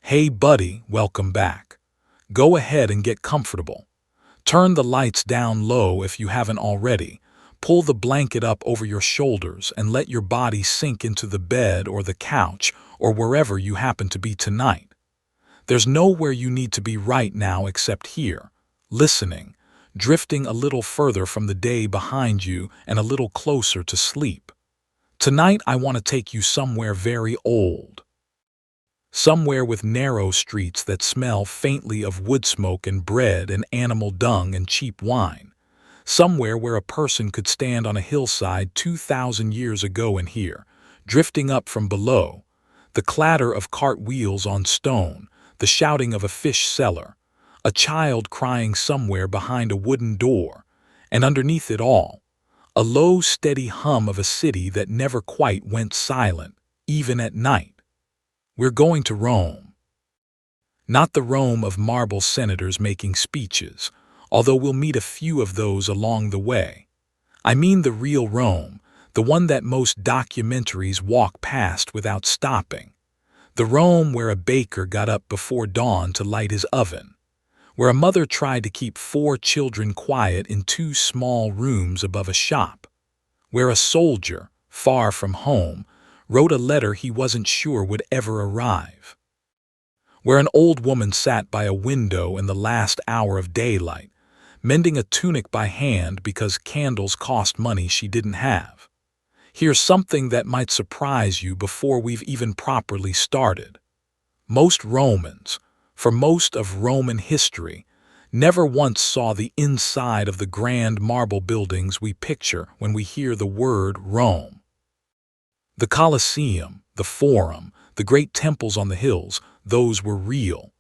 Hey buddy, welcome back. Go ahead and get comfortable. Turn the lights down low if you haven't already. Pull the blanket up over your shoulders and let your body sink into the bed or the couch or wherever you happen to be tonight. There's nowhere you need to be right now except here, listening, drifting a little further from the day behind you and a little closer to sleep. Tonight I want to take you somewhere very old. Somewhere with narrow streets that smell faintly of wood smoke and bread and animal dung and cheap wine. Somewhere where a person could stand on a hillside 2,000 years ago and hear, drifting up from below, the clatter of cart wheels on stone, the shouting of a fish seller, a child crying somewhere behind a wooden door, and underneath it all, a low, steady hum of a city that never quite went silent, even at night. We're going to Rome. Not the Rome of marble senators making speeches, although we'll meet a few of those along the way. I mean the real Rome, the one that most documentaries walk past without stopping. The Rome where a baker got up before dawn to light his oven, where a mother tried to keep 4 children quiet in 2 small rooms above a shop, where a soldier, far from home, wrote a letter he wasn't sure would ever arrive, where an old woman sat by a window in the last hour of daylight, mending a tunic by hand because candles cost money she didn't have. Here's something that might surprise you before we've even properly started. Most Romans, for most of Roman history, never once saw the inside of the grand marble buildings we picture when we hear the word Rome. The Colosseum, the Forum, the great temples on the hills, those were real,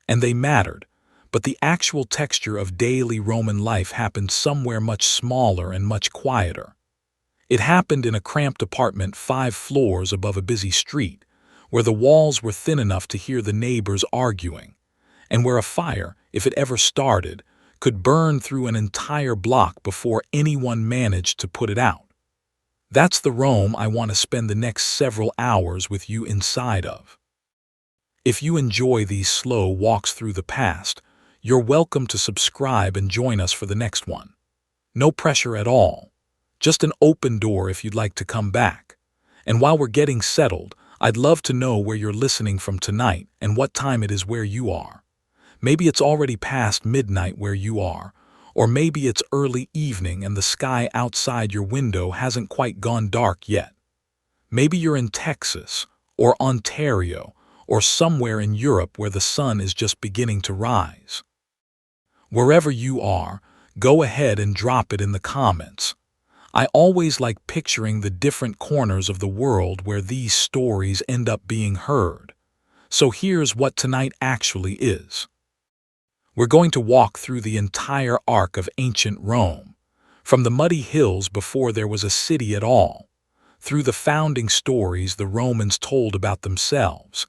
and they mattered, but the actual texture of daily Roman life happened somewhere much smaller and much quieter. It happened in a cramped apartment 5 floors above a busy street, where the walls were thin enough to hear the neighbors arguing, and where a fire, if it ever started, could burn through an entire block before anyone managed to put it out. That's the Rome I want to spend the next several hours with you inside of. If you enjoy these slow walks through the past, you're welcome to subscribe and join us for the next one. No pressure at all. Just an open door if you'd like to come back. And while we're getting settled, I'd love to know where you're listening from tonight and what time it is where you are. Maybe it's already past midnight where you are, or maybe it's early evening and the sky outside your window hasn't quite gone dark yet. Maybe you're in Texas, or Ontario, or somewhere in Europe where the sun is just beginning to rise. Wherever you are, go ahead and drop it in the comments. I always like picturing the different corners of the world where these stories end up being heard. So here's what tonight actually is. We're going to walk through the entire arc of ancient Rome, from the muddy hills before there was a city at all, through the founding stories the Romans told about themselves,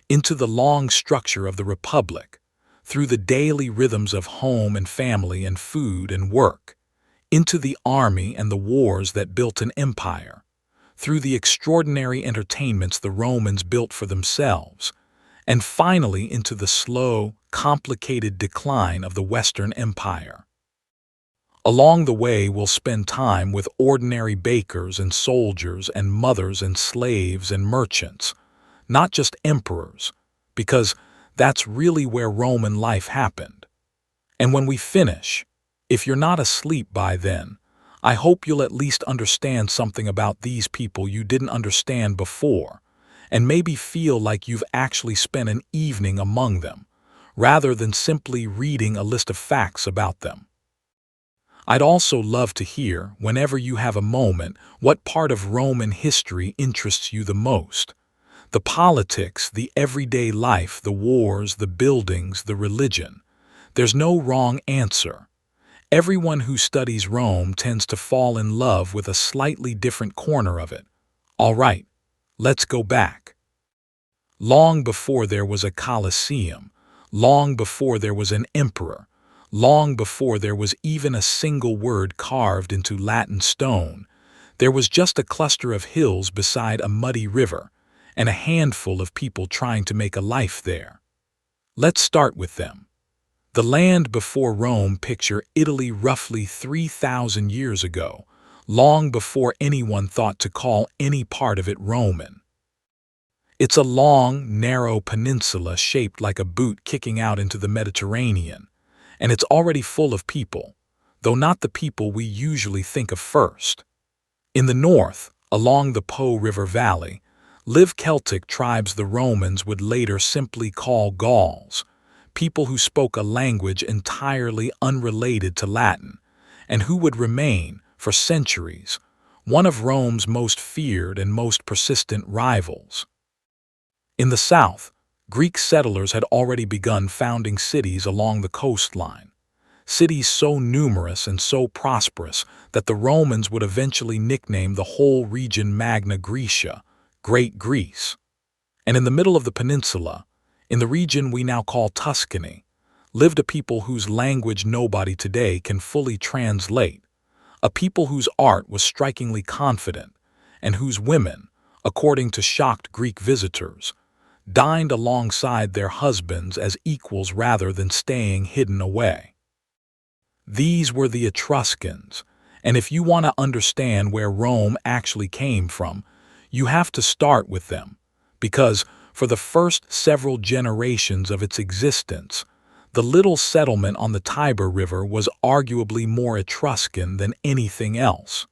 into the long structure of the Republic, through the daily rhythms of home and family and food and work, into the army and the wars that built an empire, through the extraordinary entertainments the Romans built for themselves, and finally into the slow, complicated decline of the Western Empire. Along the way, we'll spend time with ordinary bakers and soldiers and mothers and slaves and merchants, not just emperors, because that's really where Roman life happened. And when we finish, if you're not asleep by then, I hope you'll at least understand something about these people you didn't understand before, and maybe feel like you've actually spent an evening among them, rather than simply reading a list of facts about them. I'd also love to hear, whenever you have a moment, what part of Roman history interests you the most. The politics, the everyday life, the wars, the buildings, the religion. There's no wrong answer. Everyone who studies Rome tends to fall in love with a slightly different corner of it. All right, let's go back. Long before there was a Colosseum, long before there was an emperor, long before there was even a single word carved into Latin stone, there was just a cluster of hills beside a muddy river, and a handful of people trying to make a life there. Let's start with them. The land before Rome. Picture Italy roughly 3,000 years ago, long before anyone thought to call any part of it Roman. It's a long, narrow peninsula shaped like a boot kicking out into the Mediterranean, and it's already full of people, though not the people we usually think of first. In the north, along the Po River Valley, live Celtic tribes the Romans would later simply call Gauls, people who spoke a language entirely unrelated to Latin, and who would remain, for centuries, one of Rome's most feared and most persistent rivals. In the south, Greek settlers had already begun founding cities along the coastline, cities so numerous and so prosperous that the Romans would eventually nickname the whole region Magna Graecia, Great Greece. And in the middle of the peninsula, in the region we now call Tuscany, lived a people whose language nobody today can fully translate, a people whose art was strikingly confident, and whose women, according to shocked Greek visitors, dined alongside their husbands as equals rather than staying hidden away. These were the Etruscans, and if you want to understand where Rome actually came from, you have to start with them, because for the first several generations of its existence, the little settlement on the Tiber River was arguably more Etruscan than anything else.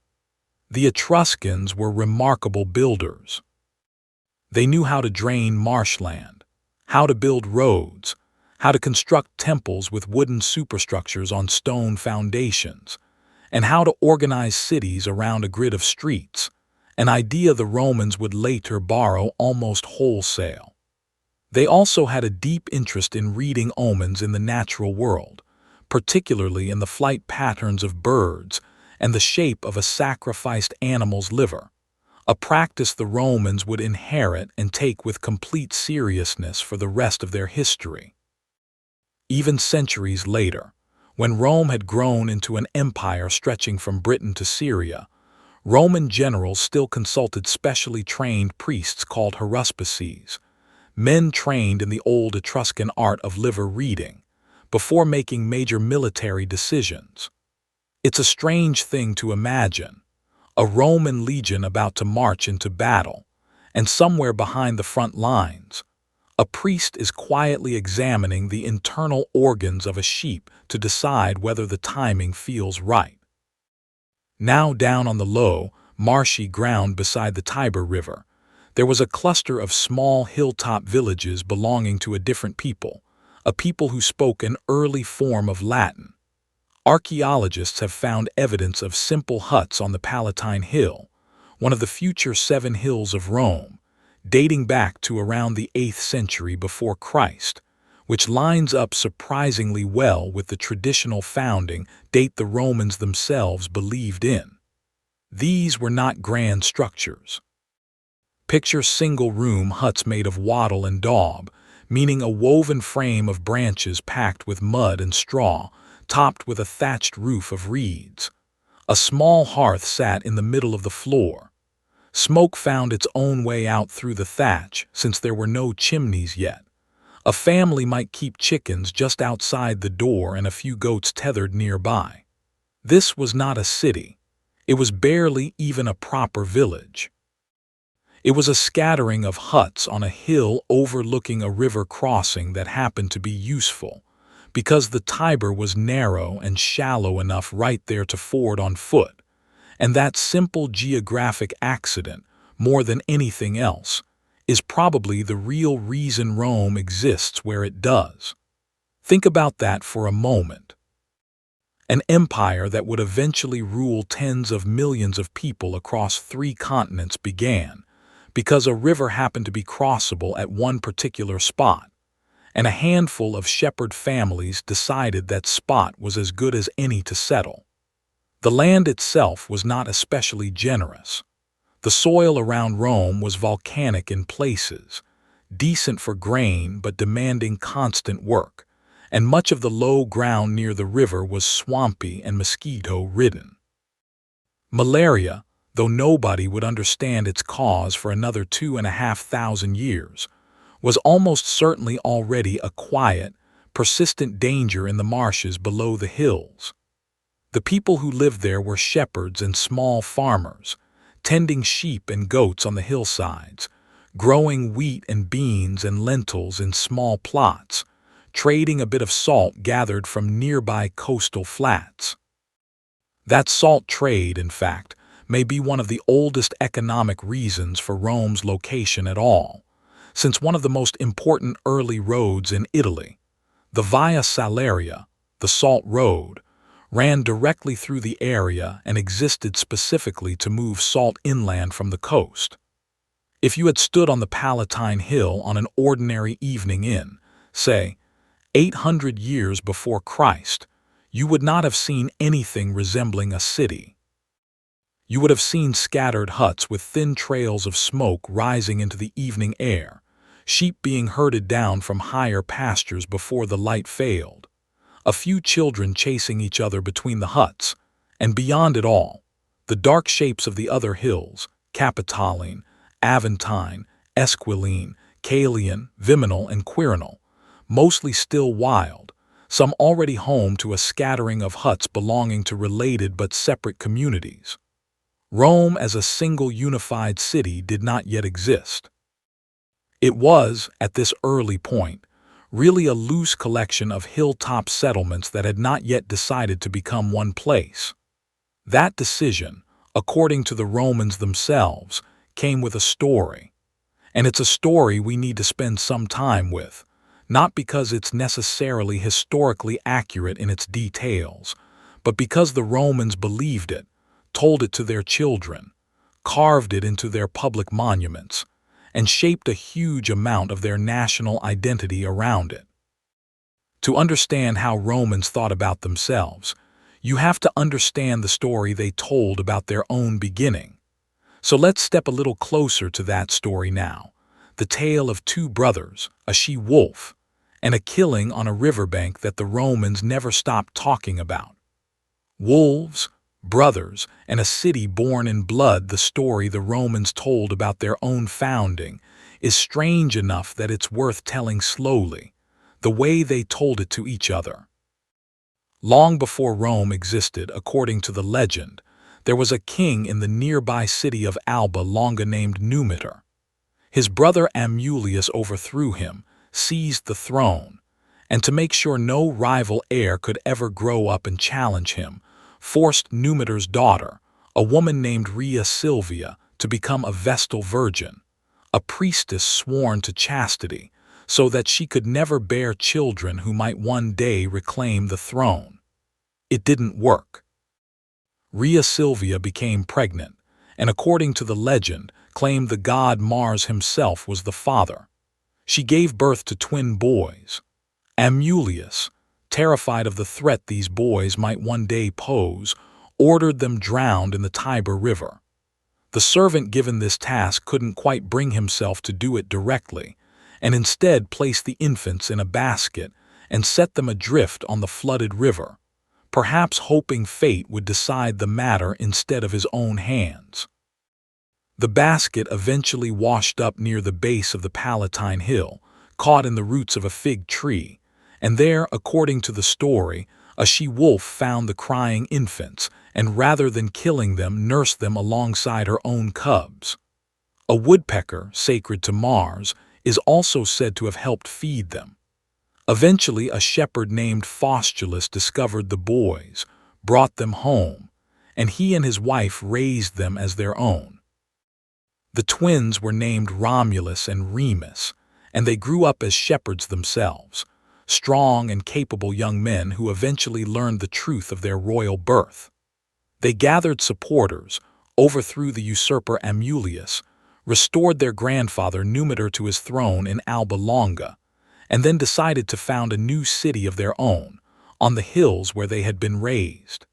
The Etruscans were remarkable builders. They knew how to drain marshland, how to build roads, how to construct temples with wooden superstructures on stone foundations, and how to organize cities around a grid of streets, an idea the Romans would later borrow almost wholesale. They also had a deep interest in reading omens in the natural world, particularly in the flight patterns of birds and the shape of a sacrificed animal's liver, a practice the Romans would inherit and take with complete seriousness for the rest of their history. Even centuries later, when Rome had grown into an empire stretching from Britain to Syria, Roman generals still consulted specially trained priests called haruspices, men trained in the old Etruscan art of liver reading, before making major military decisions. It's a strange thing to imagine, a Roman legion about to march into battle, and somewhere behind the front lines, a priest is quietly examining the internal organs of a sheep to decide whether the timing feels right. Now down on the low, marshy ground beside the Tiber River, there was a cluster of small hilltop villages belonging to a different people, a people who spoke an early form of Latin. Archaeologists have found evidence of simple huts on the Palatine Hill, one of the future 7 hills of Rome, dating back to around the 8th century before Christ, which lines up surprisingly well with the traditional founding date the Romans themselves believed in. These were not grand structures. Picture single-room huts made of wattle and daub, meaning a woven frame of branches packed with mud and straw, topped with a thatched roof of reeds. A small hearth sat in the middle of the floor. Smoke found its own way out through the thatch since there were no chimneys yet. A family might keep chickens just outside the door and a few goats tethered nearby. This was not a city. It was barely even a proper village. It was a scattering of huts on a hill overlooking a river crossing that happened to be useful, because the Tiber was narrow and shallow enough right there to ford on foot, and that simple geographic accident, more than anything else, is probably the real reason Rome exists where it does. Think about that for a moment. An empire that would eventually rule tens of millions of people across 3 continents began because a river happened to be crossable at one particular spot, and a handful of shepherd families decided that spot was as good as any to settle. The land itself was not especially generous. The soil around Rome was volcanic in places, decent for grain but demanding constant work, and much of the low ground near the river was swampy and mosquito-ridden. Malaria, though nobody would understand its cause for another 2,500 years, was almost certainly already a quiet, persistent danger in the marshes below the hills. The people who lived there were shepherds and small farmers, tending sheep and goats on the hillsides, growing wheat and beans and lentils in small plots, trading a bit of salt gathered from nearby coastal flats. That salt trade, in fact, may be one of the oldest economic reasons for Rome's location at all, since one of the most important early roads in Italy, the Via Salaria, the Salt Road, ran directly through the area and existed specifically to move salt inland from the coast. If you had stood on the Palatine Hill on an ordinary evening in, say, 800 years before Christ, you would not have seen anything resembling a city. You would have seen scattered huts with thin trails of smoke rising into the evening air, sheep being herded down from higher pastures before the light failed, a few children chasing each other between the huts, and beyond it all, the dark shapes of the other hills, Capitoline, Aventine, Esquiline, Caelian, Viminal, and Quirinal, mostly still wild, some already home to a scattering of huts belonging to related but separate communities. Rome as a single unified city did not yet exist. It was, at this early point, really a loose collection of hilltop settlements that had not yet decided to become one place. That decision, according to the Romans themselves, came with a story. And it's a story we need to spend some time with, not because it's necessarily historically accurate in its details, but because the Romans believed it, told it to their children, carved it into their public monuments, and shaped a huge amount of their national identity around it. To understand how Romans thought about themselves, you have to understand the story they told about their own beginning. So let's step a little closer to that story now, the tale of two brothers, a she-wolf, and a killing on a riverbank that the Romans never stopped talking about. Wolves, brothers, and a city born in blood. The story the Romans told about their own founding is strange enough that it's worth telling slowly, the way they told it to each other. Long before Rome existed, according to the legend, there was a king in the nearby city of Alba Longa named Numitor. His brother Amulius overthrew him, seized the throne, and to make sure no rival heir could ever grow up and challenge him, forced Numitor's daughter, a woman named Rhea Silvia, to become a Vestal virgin, a priestess sworn to chastity, so that she could never bear children who might one day reclaim the throne. It didn't work. Rhea Silvia became pregnant, and according to the legend, claimed the god Mars himself was the father. She gave birth to twin boys. Amulius, terrified of the threat these boys might one day pose, ordered them drowned in the Tiber River. The servant given this task couldn't quite bring himself to do it directly, and instead placed the infants in a basket and set them adrift on the flooded river, perhaps hoping fate would decide the matter instead of his own hands. The basket eventually washed up near the base of the Palatine Hill, caught in the roots of a fig tree, and there, according to the story, a she-wolf found the crying infants and rather than killing them, nursed them alongside her own cubs. A woodpecker, sacred to Mars, is also said to have helped feed them. Eventually, a shepherd named Faustulus discovered the boys, brought them home, and he and his wife raised them as their own. The twins were named Romulus and Remus, and they grew up as shepherds themselves, strong and capable young men who eventually learned the truth of their royal birth. They gathered supporters, overthrew the usurper Amulius, restored their grandfather Numitor to his throne in Alba Longa, and then decided to found a new city of their own, on the hills where they had been raised.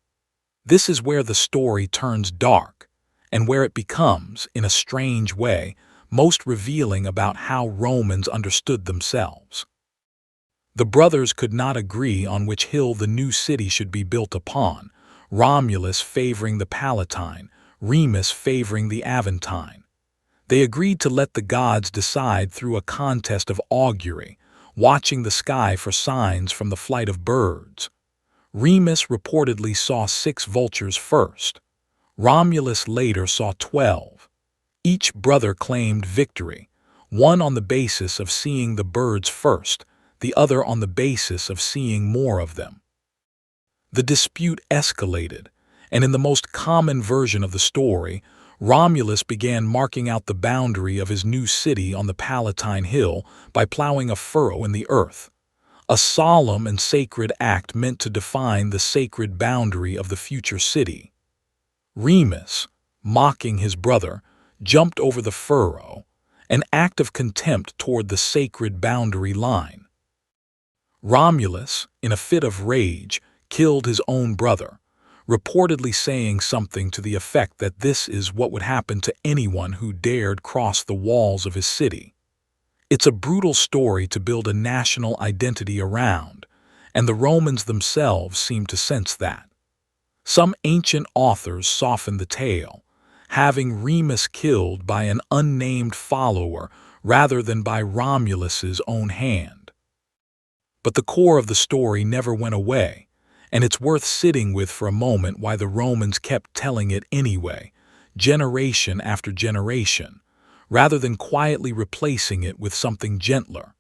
This is where the story turns dark, and where it becomes, in a strange way, most revealing about how Romans understood themselves. The brothers could not agree on which hill the new city should be built upon, Romulus favoring the Palatine, Remus favoring the Aventine. They agreed to let the gods decide through a contest of augury, watching the sky for signs from the flight of birds. Remus reportedly saw 6 vultures first. Romulus later saw 12. Each brother claimed victory, one on the basis of seeing the birds first, the other on the basis of seeing more of them. The dispute escalated, and in the most common version of the story, Romulus began marking out the boundary of his new city on the Palatine Hill by plowing a furrow in the earth, a solemn and sacred act meant to define the sacred boundary of the future city. Remus, mocking his brother, jumped over the furrow, an act of contempt toward the sacred boundary line. Romulus, in a fit of rage, killed his own brother, reportedly saying something to the effect that this is what would happen to anyone who dared cross the walls of his city. It's a brutal story to build a national identity around, and the Romans themselves seem to sense that. Some ancient authors soften the tale, having Remus killed by an unnamed follower rather than by Romulus's own hand. But the core of the story never went away, and it's worth sitting with for a moment why the Romans kept telling it anyway, generation after generation, rather than quietly replacing it with something gentler.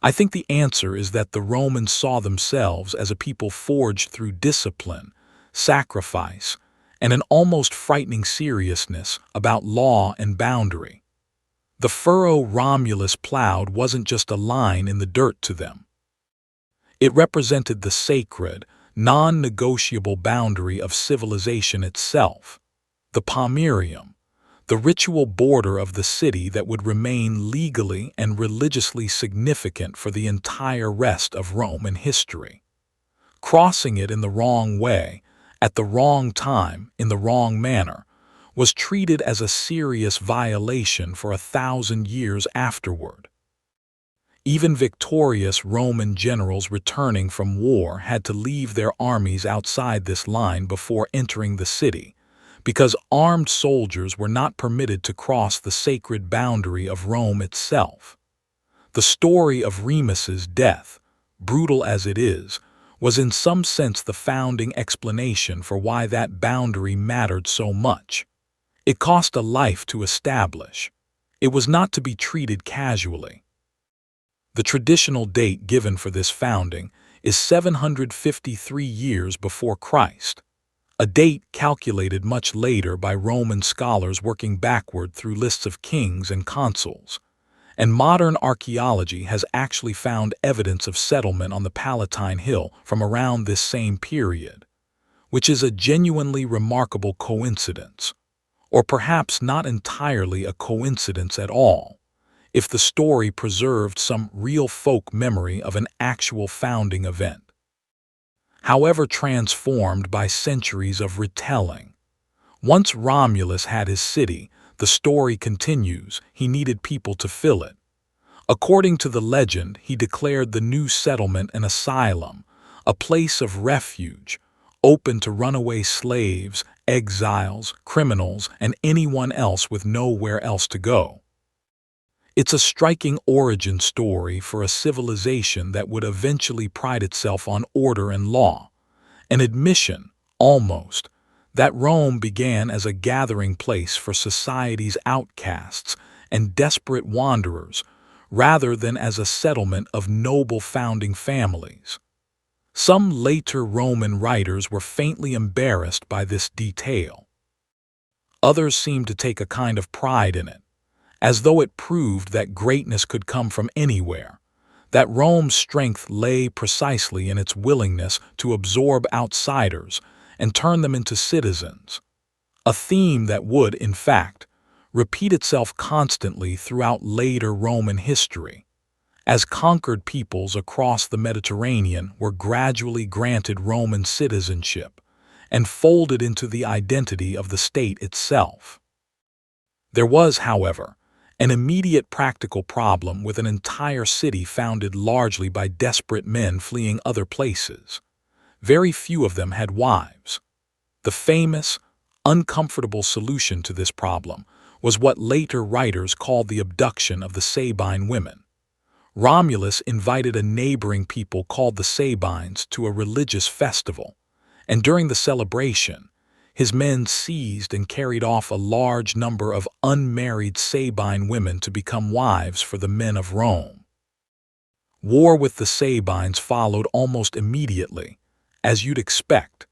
I think the answer is that the Romans saw themselves as a people forged through discipline, sacrifice, and an almost frightening seriousness about law and boundary. The furrow Romulus plowed wasn't just a line in the dirt to them. It represented the sacred, non-negotiable boundary of civilization itself, the pomerium, the ritual border of the city that would remain legally and religiously significant for the entire rest of Roman history. Crossing it in the wrong way, at the wrong time, in the wrong manner, was treated as a serious violation for 1,000 years afterward. Even victorious Roman generals returning from war had to leave their armies outside this line before entering the city, because armed soldiers were not permitted to cross the sacred boundary of Rome itself. The story of Remus's death, brutal as it is, was in some sense the founding explanation for why that boundary mattered so much. It cost a life to establish. It was not to be treated casually. The traditional date given for this founding is 753 years before Christ, a date calculated much later by Roman scholars working backward through lists of kings and consuls. And modern archaeology has actually found evidence of settlement on the Palatine Hill from around this same period, which is a genuinely remarkable coincidence, or perhaps not entirely a coincidence at all, if the story preserved some real folk memory of an actual founding event. However transformed by centuries of retelling. Once Romulus had his city, the story continues, he needed people to fill it. According to the legend, he declared the new settlement an asylum, a place of refuge, open to runaway slaves, exiles, criminals, and anyone else with nowhere else to go. It's a striking origin story for a civilization that would eventually pride itself on order and law, an admission, almost, that Rome began as a gathering place for society's outcasts and desperate wanderers, rather than as a settlement of noble founding families. Some later Roman writers were faintly embarrassed by this detail. Others seem to take a kind of pride in it, as though it proved that greatness could come from anywhere, that Rome's strength lay precisely in its willingness to absorb outsiders and turn them into citizens, a theme that would, in fact, repeat itself constantly throughout later Roman history, as conquered peoples across the Mediterranean were gradually granted Roman citizenship and folded into the identity of the state itself. There was, however, an immediate practical problem with an entire city founded largely by desperate men fleeing other places. Very few of them had wives. The famous, uncomfortable solution to this problem was what later writers called the abduction of the Sabine women. Romulus invited a neighboring people called the Sabines to a religious festival, and during the celebration, his men seized and carried off a large number of unmarried Sabine women to become wives for the men of Rome. War with the Sabines followed almost immediately, as you'd expect,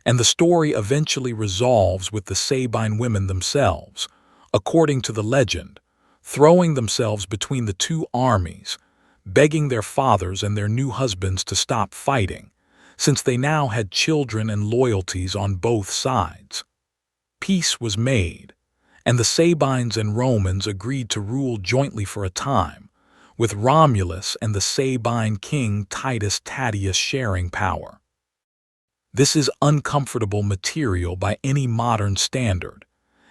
and the story eventually resolves with the Sabine women themselves, according to the legend, throwing themselves between the two armies, begging their fathers and their new husbands to stop fighting, since they now had children and loyalties on both sides. Peace was made, and the Sabines and Romans agreed to rule jointly for a time, with Romulus and the Sabine king Titus Tatius sharing power. This is uncomfortable material by any modern standard,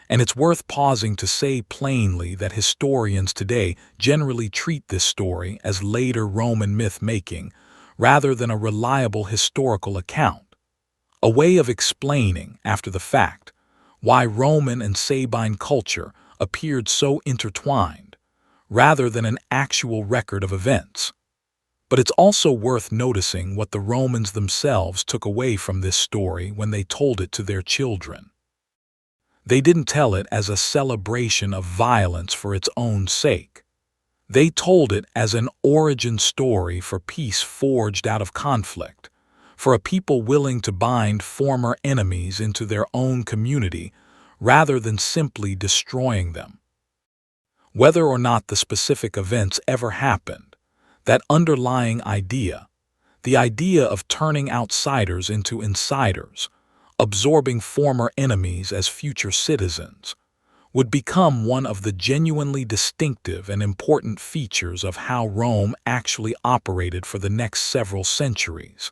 and it's worth pausing to say plainly that historians today generally treat this story as later Roman myth-making rather than a reliable historical account, a way of explaining, after the fact, why Roman and Sabine culture appeared so intertwined, rather than an actual record of events. But it's also worth noticing what the Romans themselves took away from this story when they told it to their children. They didn't tell it as a celebration of violence for its own sake. They told it as an origin story for peace forged out of conflict, for a people willing to bind former enemies into their own community rather than simply destroying them. Whether or not the specific events ever happened, that underlying idea, the idea of turning outsiders into insiders, absorbing former enemies as future citizens, would become one of the genuinely distinctive and important features of how Rome actually operated for the next several centuries.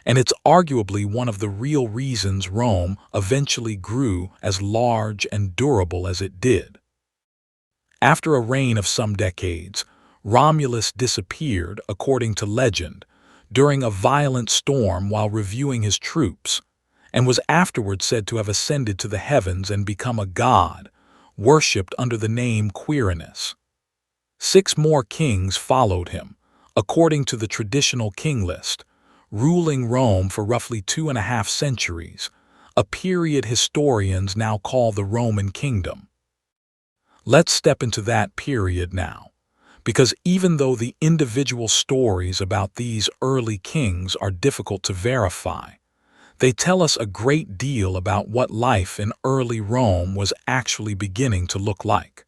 And it's arguably one of the real reasons Rome eventually grew as large and durable as it did. After a reign of some decades, Romulus disappeared, according to legend, during a violent storm while reviewing his troops, and was afterward said to have ascended to the heavens and become a god, worshipped under the name Quirinus. 6 more kings followed him, according to the traditional king list, ruling Rome for roughly 2.5 centuries, a period historians now call the Roman kingdom. Let's step into that period now, because even though the individual stories about these early kings are difficult to verify, they tell us a great deal about what life in early Rome was actually beginning to look like.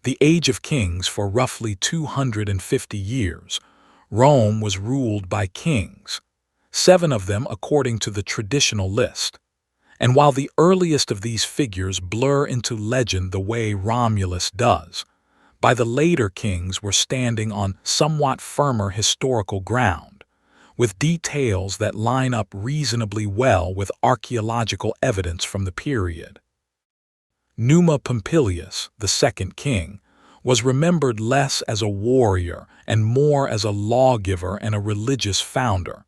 The Age of Kings, for roughly 250 years, Rome was ruled by kings, 7 of them according to the traditional list. And while the earliest of these figures blur into legend the way Romulus does, by the later kings were standing on somewhat firmer historical ground, with details that line up reasonably well with archaeological evidence from the period. Numa Pompilius, the second king, was remembered less as a warrior and more as a lawgiver and a religious founder,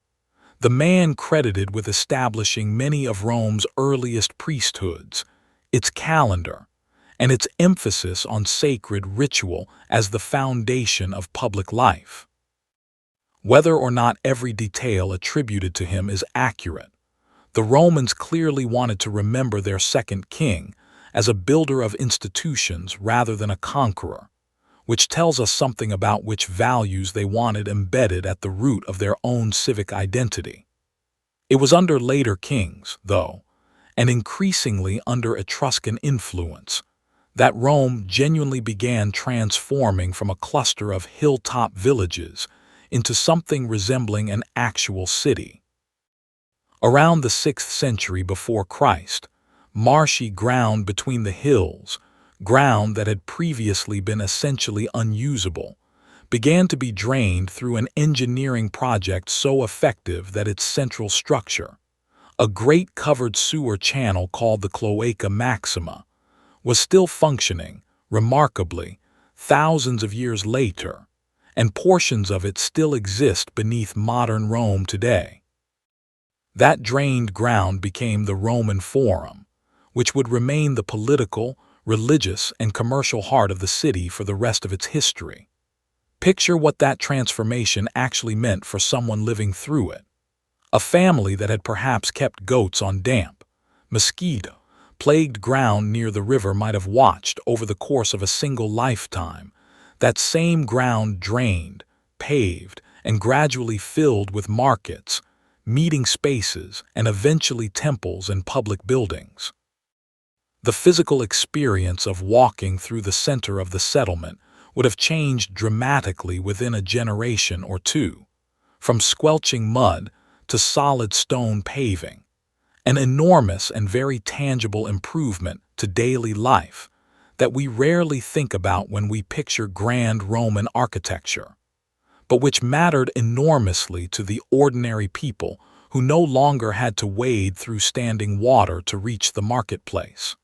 the man credited with establishing many of Rome's earliest priesthoods, its calendar, and its emphasis on sacred ritual as the foundation of public life. Whether or not every detail attributed to him is accurate, the Romans clearly wanted to remember their second king as a builder of institutions rather than a conqueror, which tells us something about which values they wanted embedded at the root of their own civic identity. It was under later kings, though, and increasingly under Etruscan influence, that Rome genuinely began transforming from a cluster of hilltop villages into something resembling an actual city. Around the 6th century before Christ, marshy ground between the hills, ground that had previously been essentially unusable, began to be drained through an engineering project so effective that its central structure, a great covered sewer channel called the Cloaca Maxima, was still functioning, remarkably, thousands of years later, and portions of it still exist beneath modern Rome today. That drained ground became the Roman Forum, which would remain the political, religious, and commercial heart of the city for the rest of its history. Picture what that transformation actually meant for someone living through it. A family that had perhaps kept goats on damp, mosquito-plagued ground near the river might have watched over the course of a single lifetime. That same ground drained, paved, and gradually filled with markets, meeting spaces, and eventually temples and public buildings. The physical experience of walking through the center of the settlement would have changed dramatically within a generation or two, from squelching mud to solid stone paving, an enormous and very tangible improvement to daily life that we rarely think about when we picture grand Roman architecture, but which mattered enormously to the ordinary people who no longer had to wade through standing water to reach the marketplace.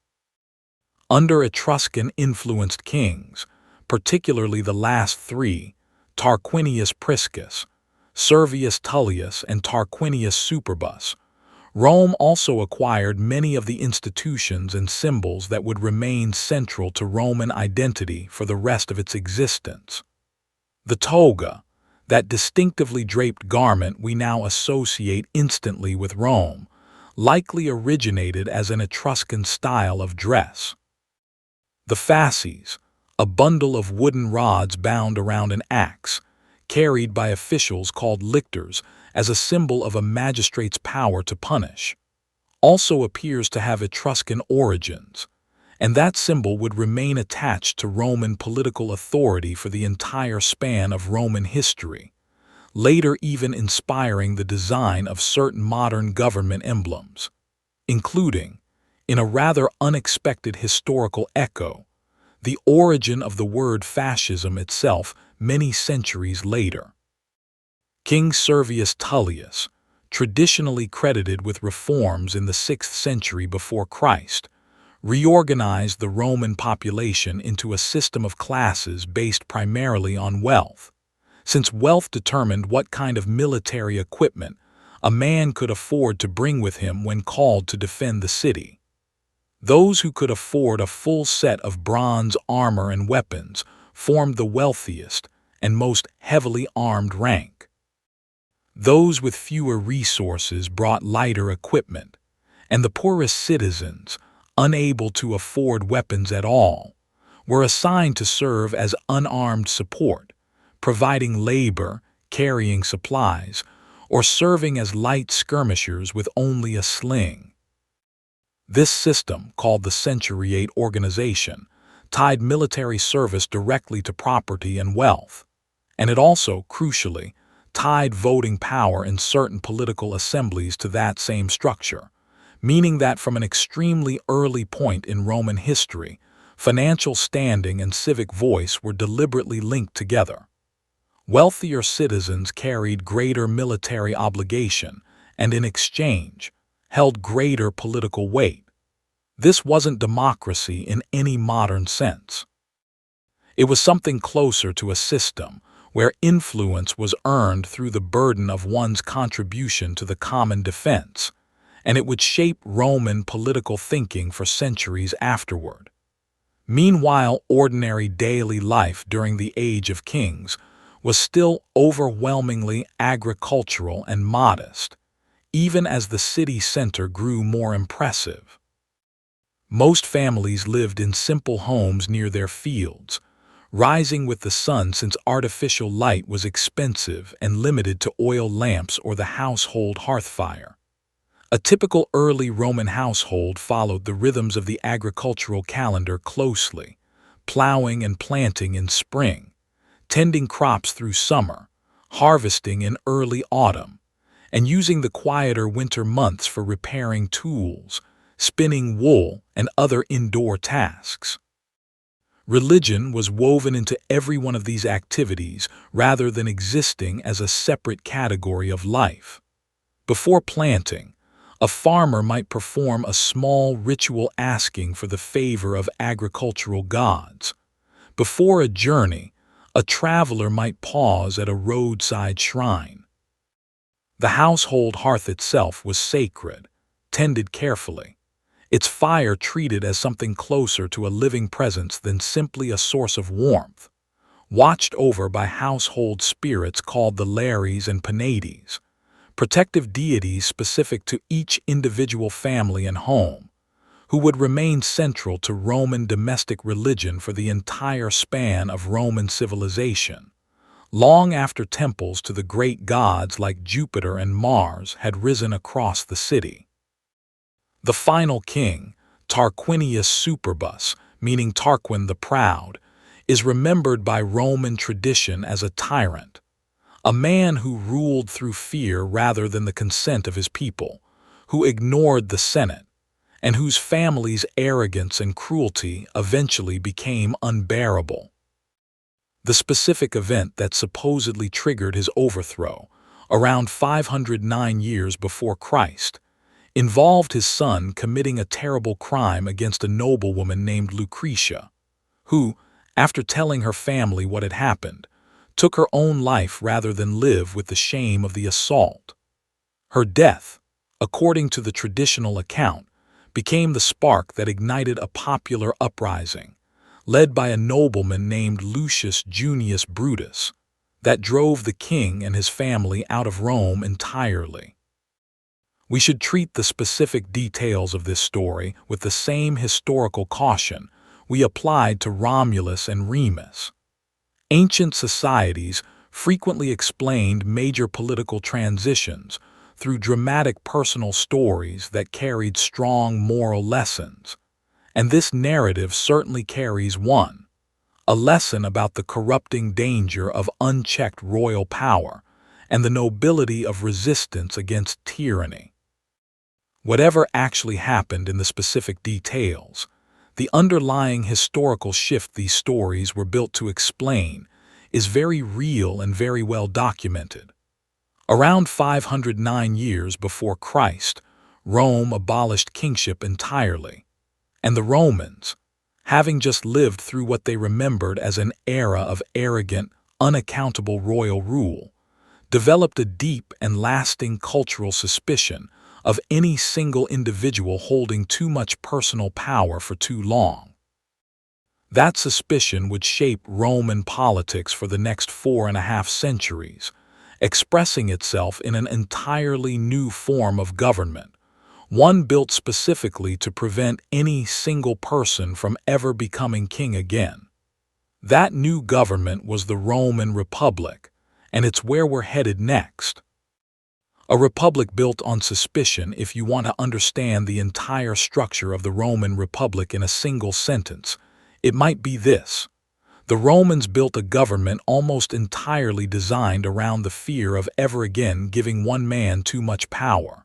Under Etruscan-influenced kings, particularly the last three, Tarquinius Priscus, Servius Tullius, and Tarquinius Superbus, Rome also acquired many of the institutions and symbols that would remain central to Roman identity for the rest of its existence. The toga, that distinctively draped garment we now associate instantly with Rome, likely originated as an Etruscan style of dress. The fasces, a bundle of wooden rods bound around an axe, carried by officials called lictors as a symbol of a magistrate's power to punish, also appears to have Etruscan origins, and that symbol would remain attached to Roman political authority for the entire span of Roman history, later even inspiring the design of certain modern government emblems, including, in a rather unexpected historical echo, the origin of the word fascism itself many centuries later. King Servius Tullius, traditionally credited with reforms in the 6th century before Christ, reorganized the Roman population into a system of classes based primarily on wealth, since wealth determined what kind of military equipment a man could afford to bring with him when called to defend the city. Those who could afford a full set of bronze armor and weapons formed the wealthiest and most heavily armed rank. Those with fewer resources brought lighter equipment, and the poorest citizens, unable to afford weapons at all, were assigned to serve as unarmed support, providing labor, carrying supplies, or serving as light skirmishers with only a sling. This system, called the centuriate organization, tied military service directly to property and wealth, and it also, crucially, tied voting power in certain political assemblies to that same structure, meaning that from an extremely early point in Roman history, financial standing and civic voice were deliberately linked together. Wealthier citizens carried greater military obligation and, in exchange, held greater political weight. This wasn't democracy in any modern sense. It was something closer to a system where influence was earned through the burden of one's contribution to the common defense, and it would shape Roman political thinking for centuries afterward. Meanwhile, ordinary daily life during the Age of Kings was still overwhelmingly agricultural and modest, even as the city center grew more impressive. Most families lived in simple homes near their fields, rising with the sun since artificial light was expensive and limited to oil lamps or the household hearth fire. A typical early Roman household followed the rhythms of the agricultural calendar closely, plowing and planting in spring, tending crops through summer, harvesting in early autumn, and using the quieter winter months for repairing tools, spinning wool, and other indoor tasks. Religion was woven into every one of these activities rather than existing as a separate category of life. Before planting, a farmer might perform a small ritual asking for the favor of agricultural gods. Before a journey, a traveler might pause at a roadside shrine. The household hearth itself was sacred, tended carefully, its fire treated as something closer to a living presence than simply a source of warmth, watched over by household spirits called the Lares and Penates, protective deities specific to each individual family and home, who would remain central to Roman domestic religion for the entire span of Roman civilization, long after temples to the great gods like Jupiter and Mars had risen across the city. The final king, Tarquinius Superbus, meaning Tarquin the Proud, is remembered by Roman tradition as a tyrant, a man who ruled through fear rather than the consent of his people, who ignored the Senate, and whose family's arrogance and cruelty eventually became unbearable. The specific event that supposedly triggered his overthrow, around 509 years before Christ, involved his son committing a terrible crime against a noblewoman named Lucretia, who, after telling her family what had happened, took her own life rather than live with the shame of the assault. Her death, according to the traditional account, became the spark that ignited a popular uprising, led by a nobleman named Lucius Junius Brutus, that drove the king and his family out of Rome entirely. We should treat the specific details of this story with the same historical caution we applied to Romulus and Remus. Ancient societies frequently explained major political transitions through dramatic personal stories that carried strong moral lessons, and this narrative certainly carries one, a lesson about the corrupting danger of unchecked royal power and the nobility of resistance against tyranny. Whatever actually happened in the specific details, the underlying historical shift these stories were built to explain is very real and very well documented. Around 509 years before Christ, Rome abolished kingship entirely, and the Romans, having just lived through what they remembered as an era of arrogant, unaccountable royal rule, developed a deep and lasting cultural suspicion of any single individual holding too much personal power for too long. That suspicion would shape Roman politics for the next 4.5 centuries, expressing itself in an entirely new form of government, one built specifically to prevent any single person from ever becoming king again. That new government was the Roman Republic, and it's where we're headed next. A republic built on suspicion. If you want to understand the entire structure of the Roman Republic in a single sentence, it might be this. The Romans built a government almost entirely designed around the fear of ever again giving one man too much power.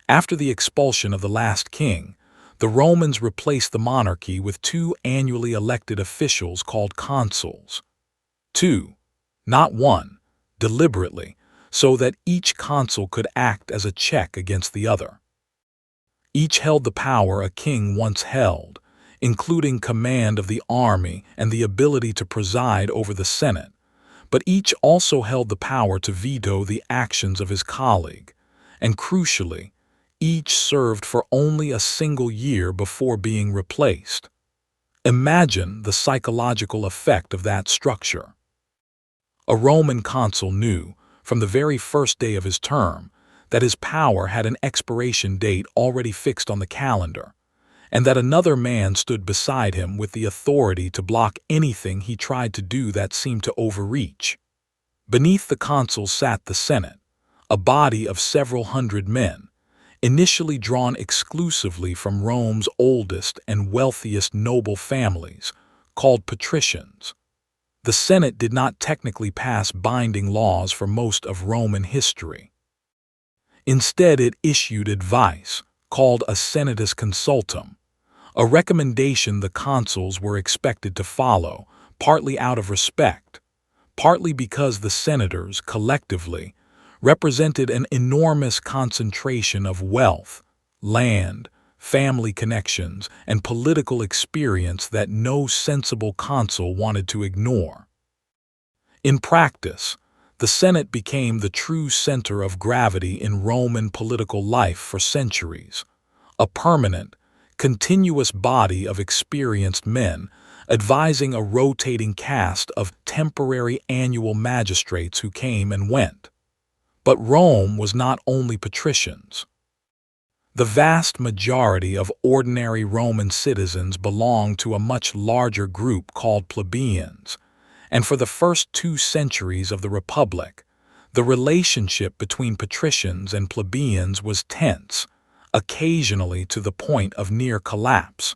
After the expulsion of the last king, the Romans replaced the monarchy with 2 annually elected officials called consuls. 2, not 1, deliberately, so that each consul could act as a check against the other. Each held the power a king once held, including command of the army and the ability to preside over the Senate, but each also held the power to veto the actions of his colleague, and crucially, each served for only a single year before being replaced. Imagine the psychological effect of that structure. A Roman consul knew, from the very first day of his term, that his power had an expiration date already fixed on the calendar, and that another man stood beside him with the authority to block anything he tried to do that seemed to overreach. Beneath the consuls sat the Senate, a body of several hundred men, initially drawn exclusively from Rome's oldest and wealthiest noble families, called patricians. The Senate did not technically pass binding laws for most of Roman history. Instead, it issued advice, called a senatus consultum, a recommendation the consuls were expected to follow, partly out of respect, partly because the senators, collectively, represented an enormous concentration of wealth, land, family connections, and political experience that no sensible consul wanted to ignore. In practice, the Senate became the true center of gravity in Roman political life for centuries, a permanent, continuous body of experienced men, advising a rotating cast of temporary annual magistrates who came and went. But Rome was not only patricians. The vast majority of ordinary Roman citizens belonged to a much larger group called plebeians, and for the first 2 centuries of the Republic, the relationship between patricians and plebeians was tense, occasionally to the point of near collapse.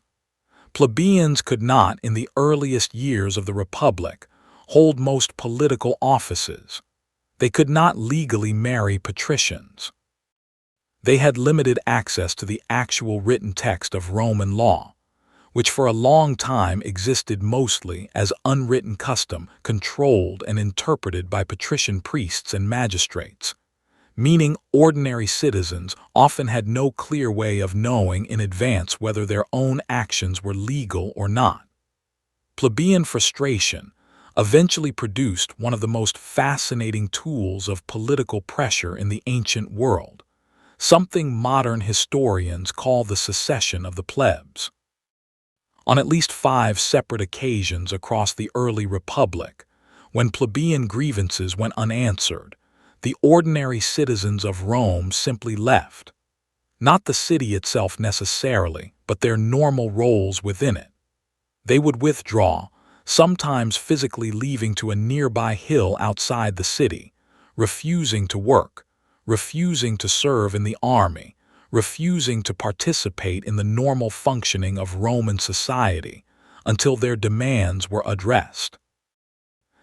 Plebeians could not, in the earliest years of the Republic, hold most political offices. They could not legally marry patricians. They had limited access to the actual written text of Roman law, which for a long time existed mostly as unwritten custom controlled and interpreted by patrician priests and magistrates, meaning ordinary citizens often had no clear way of knowing in advance whether their own actions were legal or not. Plebeian frustration eventually produced one of the most fascinating tools of political pressure in the ancient world, something modern historians call the secession of the plebs. On at least 5 separate occasions across the early Republic, when plebeian grievances went unanswered, the ordinary citizens of Rome simply left. Not the city itself necessarily, but their normal roles within it. They would withdraw, sometimes physically leaving to a nearby hill outside the city, refusing to work, refusing to serve in the army, refusing to participate in the normal functioning of Roman society until their demands were addressed.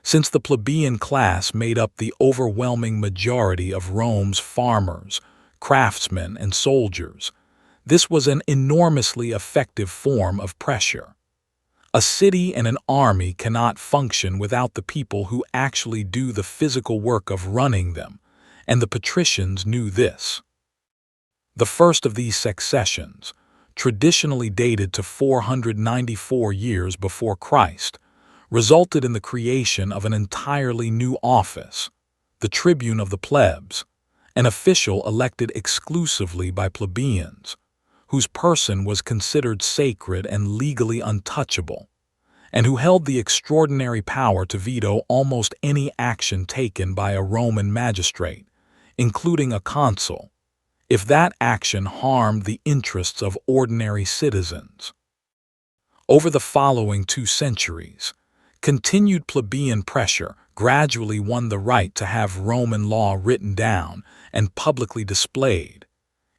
Since the plebeian class made up the overwhelming majority of Rome's farmers, craftsmen, and soldiers, this was an enormously effective form of pressure. A city and an army cannot function without the people who actually do the physical work of running them, and the patricians knew this. The first of these successions, traditionally dated to 494 years before Christ, resulted in the creation of an entirely new office, the tribune of the plebs, an official elected exclusively by plebeians, whose person was considered sacred and legally untouchable, and who held the extraordinary power to veto almost any action taken by a Roman magistrate, including a consul, if that action harmed the interests of ordinary citizens. Over the following 2 centuries, continued plebeian pressure gradually won the right to have Roman law written down and publicly displayed,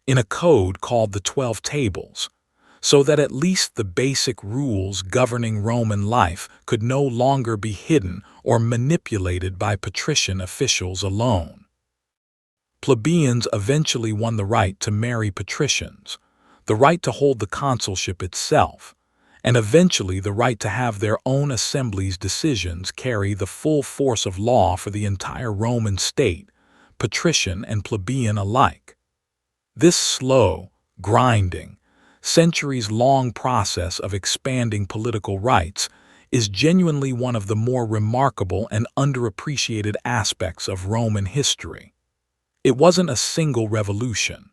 in a code called the 12 Tables, so that at least the basic rules governing Roman life could no longer be hidden or manipulated by patrician officials alone. Plebeians eventually won the right to marry patricians, the right to hold the consulship itself, and eventually the right to have their own assembly's decisions carry the full force of law for the entire Roman state, patrician and plebeian alike. This slow, grinding, centuries-long process of expanding political rights is genuinely one of the more remarkable and underappreciated aspects of Roman history. It wasn't a single revolution.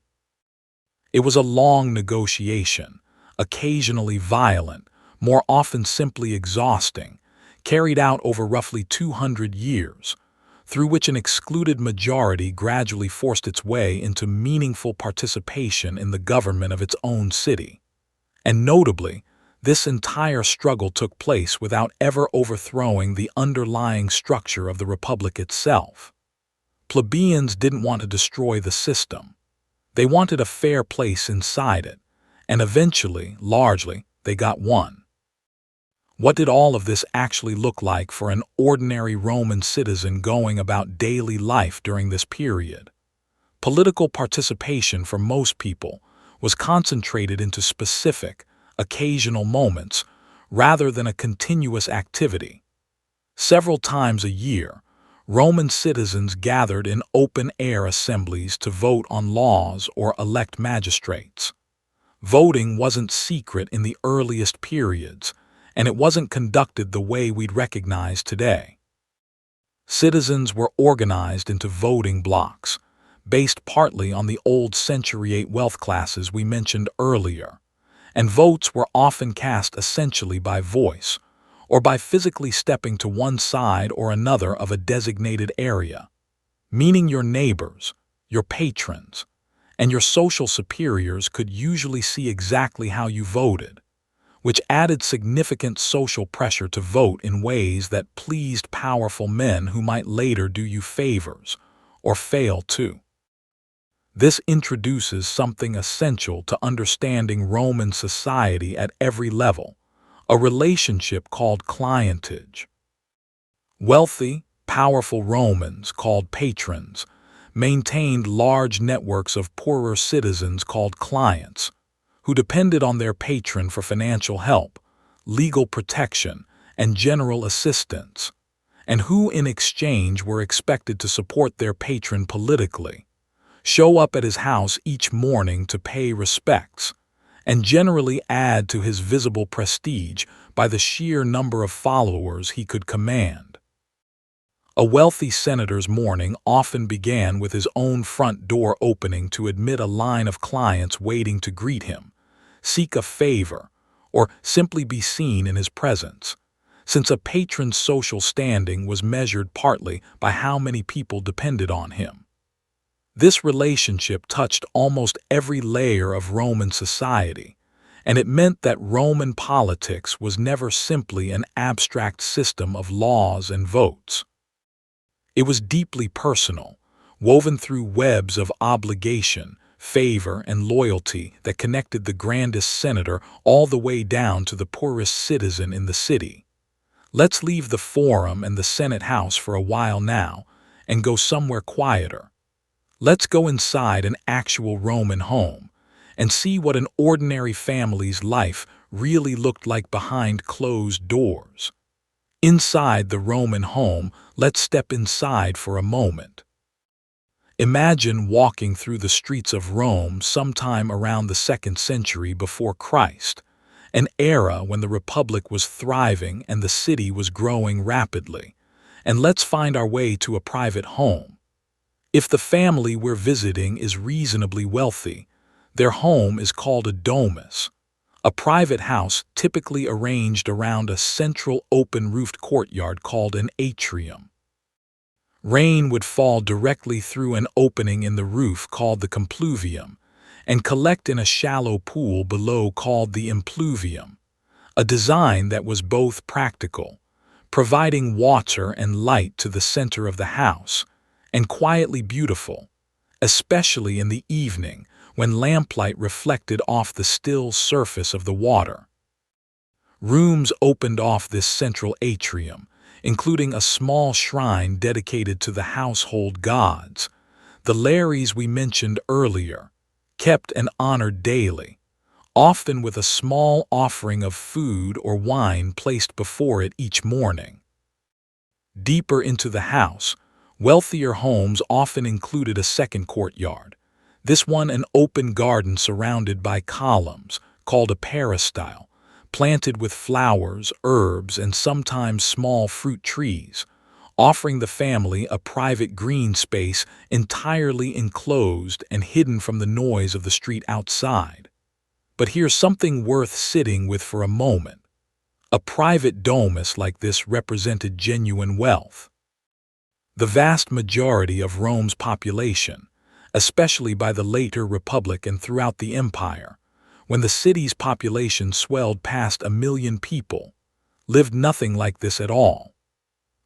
It was a long negotiation, occasionally violent, more often simply exhausting, carried out over roughly 200 years, through which an excluded majority gradually forced its way into meaningful participation in the government of its own city. And notably, this entire struggle took place without ever overthrowing the underlying structure of the Republic itself. Plebeians didn't want to destroy the system. They wanted a fair place inside it, and eventually, largely, they got one. What did all of this actually look like for an ordinary Roman citizen going about daily life during this period? Political participation for most people was concentrated into specific, occasional moments rather than a continuous activity. Several times a year, Roman citizens gathered in open-air assemblies to vote on laws or elect magistrates. Voting wasn't secret in the earliest periods, and it wasn't conducted the way we'd recognize today. Citizens were organized into voting blocks, based partly on the old Century 8 wealth classes we mentioned earlier, and votes were often cast essentially by voice, or by physically stepping to one side or another of a designated area, meaning your neighbors, your patrons, and your social superiors could usually see exactly how you voted, which added significant social pressure to vote in ways that pleased powerful men who might later do you favors, or fail to. This introduces something essential to understanding Roman society at every level, a relationship called clientage. Wealthy, powerful Romans, called patrons, maintained large networks of poorer citizens called clients, who depended on their patron for financial help, legal protection, and general assistance, and who in exchange were expected to support their patron politically, show up at his house each morning to pay respects, and generally add to his visible prestige by the sheer number of followers he could command. A wealthy senator's morning often began with his own front door opening to admit a line of clients waiting to greet him, seek a favor, or simply be seen in his presence, since a patron's social standing was measured partly by how many people depended on him. This relationship touched almost every layer of Roman society, and it meant that Roman politics was never simply an abstract system of laws and votes. It was deeply personal, woven through webs of obligation, favor, and loyalty that connected the grandest senator all the way down to the poorest citizen in the city. Let's leave the Forum and the Senate House for a while now and go somewhere quieter. Let's go inside an actual Roman home and see what an ordinary family's life really looked like behind closed doors. Inside the Roman home, let's step inside for a moment. Imagine walking through the streets of Rome sometime around the 2nd century before Christ, an era when the Republic was thriving and the city was growing rapidly, and let's find our way to a private home. If the family we're visiting is reasonably wealthy, their home is called a domus, a private house typically arranged around a central open-roofed courtyard called an atrium. Rain would fall directly through an opening in the roof called the compluvium and collect in a shallow pool below called the impluvium, a design that was both practical, providing water and light to the center of the house, and quietly beautiful, especially in the evening when lamplight reflected off the still surface of the water. Rooms opened off this central atrium, including a small shrine dedicated to the household gods, the Lares we mentioned earlier, kept and honored daily, often with a small offering of food or wine placed before it each morning. Deeper into the house, wealthier homes often included a second courtyard, this one an open garden surrounded by columns, called a peristyle, planted with flowers, herbs, and sometimes small fruit trees, offering the family a private green space entirely enclosed and hidden from the noise of the street outside. But here's something worth sitting with for a moment. A private domus like this represented genuine wealth. The vast majority of Rome's population, especially by the later Republic and throughout the Empire, when the city's population swelled past 1 million people, lived nothing like this at all.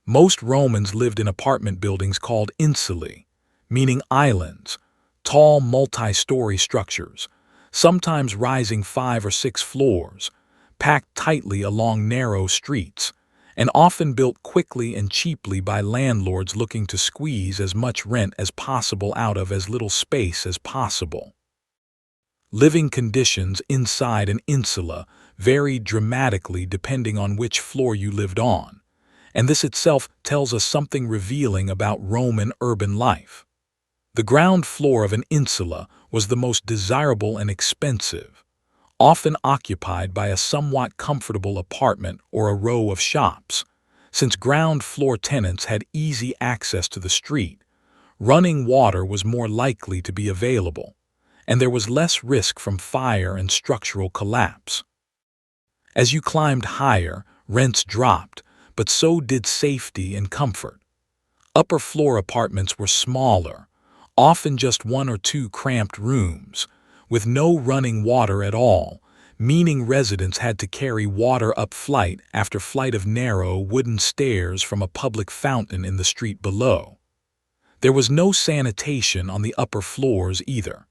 Most Romans lived in apartment buildings called insulae, meaning islands, tall multi-story structures, sometimes rising 5 or 6 floors, packed tightly along narrow streets, and often built quickly and cheaply by landlords looking to squeeze as much rent as possible out of as little space as possible. Living conditions inside an insula varied dramatically depending on which floor you lived on, and this itself tells us something revealing about Roman urban life. The ground floor of an insula was the most desirable and expensive, often occupied by a somewhat comfortable apartment or a row of shops. Since ground floor tenants had easy access to the street, running water was more likely to be available, and there was less risk from fire and structural collapse. As you climbed higher, rents dropped, but so did safety and comfort. Upper floor apartments were smaller, often just one or two cramped rooms, with no running water at all, meaning residents had to carry water up flight after flight of narrow wooden stairs from a public fountain in the street below. There was no sanitation on the upper floors either.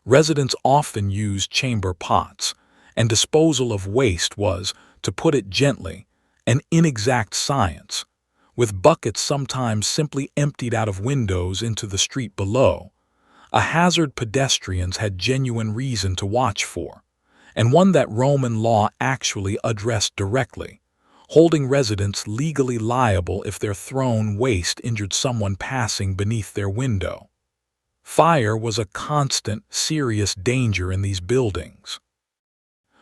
Residents often used chamber pots, and disposal of waste was, to put it gently, an inexact science, with buckets sometimes simply emptied out of windows into the street below, a hazard pedestrians had genuine reason to watch for, and one that Roman law actually addressed directly, holding residents legally liable if their thrown waste injured someone passing beneath their window. Fire was a constant, serious danger in these buildings.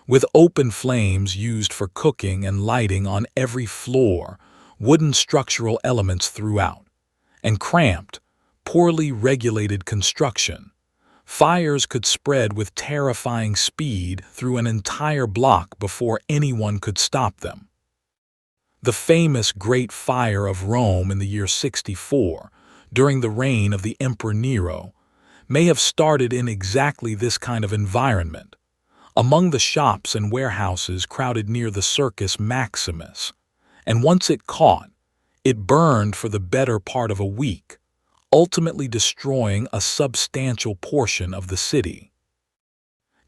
With open flames used for cooking and lighting on every floor, wooden structural elements throughout, and cramped, poorly regulated construction, fires could spread with terrifying speed through an entire block before anyone could stop them. The famous Great Fire of Rome in the year 64, during the reign of the Emperor Nero, may have started in exactly this kind of environment, among the shops and warehouses crowded near the Circus Maximus, and once it caught, it burned for the better part of a week, ultimately destroying a substantial portion of the city.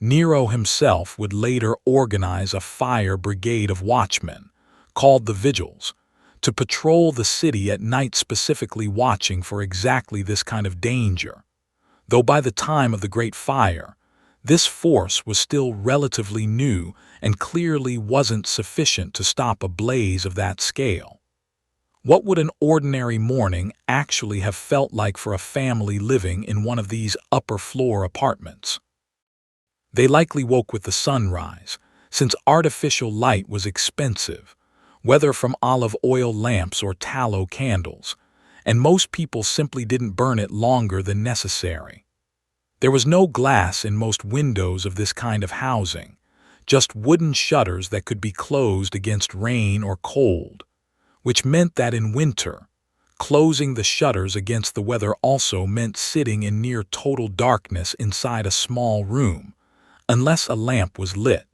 Nero himself would later organize a fire brigade of watchmen, called the Vigils, to patrol the city at night, specifically watching for exactly this kind of danger, though by the time of the Great Fire, this force was still relatively new and clearly wasn't sufficient to stop a blaze of that scale. What would an ordinary morning actually have felt like for a family living in one of these upper-floor apartments? They likely woke with the sunrise, since artificial light was expensive, whether from olive oil lamps or tallow candles, and most people simply didn't burn it longer than necessary. There was no glass in most windows of this kind of housing, just wooden shutters that could be closed against rain or cold, which meant that in winter, closing the shutters against the weather also meant sitting in near total darkness inside a small room, unless a lamp was lit.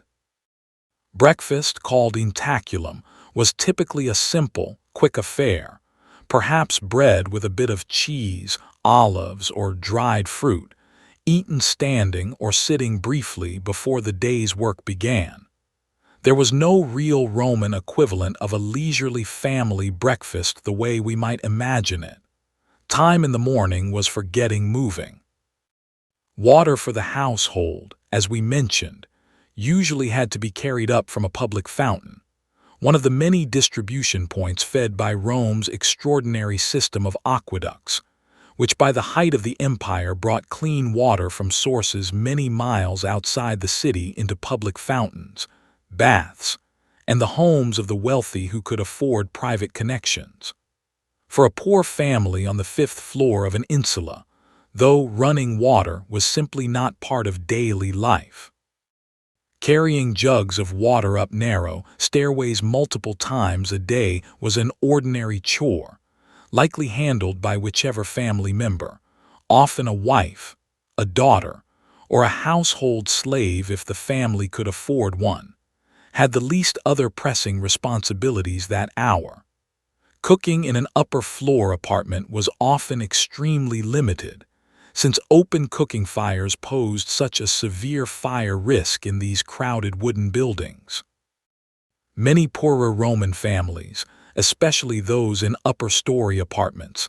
Breakfast, called intaculum, was typically a simple, quick affair, perhaps bread with a bit of cheese, olives, or dried fruit, eaten standing or sitting briefly before the day's work began. There was no real Roman equivalent of a leisurely family breakfast the way we might imagine it. Time in the morning was for getting moving. Water for the household, as we mentioned, usually had to be carried up from a public fountain, one of the many distribution points fed by Rome's extraordinary system of aqueducts, which by the height of the empire brought clean water from sources many miles outside the city into public fountains, baths, and the homes of the wealthy who could afford private connections. For a poor family on the 5th floor of an insula, though running water was simply not part of daily life. Carrying jugs of water up narrow stairways multiple times a day was an ordinary chore, likely handled by whichever family member, often a wife, a daughter, or a household slave if the family could afford one, had the least other pressing responsibilities that hour. Cooking in an upper-floor apartment was often extremely limited, since open cooking fires posed such a severe fire risk in these crowded wooden buildings. Many poorer Roman families, especially those in upper-story apartments,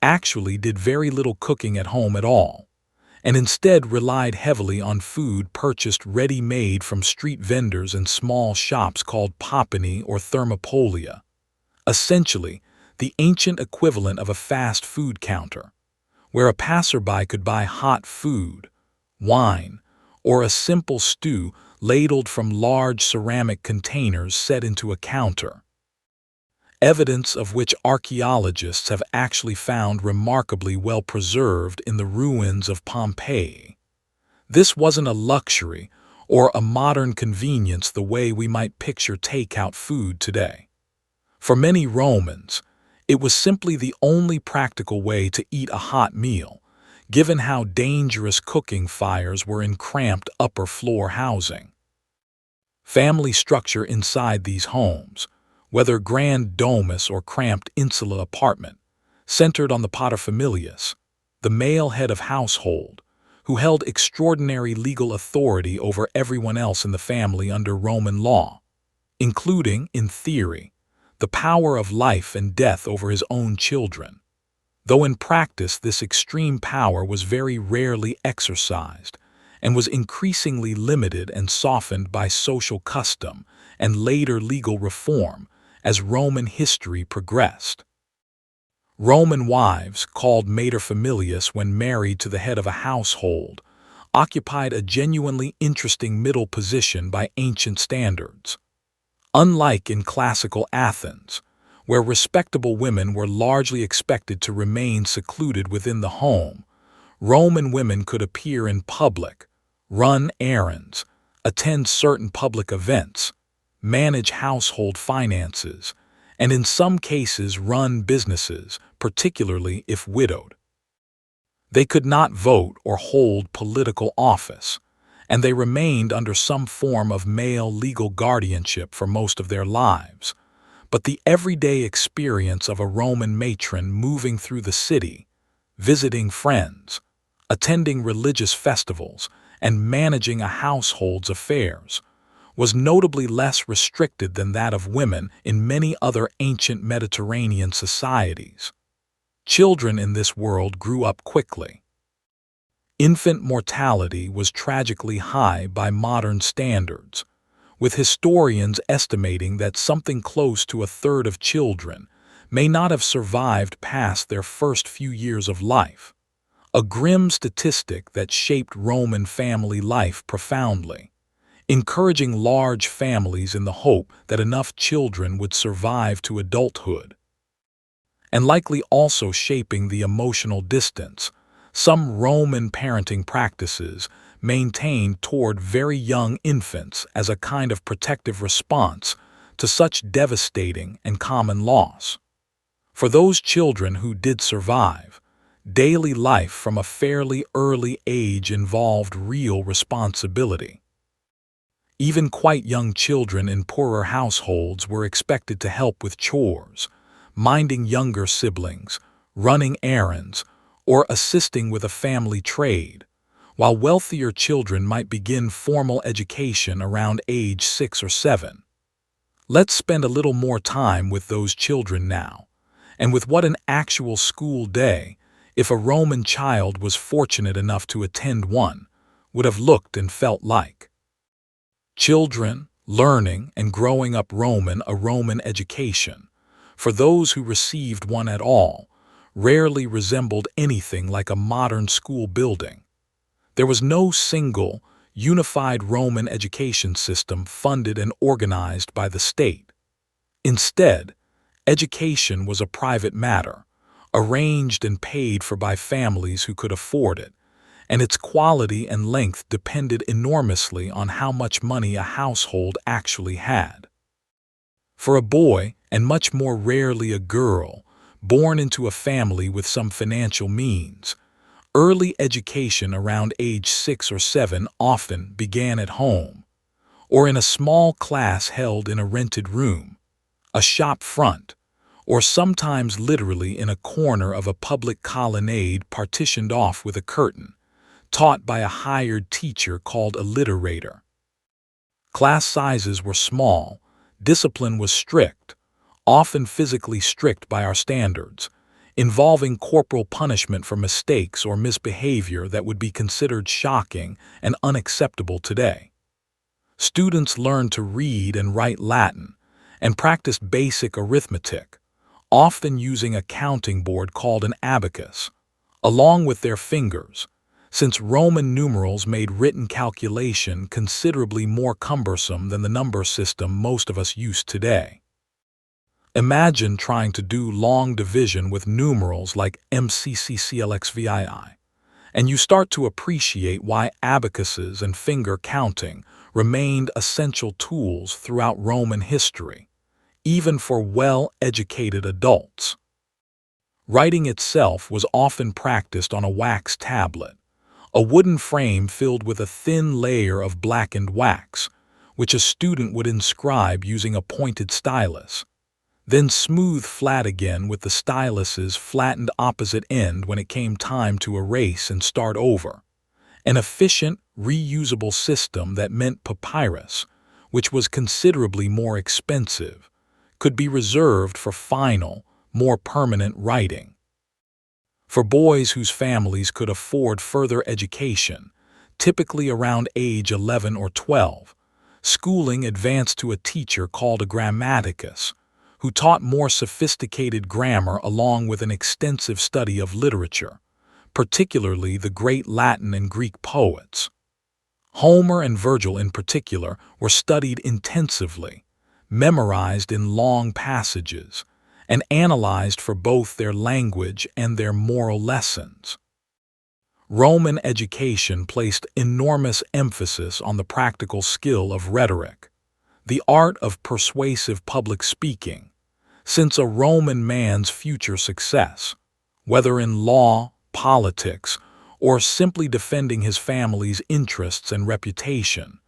actually did very little cooking at home at all, and instead relied heavily on food purchased ready-made from street vendors and small shops called popini or thermopolia, essentially the ancient equivalent of a fast food counter, where a passerby could buy hot food, wine, or a simple stew ladled from large ceramic containers set into a counter. Evidence of which archaeologists have actually found remarkably well preserved in the ruins of Pompeii, This wasn't a luxury or a modern convenience the way we might picture takeout food today. For many Romans, it was simply the only practical way to eat a hot meal, given how dangerous cooking fires were in cramped upper floor housing. Family structure inside these homes, whether grand domus or cramped insula apartment, centered on the paterfamilias, the male head of household, who held extraordinary legal authority over everyone else in the family under Roman law, including, in theory, the power of life and death over his own children, though in practice this extreme power was very rarely exercised and was increasingly limited and softened by social custom and later legal reform as Roman history progressed. Roman wives, called materfamilias when married to the head of a household, occupied a genuinely interesting middle position by ancient standards. Unlike in classical Athens, where respectable women were largely expected to remain secluded within the home, Roman women could appear in public, run errands, attend certain public events, manage household finances, and in some cases run businesses, particularly if widowed. They could not vote or hold political office, and they remained under some form of male legal guardianship for most of their lives. But the everyday experience of a Roman matron moving through the city, visiting friends, attending religious festivals, and managing a household's affairs, was notably less restricted than that of women in many other ancient Mediterranean societies. Children in this world grew up quickly. Infant mortality was tragically high by modern standards, with historians estimating that something close to a third of children may not have survived past their first few years of life, a grim statistic that shaped Roman family life profoundly, encouraging large families in the hope that enough children would survive to adulthood, and likely also shaping the emotional distance some Roman parenting practices maintained toward very young infants as a kind of protective response to such devastating and common loss. For those children who did survive, daily life from a fairly early age involved real responsibility. Even quite young children in poorer households were expected to help with chores, minding younger siblings, running errands, or assisting with a family trade, while wealthier children might begin formal education around age 6 or 7. Let's spend a little more time with those children now, and with what an actual school day, if a Roman child was fortunate enough to attend one, would have looked and felt like. Children, learning and growing up a Roman education, for those who received one at all, rarely resembled anything like a modern school building. There was no single, unified Roman education system funded and organized by the state. Instead, education was a private matter, arranged and paid for by families who could afford it, and its quality and length depended enormously on how much money a household actually had. For a boy, and much more rarely a girl, born into a family with some financial means, early education around age 6 or 7 often began at home, or in a small class held in a rented room, a shop front, or sometimes literally in a corner of a public colonnade partitioned off with a curtain, taught by a hired teacher called a literator. Class sizes were small, discipline was strict, often physically strict by our standards, involving corporal punishment for mistakes or misbehavior that would be considered shocking and unacceptable today. Students learned to read and write Latin and practiced basic arithmetic, often using a counting board called an abacus, along with their fingers, since Roman numerals made written calculation considerably more cumbersome than the number system most of us use today. Imagine trying to do long division with numerals like MCCCLXVII, and you start to appreciate why abacuses and finger counting remained essential tools throughout Roman history, even for well-educated adults. Writing itself was often practiced on a wax tablet, a wooden frame filled with a thin layer of blackened wax, which a student would inscribe using a pointed stylus, then smooth flat again with the stylus's flattened opposite end when it came time to erase and start over. An efficient, reusable system that meant papyrus, which was considerably more expensive, could be reserved for final, more permanent writing. For boys whose families could afford further education, typically around age 11 or 12, schooling advanced to a teacher called a grammaticus, who taught more sophisticated grammar along with an extensive study of literature, particularly the great Latin and Greek poets. Homer and Virgil in particular were studied intensively, memorized in long passages, and analyzed for both their language and their moral lessons. Roman education placed enormous emphasis on the practical skill of rhetoric, the art of persuasive public speaking, since a Roman man's future success, whether in law, politics, or simply defending his family's interests and reputation,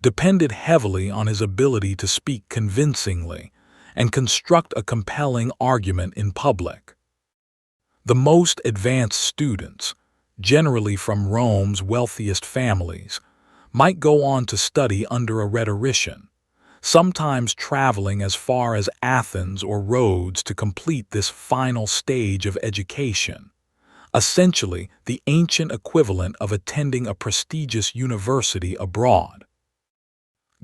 depended heavily on his ability to speak convincingly and construct a compelling argument in public. The most advanced students, generally from Rome's wealthiest families, might go on to study under a rhetorician, sometimes traveling as far as Athens or Rhodes to complete this final stage of education, essentially the ancient equivalent of attending a prestigious university abroad.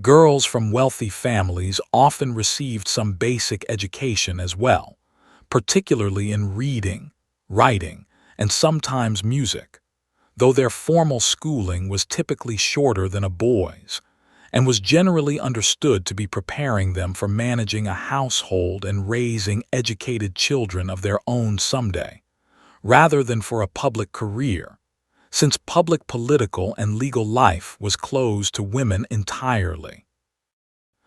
Girls from wealthy families often received some basic education as well, particularly in reading, writing, and sometimes music, though their formal schooling was typically shorter than a boy's, and was generally understood to be preparing them for managing a household and raising educated children of their own someday, rather than for a public career, since public political and legal life was closed to women entirely.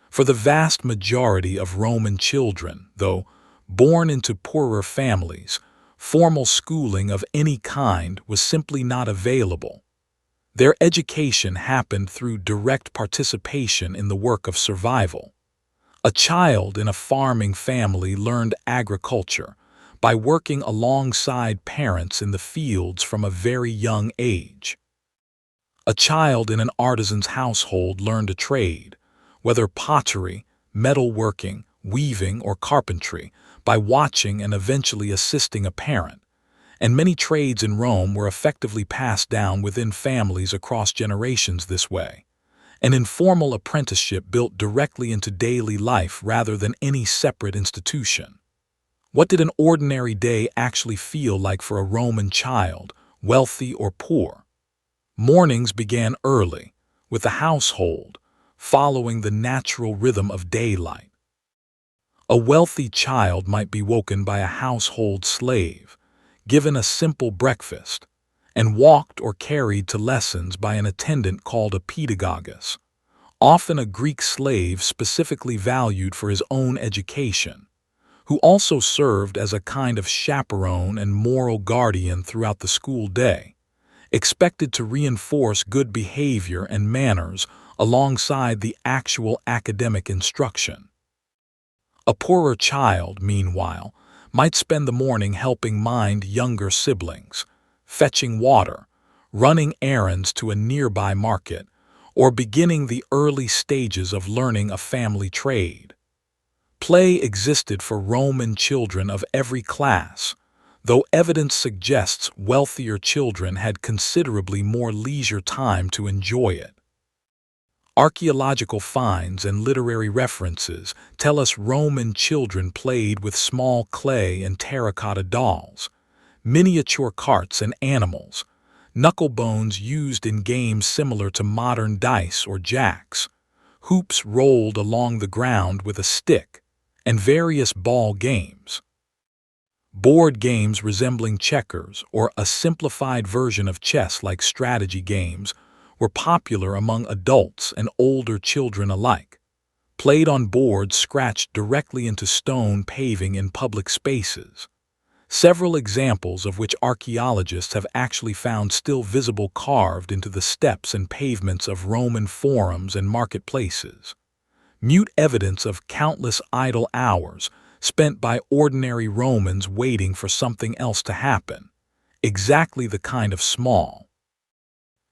For the vast majority of Roman children, though, born into poorer families, formal schooling of any kind was simply not available. Their education happened through direct participation in the work of survival. A child in a farming family learned agriculture by working alongside parents in the fields from a very young age. A child in an artisan's household learned a trade, whether pottery, metalworking, weaving, or carpentry, by watching and eventually assisting a parent, and many trades in Rome were effectively passed down within families across generations this way. An informal apprenticeship built directly into daily life rather than any separate institution. What did an ordinary day actually feel like for a Roman child, wealthy or poor? Mornings began early, with the household, following the natural rhythm of daylight. A wealthy child might be woken by a household slave, given a simple breakfast, and walked or carried to lessons by an attendant called a pedagogus, often a Greek slave specifically valued for his own education, who also served as a kind of chaperone and moral guardian throughout the school day, expected to reinforce good behavior and manners alongside the actual academic instruction. A poorer child, meanwhile, might spend the morning helping mind younger siblings, fetching water, running errands to a nearby market, or beginning the early stages of learning a family trade. Play existed for Roman children of every class, though evidence suggests wealthier children had considerably more leisure time to enjoy it. Archaeological finds and literary references tell us Roman children played with small clay and terracotta dolls, miniature carts and animals, knucklebones used in games similar to modern dice or jacks, hoops rolled along the ground with a stick, and various ball games. Board games resembling checkers or a simplified version of chess like strategy games were popular among adults and older children alike. Played on boards scratched directly into stone paving in public spaces. Several examples of which archaeologists have actually found still visible carved into the steps and pavements of Roman forums and marketplaces. Mute evidence of countless idle hours spent by ordinary Romans waiting for something else to happen, exactly the kind of small,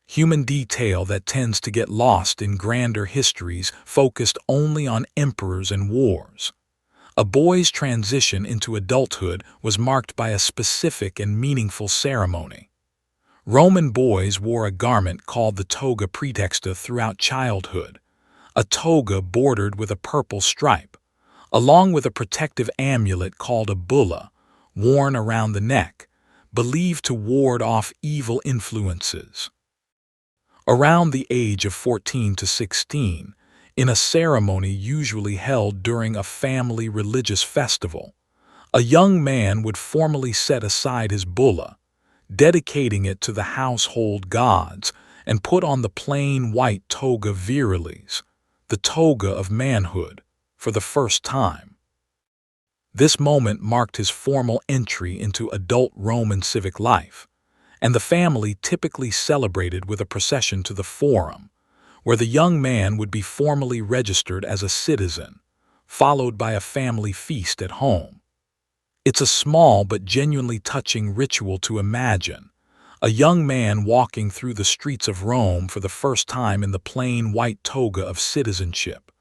human detail that tends to get lost in grander histories focused only on emperors and wars. A boy's transition into adulthood was marked by a specific and meaningful ceremony. Roman boys wore a garment called the toga praetexta throughout childhood, a toga bordered with a purple stripe, along with a protective amulet called a bulla, worn around the neck, believed to ward off evil influences. Around the age of 14 to 16, in a ceremony usually held during a family religious festival, a young man would formally set aside his bulla, dedicating it to the household gods, and put on the plain white toga virilis, the toga of manhood, for the first time. This moment marked his formal entry into adult Roman civic life, and the family typically celebrated with a procession to the forum, where the young man would be formally registered as a citizen, followed by a family feast at home. It's a small but genuinely touching ritual to imagine, a young man walking through the streets of Rome for the first time in the plain white toga of citizenship,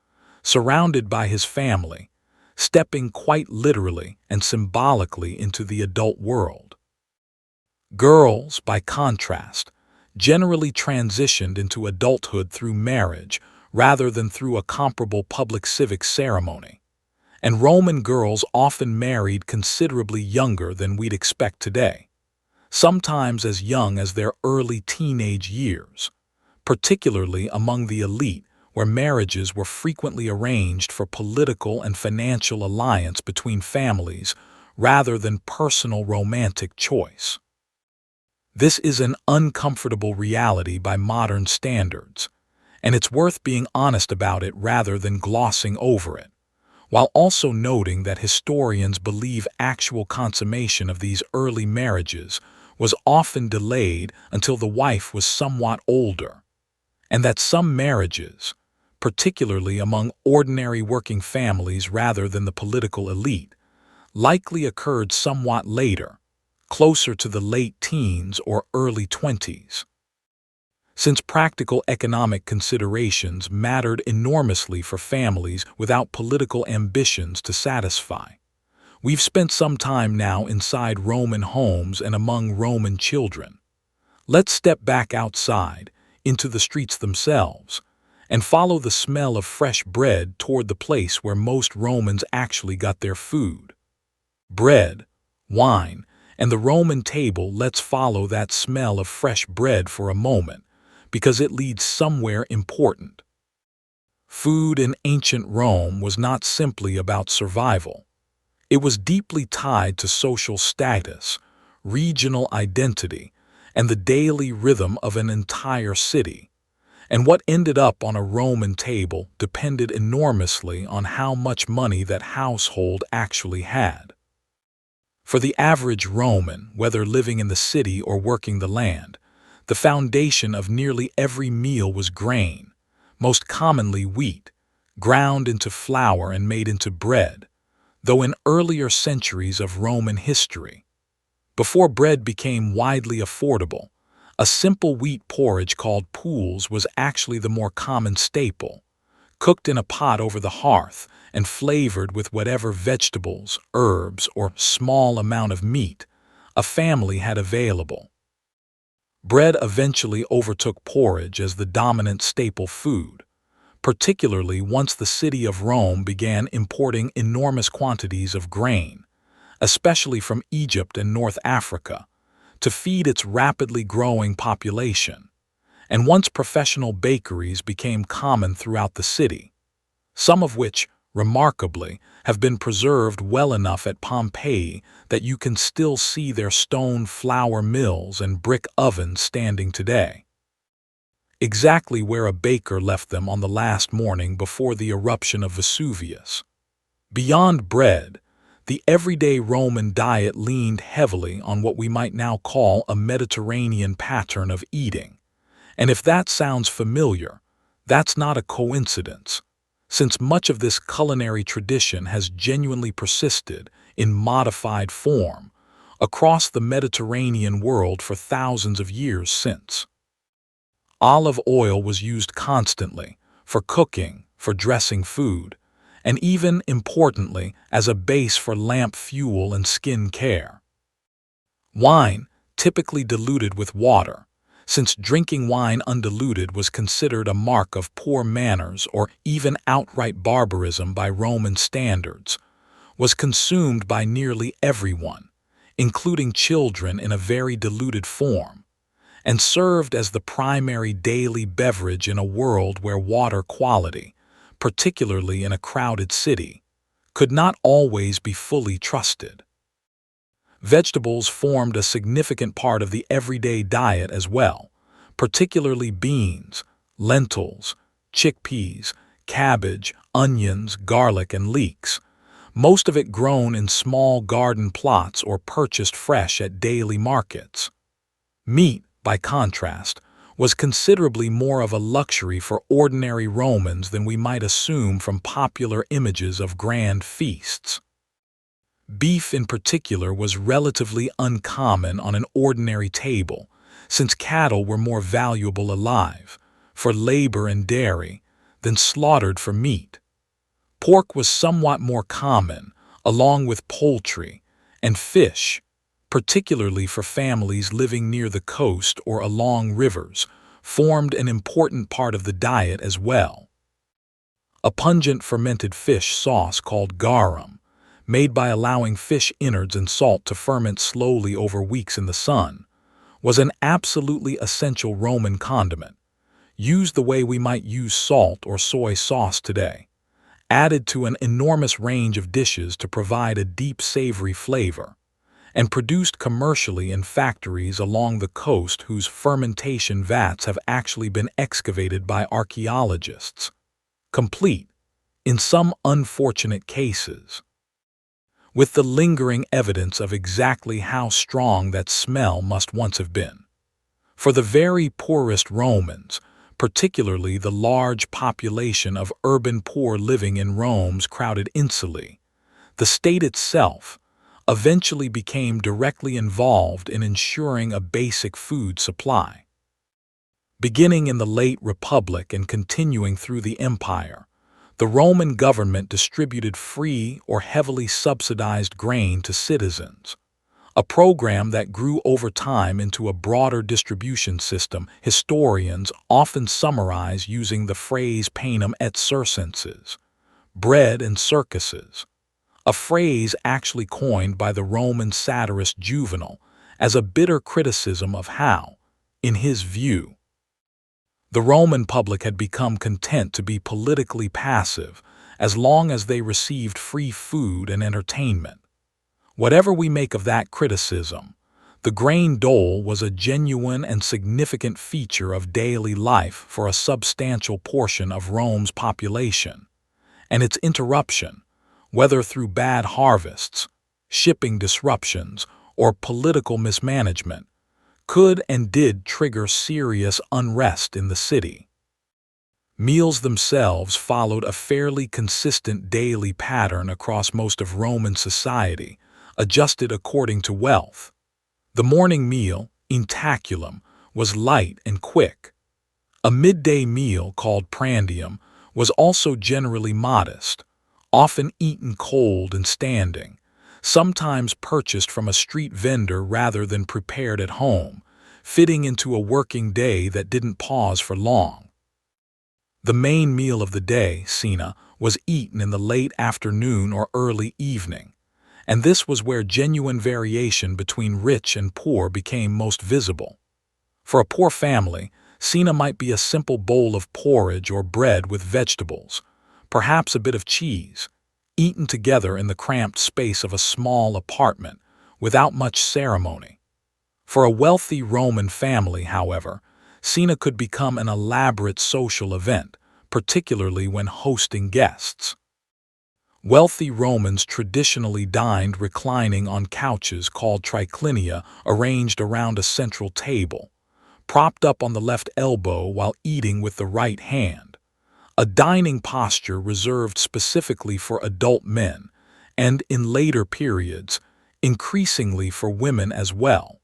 surrounded by his family, stepping quite literally and symbolically into the adult world. Girls, by contrast, generally transitioned into adulthood through marriage rather than through a comparable public civic ceremony, and Roman girls often married considerably younger than we'd expect today, sometimes as young as their early teenage years, particularly among the elite, where marriages were frequently arranged for political and financial alliance between families rather than personal romantic choice. This is an uncomfortable reality by modern standards, and it's worth being honest about it rather than glossing over it, while also noting that historians believe actual consummation of these early marriages was often delayed until the wife was somewhat older, and that some marriages, particularly among ordinary working families rather than the political elite, likely occurred somewhat later, closer to the late teens or early 20s. Since practical economic considerations mattered enormously for families without political ambitions to satisfy, we've spent some time now inside Roman homes and among Roman children. Let's step back outside, into the streets themselves, and follow the smell of fresh bread toward the place where most Romans actually got their food. Bread, wine, and the Roman table. Let's follow that smell of fresh bread for a moment, because it leads somewhere important. Food in ancient Rome was not simply about survival. It was deeply tied to social status, regional identity, and the daily rhythm of an entire city. And what ended up on a Roman table depended enormously on how much money that household actually had. For the average Roman, whether living in the city or working the land, the foundation of nearly every meal was grain, most commonly wheat, ground into flour and made into bread, though in earlier centuries of Roman history, before bread became widely affordable, a simple wheat porridge called pools was actually the more common staple, cooked in a pot over the hearth and flavored with whatever vegetables, herbs, or small amount of meat a family had available. Bread eventually overtook porridge as the dominant staple food, particularly once the city of Rome began importing enormous quantities of grain, especially from Egypt and North Africa, to feed its rapidly growing population, and once professional bakeries became common throughout the city, some of which, remarkably, have been preserved well enough at Pompeii that you can still see their stone flour mills and brick ovens standing today, exactly where a baker left them on the last morning before the eruption of Vesuvius. Beyond bread, the everyday Roman diet leaned heavily on what we might now call a Mediterranean pattern of eating. And if that sounds familiar, that's not a coincidence, since much of this culinary tradition has genuinely persisted in modified form across the Mediterranean world for thousands of years since. Olive oil was used constantly for cooking, for dressing food, and even, importantly, as a base for lamp fuel and skin care. Wine, typically diluted with water, since drinking wine undiluted was considered a mark of poor manners or even outright barbarism by Roman standards, was consumed by nearly everyone, including children in a very diluted form, and served as the primary daily beverage in a world where water quality, particularly in a crowded city, could not always be fully trusted. Vegetables formed a significant part of the everyday diet as well, particularly beans, lentils, chickpeas, cabbage, onions, garlic, and leeks, most of it grown in small garden plots or purchased fresh at daily markets. Meat, by contrast, was considerably more of a luxury for ordinary Romans than we might assume from popular images of grand feasts. Beef in particular was relatively uncommon on an ordinary table, since cattle were more valuable alive, for labor and dairy, than slaughtered for meat. Pork was somewhat more common, along with poultry, and fish, particularly for families living near the coast or along rivers, formed an important part of the diet as well. A pungent fermented fish sauce called garum, made by allowing fish innards and salt to ferment slowly over weeks in the sun, was an absolutely essential Roman condiment, used the way we might use salt or soy sauce today, added to an enormous range of dishes to provide a deep savory flavor, and produced commercially in factories along the coast whose fermentation vats have actually been excavated by archaeologists, complete, in some unfortunate cases, with the lingering evidence of exactly how strong that smell must once have been. For the very poorest Romans, particularly the large population of urban poor living in Rome's crowded insulae, the state itself eventually became directly involved in ensuring a basic food supply. Beginning in the late Republic and continuing through the Empire, the Roman government distributed free or heavily subsidized grain to citizens, a program that grew over time into a broader distribution system historians often summarize using the phrase panem et circenses, bread and circuses, a phrase actually coined by the Roman satirist Juvenal as a bitter criticism of how, in his view, the Roman public had become content to be politically passive as long as they received free food and entertainment. Whatever we make of that criticism, the grain dole was a genuine and significant feature of daily life for a substantial portion of Rome's population, and its interruption, whether through bad harvests, shipping disruptions, or political mismanagement, could and did trigger serious unrest in the city. Meals themselves followed a fairly consistent daily pattern across most of Roman society, adjusted according to wealth. The morning meal, intaculum, was light and quick. A midday meal, called prandium, was also generally modest, often eaten cold and standing, sometimes purchased from a street vendor rather than prepared at home, fitting into a working day that didn't pause for long. The main meal of the day, cena, was eaten in the late afternoon or early evening, and this was where genuine variation between rich and poor became most visible. For a poor family, cena might be a simple bowl of porridge or bread with vegetables, perhaps a bit of cheese, eaten together in the cramped space of a small apartment without much ceremony. For a wealthy Roman family, however, cena could become an elaborate social event, particularly when hosting guests. Wealthy Romans traditionally dined reclining on couches called triclinia arranged around a central table, propped up on the left elbow while eating with the right hand, a dining posture reserved specifically for adult men, and in later periods, increasingly for women as well,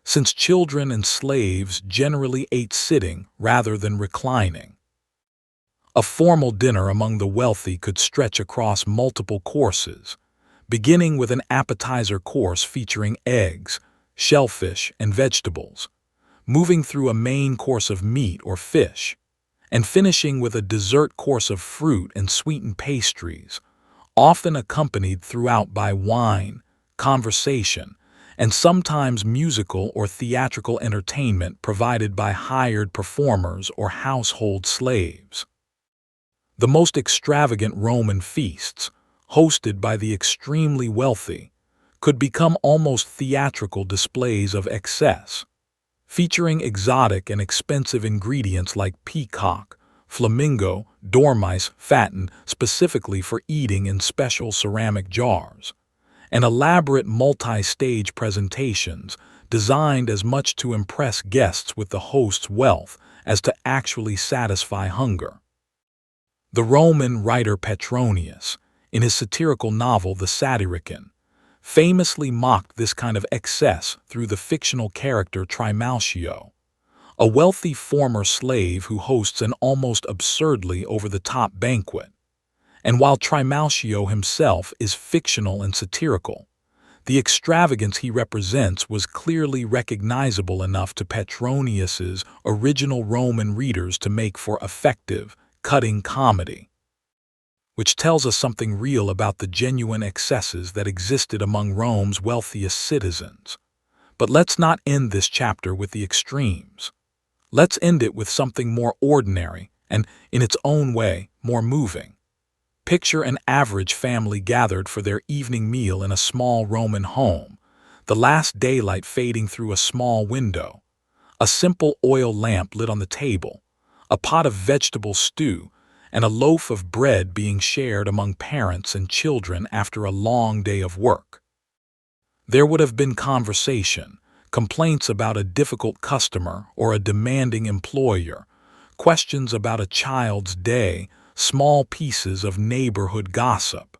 since children and slaves generally ate sitting rather than reclining. A formal dinner among the wealthy could stretch across multiple courses, beginning with an appetizer course featuring eggs, shellfish, and vegetables, moving through a main course of meat or fish, and finishing with a dessert course of fruit and sweetened pastries, often accompanied throughout by wine, conversation, and sometimes musical or theatrical entertainment provided by hired performers or household slaves. The most extravagant Roman feasts, hosted by the extremely wealthy, could become almost theatrical displays of excess, featuring exotic and expensive ingredients like peacock, flamingo, dormice fattened specifically for eating in special ceramic jars, and elaborate multi-stage presentations designed as much to impress guests with the host's wealth as to actually satisfy hunger. The Roman writer Petronius, in his satirical novel The Satyricon, famously mocked this kind of excess through the fictional character Trimalchio, a wealthy former slave who hosts an almost absurdly over-the-top banquet. And while Trimalchio himself is fictional and satirical, the extravagance he represents was clearly recognizable enough to Petronius's original Roman readers to make for effective, cutting comedy, which tells us something real about the genuine excesses that existed among Rome's wealthiest citizens. But let's not end this chapter with the extremes. Let's end it with something more ordinary and, in its own way, more moving. Picture an average family gathered for their evening meal in a small Roman home, the last daylight fading through a small window, a simple oil lamp lit on the table, a pot of vegetable stew, and a loaf of bread being shared among parents and children after a long day of work. There would have been conversation, complaints about a difficult customer or a demanding employer, questions about a child's day, small pieces of neighborhood gossip.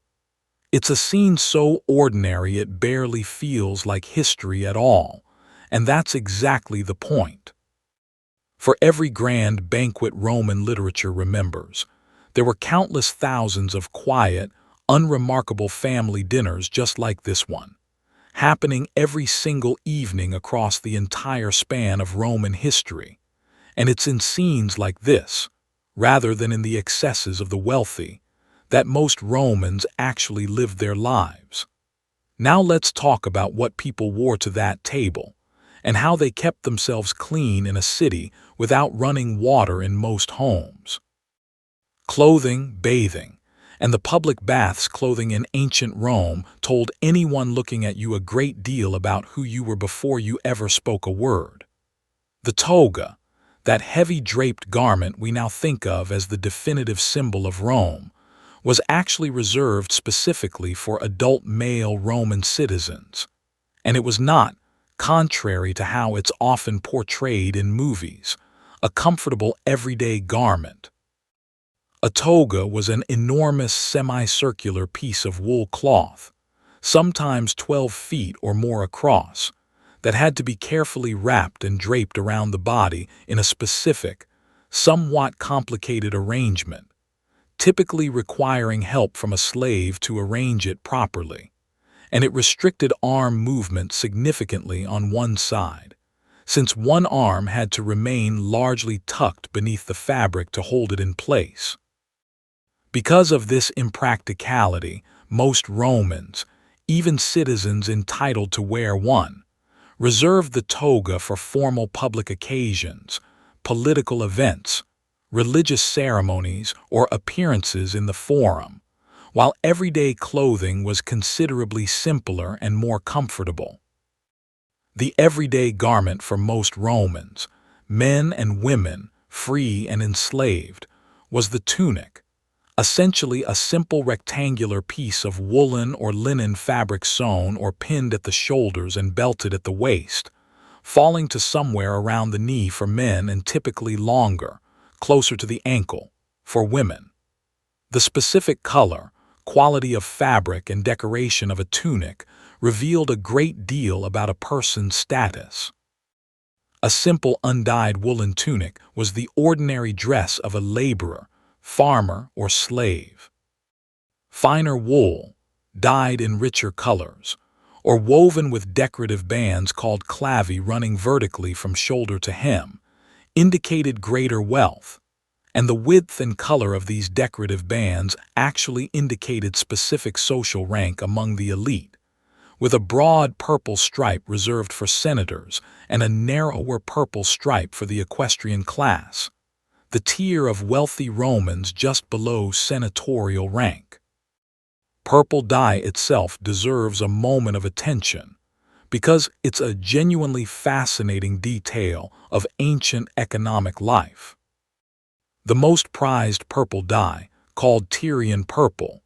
It's a scene so ordinary it barely feels like history at all, and that's exactly the point. For every grand banquet Roman literature remembers, there were countless thousands of quiet, unremarkable family dinners just like this one, happening every single evening across the entire span of Roman history. And it's in scenes like this, rather than in the excesses of the wealthy, that most Romans actually lived their lives. Now let's talk about what people wore to that table, and how they kept themselves clean in a city without running water in most homes. Clothing, bathing, and the public baths clothing in ancient Rome told anyone looking at you a great deal about who you were before you ever spoke a word. The toga, that heavy draped garment we now think of as the definitive symbol of Rome, was actually reserved specifically for adult male Roman citizens, and it was not, contrary to how it's often portrayed in movies, a comfortable everyday garment. A toga was an enormous semicircular piece of wool cloth, sometimes 12 feet or more across, that had to be carefully wrapped and draped around the body in a specific, somewhat complicated arrangement, typically requiring help from a slave to arrange it properly. And it restricted arm movement significantly on one side, since one arm had to remain largely tucked beneath the fabric to hold it in place. Because of this impracticality, most Romans, even citizens entitled to wear one, reserved the toga for formal public occasions, political events, religious ceremonies, or appearances in the forum, while everyday clothing was considerably simpler and more comfortable. The everyday garment for most Romans, men and women, free and enslaved, was the tunic, essentially a simple rectangular piece of woolen or linen fabric sewn or pinned at the shoulders and belted at the waist, falling to somewhere around the knee for men and typically longer, closer to the ankle, for women. The specific color, quality of fabric, and decoration of a tunic revealed a great deal about a person's status. A simple undyed woolen tunic was the ordinary dress of a laborer, farmer, or slave. Finer wool, dyed in richer colors, or woven with decorative bands called clavi running vertically from shoulder to hem, indicated greater wealth, and the width and color of these decorative bands actually indicated specific social rank among the elite, with a broad purple stripe reserved for senators and a narrower purple stripe for the equestrian class, the tier of wealthy Romans just below senatorial rank. Purple dye itself deserves a moment of attention because it's a genuinely fascinating detail of ancient economic life. The most prized purple dye, called Tyrian purple,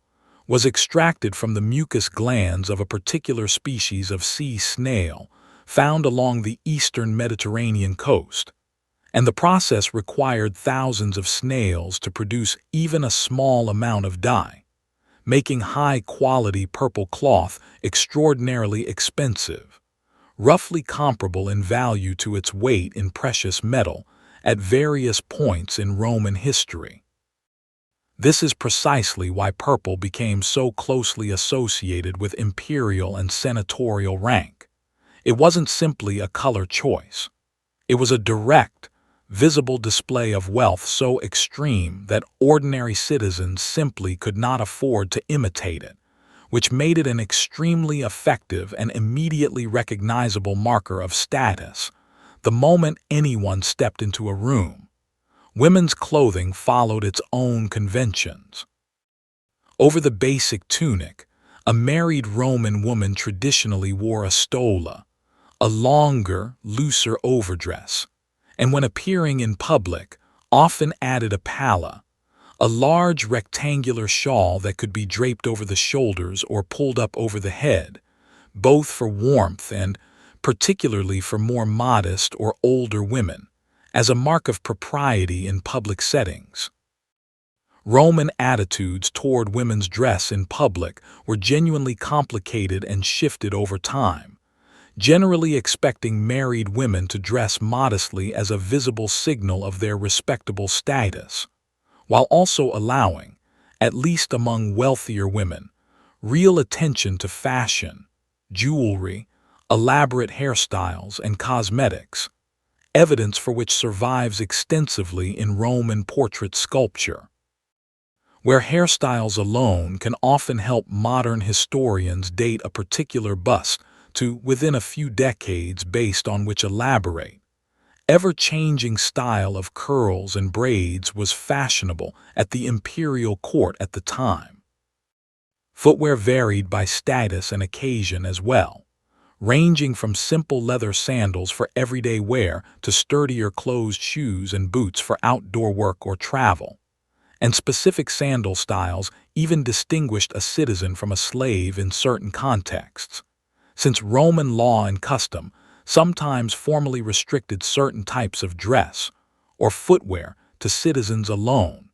was extracted from the mucus glands of a particular species of sea snail found along the eastern Mediterranean coast, and the process required thousands of snails to produce even a small amount of dye, making high-quality purple cloth extraordinarily expensive, roughly comparable in value to its weight in precious metal at various points in Roman history. This is precisely why purple became so closely associated with imperial and senatorial rank. It wasn't simply a color choice. It was a direct, visible display of wealth so extreme that ordinary citizens simply could not afford to imitate it, which made it an extremely effective and immediately recognizable marker of status the moment anyone stepped into a room. Women's clothing followed its own conventions. Over the basic tunic, a married Roman woman traditionally wore a stola, a longer, looser overdress, and when appearing in public, often added a palla, a large rectangular shawl that could be draped over the shoulders or pulled up over the head, both for warmth and, particularly for more modest or older women, as a mark of propriety in public settings. Roman attitudes toward women's dress in public were genuinely complicated and shifted over time, generally expecting married women to dress modestly as a visible signal of their respectable status, while also allowing, at least among wealthier women, real attention to fashion, jewelry, elaborate hairstyles, and cosmetics, evidence for which survives extensively in Roman portrait sculpture, where hairstyles alone can often help modern historians date a particular bust to within a few decades based on which elaborate, ever-changing style of curls and braids was fashionable at the imperial court at the time. Footwear varied by status and occasion as well, ranging from simple leather sandals for everyday wear to sturdier closed shoes and boots for outdoor work or travel. And specific sandal styles even distinguished a citizen from a slave in certain contexts, since Roman law and custom sometimes formally restricted certain types of dress or footwear to citizens alone,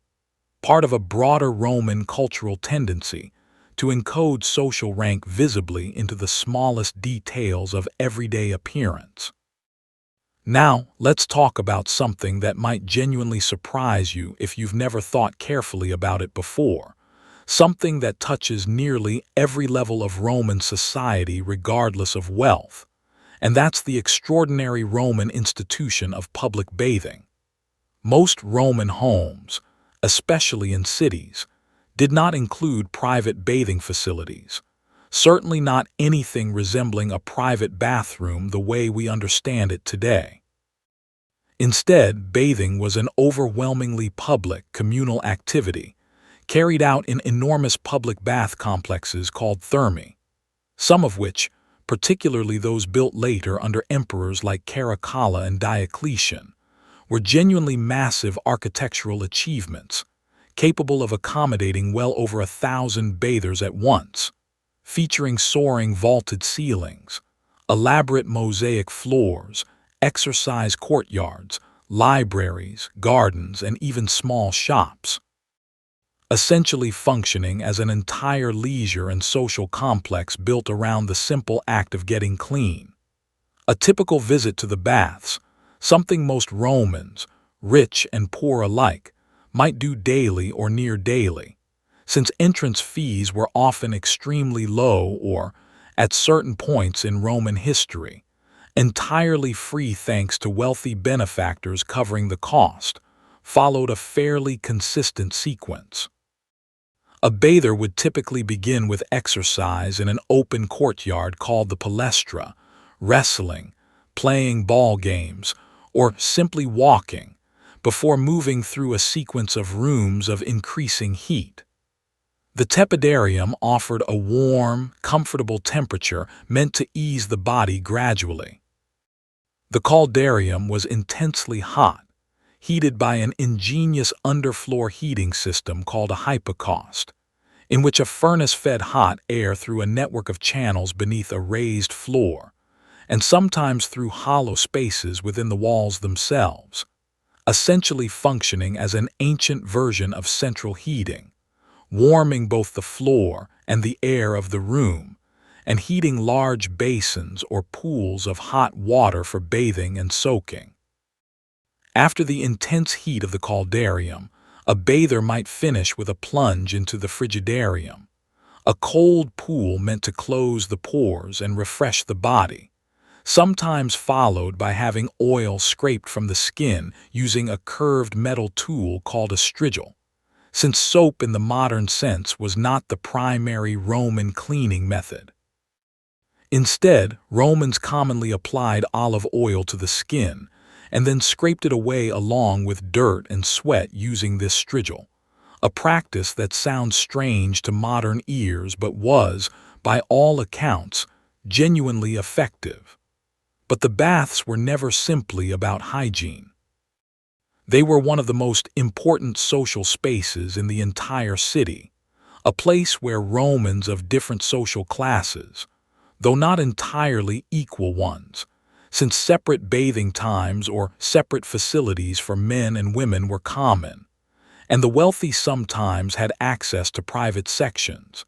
part of a broader Roman cultural tendency to encode social rank visibly into the smallest details of everyday appearance. Now, let's talk about something that might genuinely surprise you if you've never thought carefully about it before, something that touches nearly every level of Roman society regardless of wealth, and that's the extraordinary Roman institution of public bathing. Most Roman homes, especially in cities, did not include private bathing facilities, certainly not anything resembling a private bathroom the way we understand it today. Instead, bathing was an overwhelmingly public, communal activity, carried out in enormous public bath complexes called thermae, some of which, particularly those built later under emperors like Caracalla and Diocletian, were genuinely massive architectural achievements, capable of accommodating well over 1,000 bathers at once, featuring soaring vaulted ceilings, elaborate mosaic floors, exercise courtyards, libraries, gardens, and even small shops, essentially functioning as an entire leisure and social complex built around the simple act of getting clean. A typical visit to the baths, something most Romans, rich and poor alike, might do daily or near daily, since entrance fees were often extremely low or, at certain points in Roman history, entirely free thanks to wealthy benefactors covering the cost, followed a fairly consistent sequence. A bather would typically begin with exercise in an open courtyard called the palestra, wrestling, playing ball games, or simply walking, before moving through a sequence of rooms of increasing heat. The tepidarium offered a warm, comfortable temperature meant to ease the body gradually. The caldarium was intensely hot, heated by an ingenious underfloor heating system called a hypocaust, in which a furnace fed hot air through a network of channels beneath a raised floor, and sometimes through hollow spaces within the walls themselves, essentially functioning as an ancient version of central heating, warming both the floor and the air of the room, and heating large basins or pools of hot water for bathing and soaking. After the intense heat of the caldarium, a bather might finish with a plunge into the frigidarium, a cold pool meant to close the pores and refresh the body, sometimes followed by having oil scraped from the skin using a curved metal tool called a strigil, since soap in the modern sense was not the primary Roman cleaning method. Instead, Romans commonly applied olive oil to the skin and then scraped it away along with dirt and sweat using this strigil, a practice that sounds strange to modern ears but was, by all accounts, genuinely effective. But the baths were never simply about hygiene. They were one of the most important social spaces in the entire city, a place where Romans of different social classes, though not entirely equal ones, since separate bathing times or separate facilities for men and women were common, and the wealthy sometimes had access to private sections,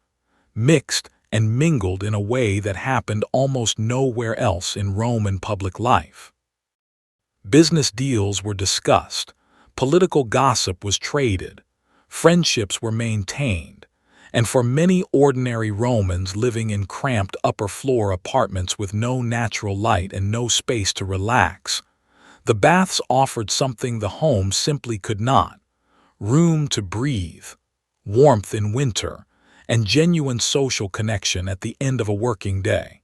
mixed and mingled in a way that happened almost nowhere else in Roman public life. Business deals were discussed, political gossip was traded, friendships were maintained, and for many ordinary Romans living in cramped upper-floor apartments with no natural light and no space to relax, the baths offered something the home simply could not: room to breathe, warmth in winter, and genuine social connection at the end of a working day.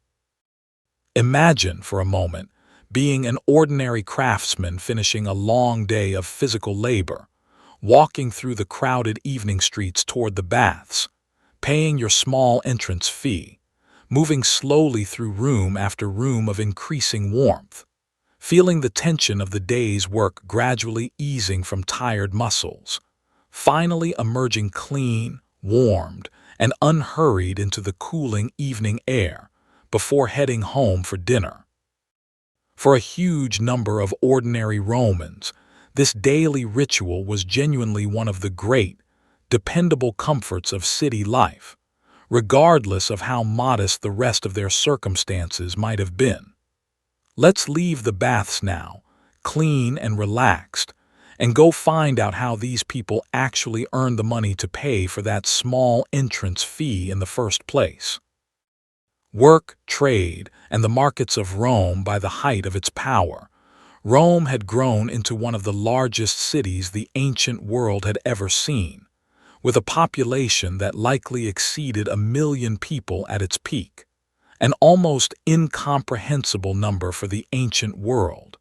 Imagine, for a moment, being an ordinary craftsman finishing a long day of physical labor, walking through the crowded evening streets toward the baths, paying your small entrance fee, moving slowly through room after room of increasing warmth, feeling the tension of the day's work gradually easing from tired muscles, finally emerging clean, warmed, and unhurried into the cooling evening air before heading home for dinner. For a huge number of ordinary Romans, this daily ritual was genuinely one of the great, dependable comforts of city life, regardless of how modest the rest of their circumstances might have been. Let's leave the baths now, clean and relaxed, and go find out how these people actually earned the money to pay for that small entrance fee in the first place. Work, trade, and the markets of Rome. By the height of its power, Rome had grown into one of the largest cities the ancient world had ever seen, with a population that likely exceeded 1 million people at its peak, an almost incomprehensible number for the ancient world,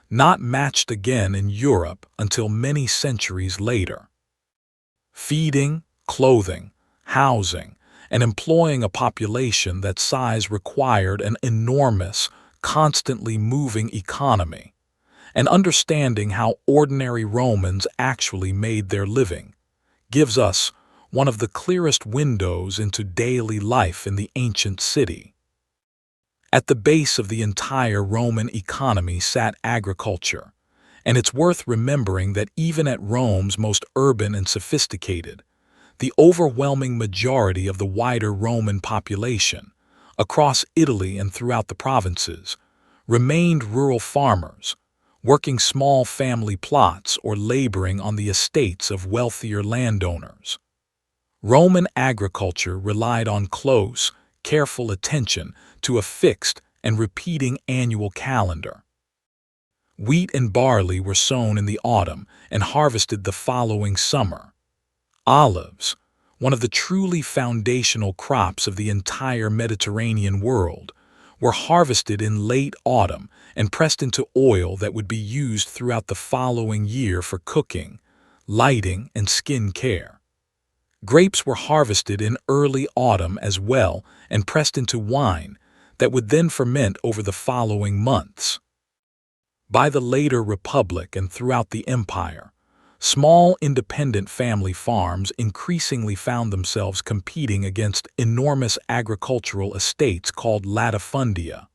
not matched again in Europe until many centuries later. Feeding, clothing, housing, and employing a population that size required an enormous, constantly moving economy, and understanding how ordinary Romans actually made their living gives us one of the clearest windows into daily life in the ancient city. At the base of the entire Roman economy sat agriculture, and it's worth remembering that even at Rome's most urban and sophisticated, the overwhelming majority of the wider Roman population, across Italy and throughout the provinces, remained rural farmers, working small family plots or laboring on the estates of wealthier landowners. Roman agriculture relied on close, careful attention to a fixed and repeating annual calendar. Wheat and barley were sown in the autumn and harvested the following summer. Olives, one of the truly foundational crops of the entire Mediterranean world, were harvested in late autumn and pressed into oil that would be used throughout the following year for cooking, lighting, and skin care. Grapes were harvested in early autumn as well and pressed into wine that would then ferment over the following months. By the later Republic and throughout the Empire, small independent family farms increasingly found themselves competing against enormous agricultural estates called latifundia,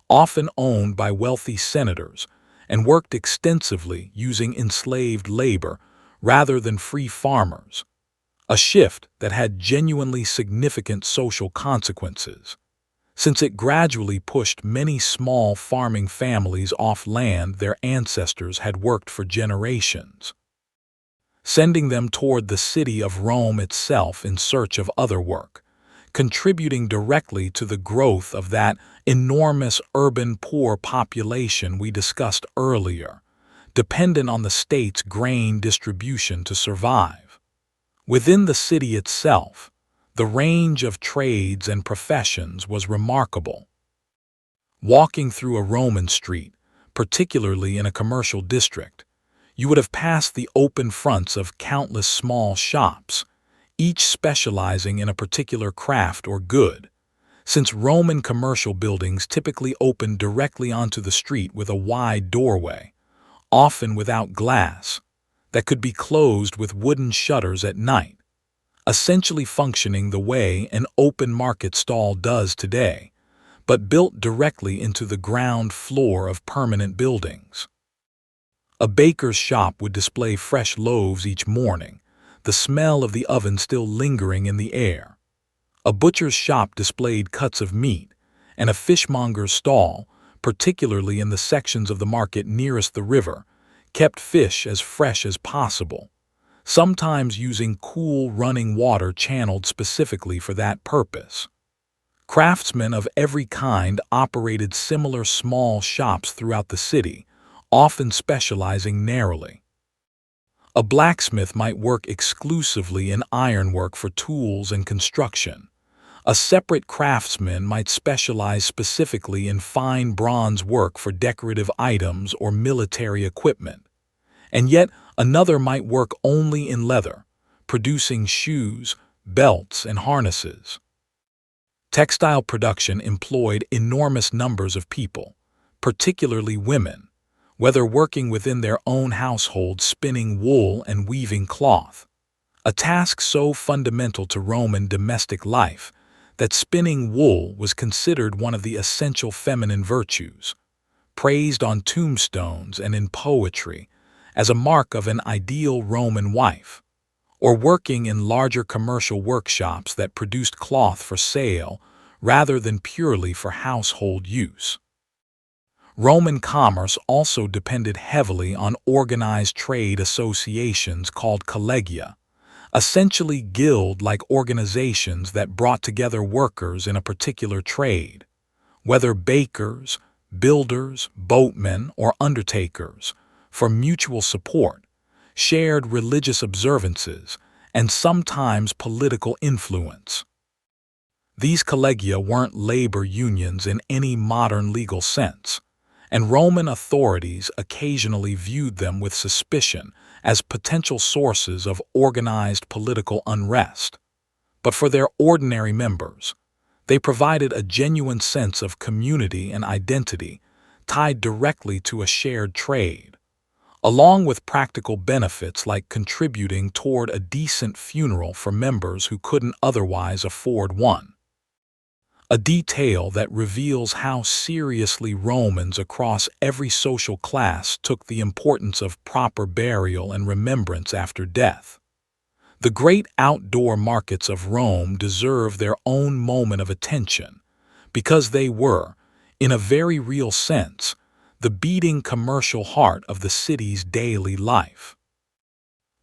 often owned by wealthy senators, and worked extensively using enslaved labor rather than free farmers, a shift that had genuinely significant social consequences, since it gradually pushed many small farming families off land their ancestors had worked for generations, sending them toward the city of Rome itself in search of other work, contributing directly to the growth of that enormous urban poor population we discussed earlier, dependent on the state's grain distribution to survive. Within the city itself, the range of trades and professions was remarkable. Walking through a Roman street, particularly in a commercial district, you would have passed the open fronts of countless small shops, each specializing in a particular craft or good, since Roman commercial buildings typically opened directly onto the street with a wide doorway, often without glass, that could be closed with wooden shutters at night, essentially functioning the way an open market stall does today, but built directly into the ground floor of permanent buildings. A baker's shop would display fresh loaves each morning, the smell of the oven still lingering in the air. A butcher's shop displayed cuts of meat, and a fishmonger's stall, particularly in the sections of the market nearest the river, kept fish as fresh as possible, sometimes using cool running water channeled specifically for that purpose. Craftsmen of every kind operated similar small shops throughout the city, often specializing narrowly. A blacksmith might work exclusively in ironwork for tools and construction. A separate craftsman might specialize specifically in fine bronze work for decorative items or military equipment. And yet another might work only in leather, producing shoes, belts, and harnesses. Textile production employed enormous numbers of people, particularly women, whether working within their own households spinning wool and weaving cloth, a task so fundamental to Roman domestic life that spinning wool was considered one of the essential feminine virtues, praised on tombstones and in poetry as a mark of an ideal Roman wife, or working in larger commercial workshops that produced cloth for sale rather than purely for household use. Roman commerce also depended heavily on organized trade associations called collegia, essentially guild-like organizations that brought together workers in a particular trade, whether bakers, builders, boatmen, or undertakers, for mutual support, shared religious observances, and sometimes political influence. These collegia weren't labor unions in any modern legal sense, and Roman authorities occasionally viewed them with suspicion as potential sources of organized political unrest. But for their ordinary members, they provided a genuine sense of community and identity tied directly to a shared trade, along with practical benefits like contributing toward a decent funeral for members who couldn't otherwise afford one. A detail that reveals how seriously Romans across every social class took the importance of proper burial and remembrance after death. The great outdoor markets of Rome deserve their own moment of attention because they were, in a very real sense, the beating commercial heart of the city's daily life.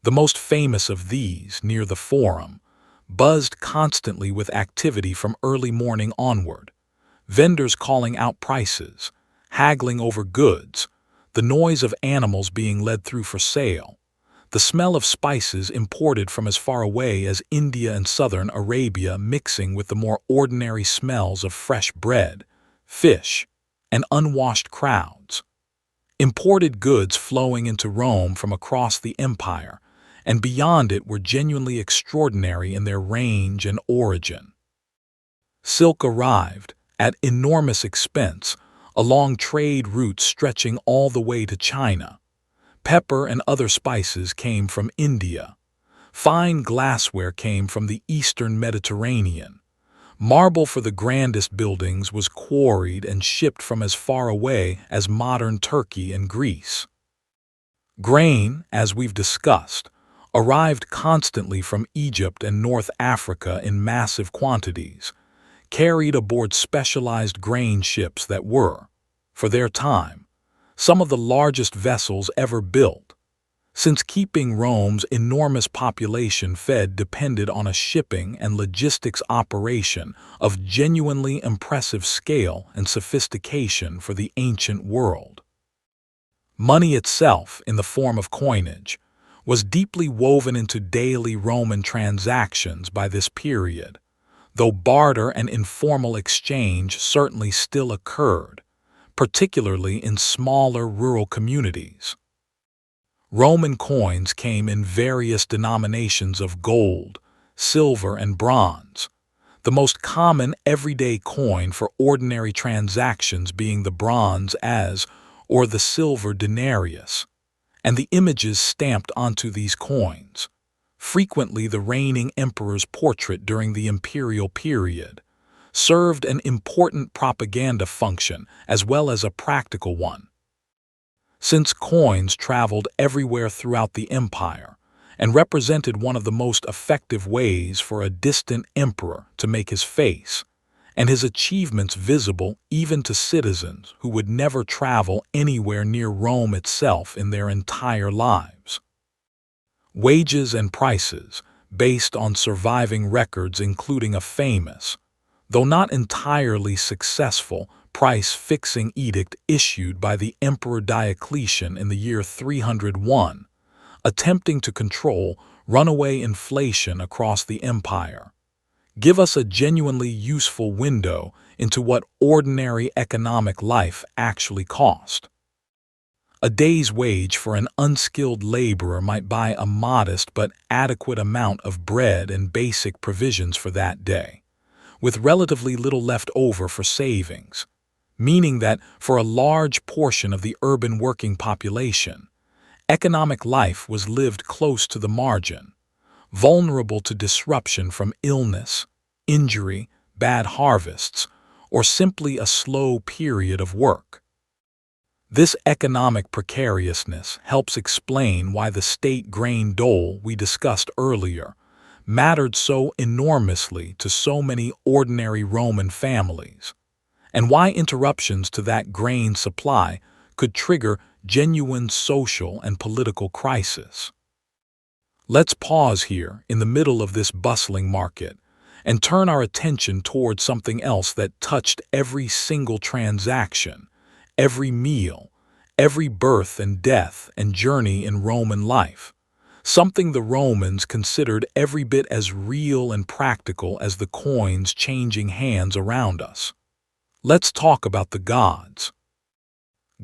The most famous of these, near the Forum, buzzed constantly with activity from early morning onward, vendors calling out prices, haggling over goods, the noise of animals being led through for sale, the smell of spices imported from as far away as India and southern Arabia mixing with the more ordinary smells of fresh bread, fish, and unwashed crowds. Imported goods flowing into Rome from across the empire and beyond it were genuinely extraordinary in their range and origin. Silk arrived, at enormous expense, along trade routes stretching all the way to China. Pepper and other spices came from India. Fine glassware came from the eastern Mediterranean. Marble for the grandest buildings was quarried and shipped from as far away as modern Turkey and Greece. Grain, as we've discussed, arrived constantly from Egypt and North Africa in massive quantities, carried aboard specialized grain ships that were, for their time, some of the largest vessels ever built, since keeping Rome's enormous population fed depended on a shipping and logistics operation of genuinely impressive scale and sophistication for the ancient world. Money itself, in the form of coinage, was deeply woven into daily Roman transactions by this period, though barter and informal exchange certainly still occurred, particularly in smaller rural communities. Roman coins came in various denominations of gold, silver, and bronze, the most common everyday coin for ordinary transactions being the bronze as, or the silver denarius, and the images stamped onto these coins, frequently the reigning emperor's portrait during the imperial period, served an important propaganda function as well as a practical one. Since coins traveled everywhere throughout the empire and represented one of the most effective ways for a distant emperor to make his face, and his achievements visible even to citizens who would never travel anywhere near Rome itself in their entire lives. Wages and prices, based on surviving records including a famous, though not entirely successful, price-fixing edict issued by the Emperor Diocletian in the year 301, attempting to control runaway inflation across the empire, give us a genuinely useful window into what ordinary economic life actually cost. A day's wage for an unskilled laborer might buy a modest but adequate amount of bread and basic provisions for that day, with relatively little left over for savings, meaning that for a large portion of the urban working population, economic life was lived close to the margin, vulnerable to disruption from illness, injury, bad harvests, or simply a slow period of work. This economic precariousness helps explain why the state grain dole we discussed earlier mattered so enormously to so many ordinary Roman families, and why interruptions to that grain supply could trigger genuine social and political crisis. Let's pause here in the middle of this bustling market and turn our attention toward something else that touched every single transaction, every meal, every birth and death and journey in Roman life, something the Romans considered every bit as real and practical as the coins changing hands around us. Let's talk about the gods.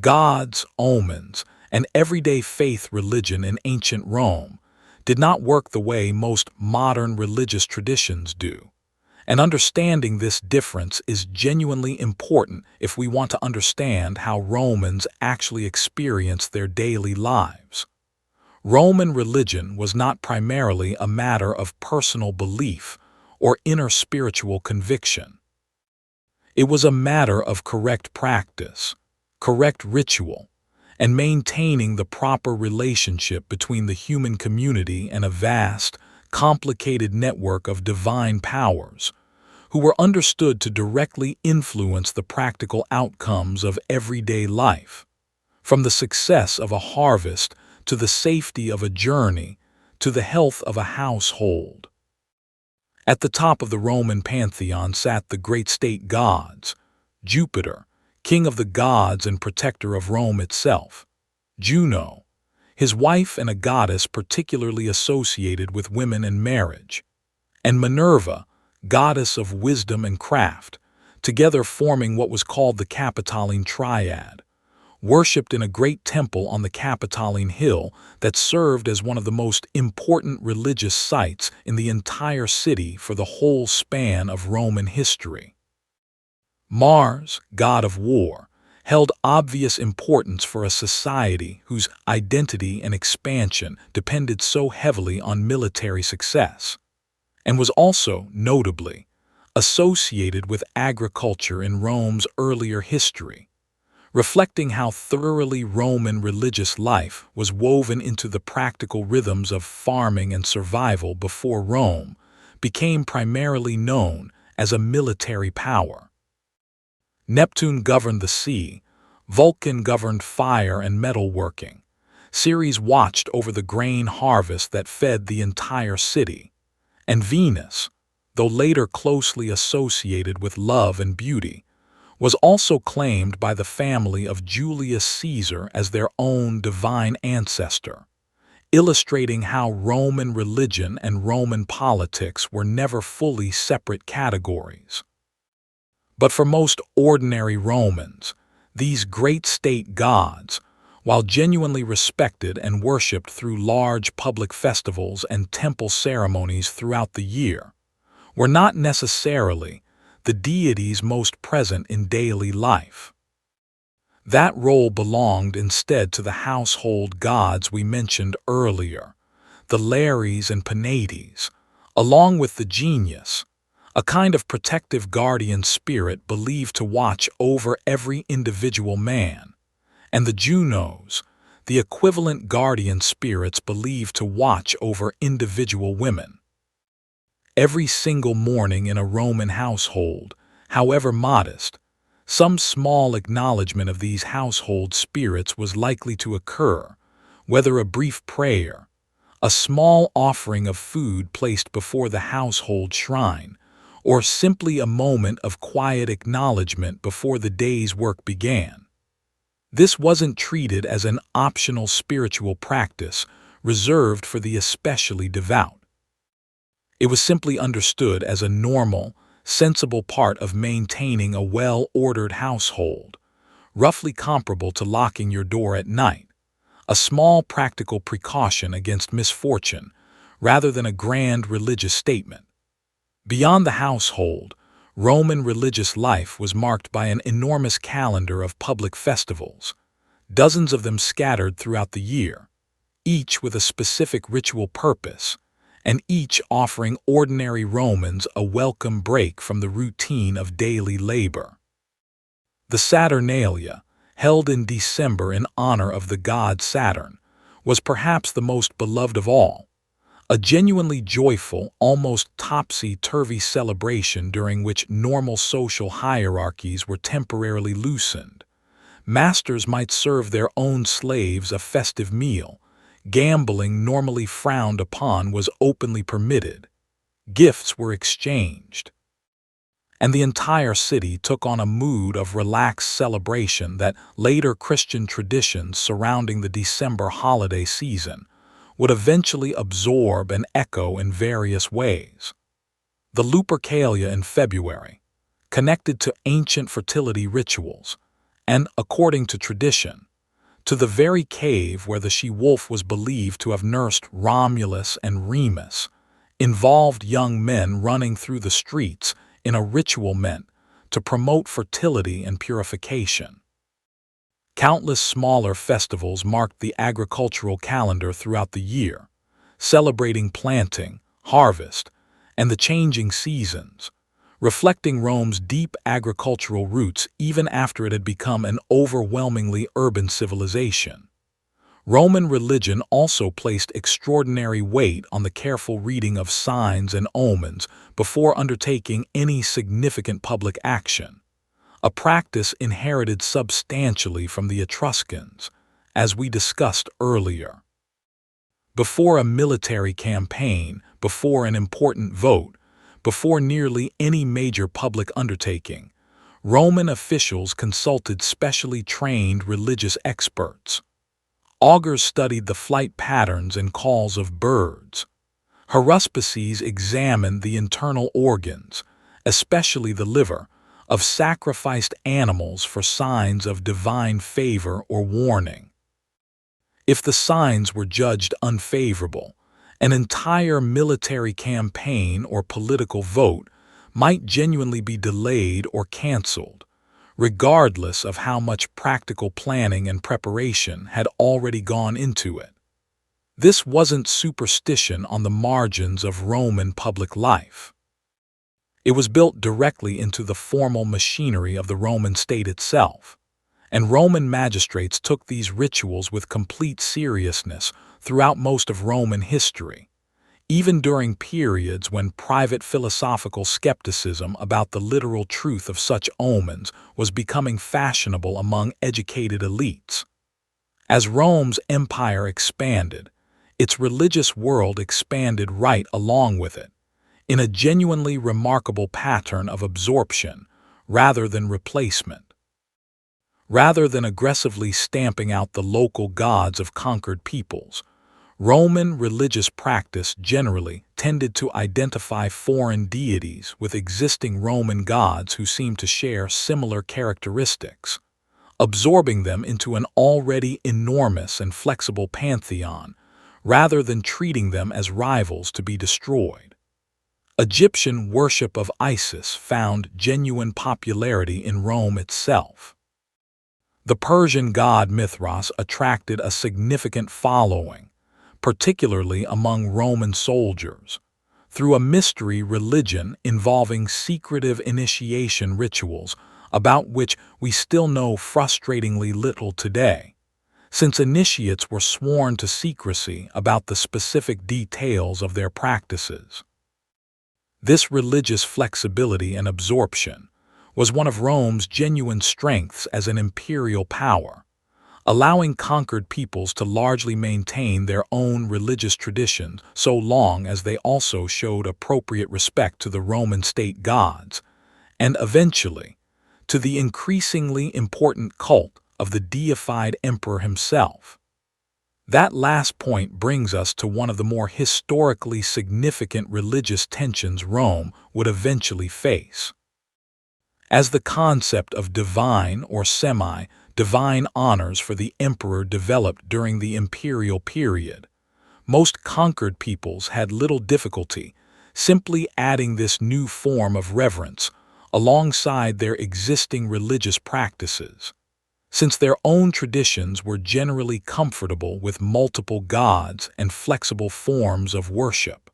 Gods, omens, and everyday faith religion in ancient Rome did not work the way most modern religious traditions do. And understanding this difference is genuinely important if we want to understand how Romans actually experienced their daily lives. Roman religion was not primarily a matter of personal belief or inner spiritual conviction. It was a matter of correct practice, correct ritual, and maintaining the proper relationship between the human community and a vast, complicated network of divine powers, who were understood to directly influence the practical outcomes of everyday life, from the success of a harvest to the safety of a journey to the health of a household. At the top of the Roman pantheon sat the great state gods: Jupiter, king of the gods and protector of Rome itself; Juno, his wife and a goddess particularly associated with women and marriage; and Minerva, goddess of wisdom and craft, together forming what was called the Capitoline Triad, worshipped in a great temple on the Capitoline Hill that served as one of the most important religious sites in the entire city for the whole span of Roman history. Mars, god of war, held obvious importance for a society whose identity and expansion depended so heavily on military success, and was also, notably, associated with agriculture in Rome's earlier history, reflecting how thoroughly Roman religious life was woven into the practical rhythms of farming and survival before Rome became primarily known as a military power. Neptune governed the sea, Vulcan governed fire and metalworking, Ceres watched over the grain harvest that fed the entire city, and Venus, though later closely associated with love and beauty, was also claimed by the family of Julius Caesar as their own divine ancestor, illustrating how Roman religion and Roman politics were never fully separate categories. But for most ordinary Romans, these great state gods, while genuinely respected and worshipped through large public festivals and temple ceremonies throughout the year, were not necessarily the deities most present in daily life. That role belonged instead to the household gods we mentioned earlier, the Lares and Penates, along with the Genius, a kind of protective guardian spirit believed to watch over every individual man, and the Junos, the equivalent guardian spirits believed to watch over individual women. Every single morning in a Roman household, however modest, some small acknowledgement of these household spirits was likely to occur, whether a brief prayer, a small offering of food placed before the household shrine, or simply a moment of quiet acknowledgement before the day's work began. This wasn't treated as an optional spiritual practice reserved for the especially devout. It was simply understood as a normal, sensible part of maintaining a well-ordered household, roughly comparable to locking your door at night, a small practical precaution against misfortune, rather than a grand religious statement. Beyond the household, Roman religious life was marked by an enormous calendar of public festivals, dozens of them scattered throughout the year, each with a specific ritual purpose, and each offering ordinary Romans a welcome break from the routine of daily labor. The Saturnalia, held in December in honor of the god Saturn, was perhaps the most beloved of all, a genuinely joyful, almost topsy-turvy celebration during which normal social hierarchies were temporarily loosened. Masters might serve their own slaves a festive meal. Gambling, normally frowned upon, was openly permitted. Gifts were exchanged. And the entire city took on a mood of relaxed celebration that later Christian traditions surrounding the December holiday season would eventually absorb and echo in various ways. The Lupercalia in February, connected to ancient fertility rituals, and, according to tradition, to the very cave where the she-wolf was believed to have nursed Romulus and Remus, involved young men running through the streets in a ritual meant to promote fertility and purification. Countless smaller festivals marked the agricultural calendar throughout the year, celebrating planting, harvest, and the changing seasons, reflecting Rome's deep agricultural roots even after it had become an overwhelmingly urban civilization. Roman religion also placed extraordinary weight on the careful reading of signs and omens before undertaking any significant public action, a practice inherited substantially from the Etruscans, as we discussed earlier. Before a military campaign, before an important vote, before nearly any major public undertaking, Roman officials consulted specially trained religious experts. Augurs studied the flight patterns and calls of birds. Haruspices examined the internal organs, especially the liver, of sacrificed animals for signs of divine favor or warning. If the signs were judged unfavorable, an entire military campaign or political vote might genuinely be delayed or canceled, regardless of how much practical planning and preparation had already gone into it. This wasn't superstition on the margins of Roman public life. It was built directly into the formal machinery of the Roman state itself, and Roman magistrates took these rituals with complete seriousness throughout most of Roman history, even during periods when private philosophical skepticism about the literal truth of such omens was becoming fashionable among educated elites. As Rome's empire expanded, its religious world expanded right along with it, in a genuinely remarkable pattern of absorption rather than replacement. Rather than aggressively stamping out the local gods of conquered peoples, Roman religious practice generally tended to identify foreign deities with existing Roman gods who seemed to share similar characteristics, absorbing them into an already enormous and flexible pantheon, rather than treating them as rivals to be destroyed. Egyptian worship of Isis found genuine popularity in Rome itself. The Persian god Mithras attracted a significant following, particularly among Roman soldiers, through a mystery religion involving secretive initiation rituals about which we still know frustratingly little today, since initiates were sworn to secrecy about the specific details of their practices. This religious flexibility and absorption was one of Rome's genuine strengths as an imperial power, allowing conquered peoples to largely maintain their own religious traditions so long as they also showed appropriate respect to the Roman state gods, and eventually, to the increasingly important cult of the deified emperor himself. That last point brings us to one of the more historically significant religious tensions Rome would eventually face. As the concept of divine or semi-divine honors for the emperor developed during the imperial period, most conquered peoples had little difficulty simply adding this new form of reverence alongside their existing religious practices, since their own traditions were generally comfortable with multiple gods and flexible forms of worship.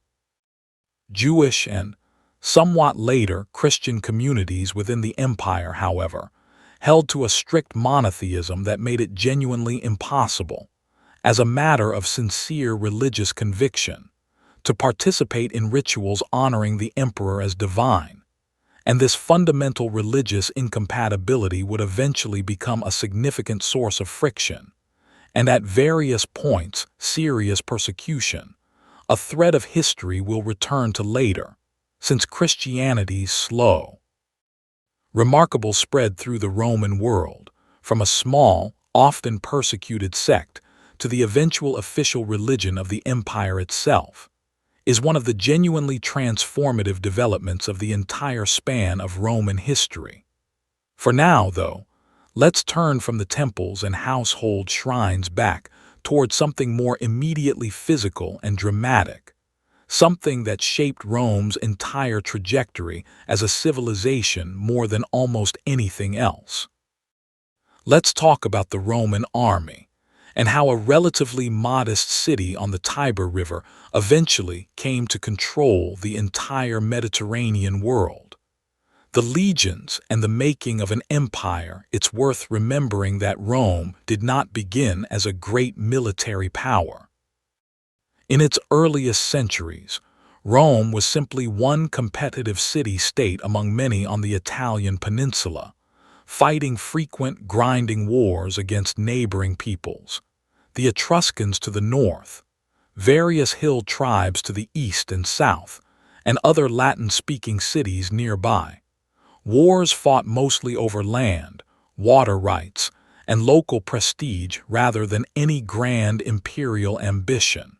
Jewish and, somewhat later, Christian communities within the empire, however, held to a strict monotheism that made it genuinely impossible, as a matter of sincere religious conviction, to participate in rituals honoring the emperor as divine, and this fundamental religious incompatibility would eventually become a significant source of friction, and at various points, serious persecution, a thread of history we'll return to later, since Christianity's slow, remarkable spread through the Roman world, from a small, often persecuted sect to the eventual official religion of the empire itself, is one of the genuinely transformative developments of the entire span of Roman history. For now, though, Let's turn from the temples and household shrines back toward something more immediately physical and dramatic, something that shaped Rome's entire trajectory as a civilization more than almost anything else. Let's talk about the Roman army and how a relatively modest city on the Tiber River eventually came to control the entire Mediterranean world. The legions and the making of an empire. It's worth remembering that Rome did not begin as a great military power. In its earliest centuries, Rome was simply one competitive city-state among many on the Italian peninsula, fighting frequent grinding wars against neighboring peoples, the Etruscans to the north, various hill tribes to the east and south, and other Latin-speaking cities nearby. Wars fought mostly over land, water rights, and local prestige rather than any grand imperial ambition.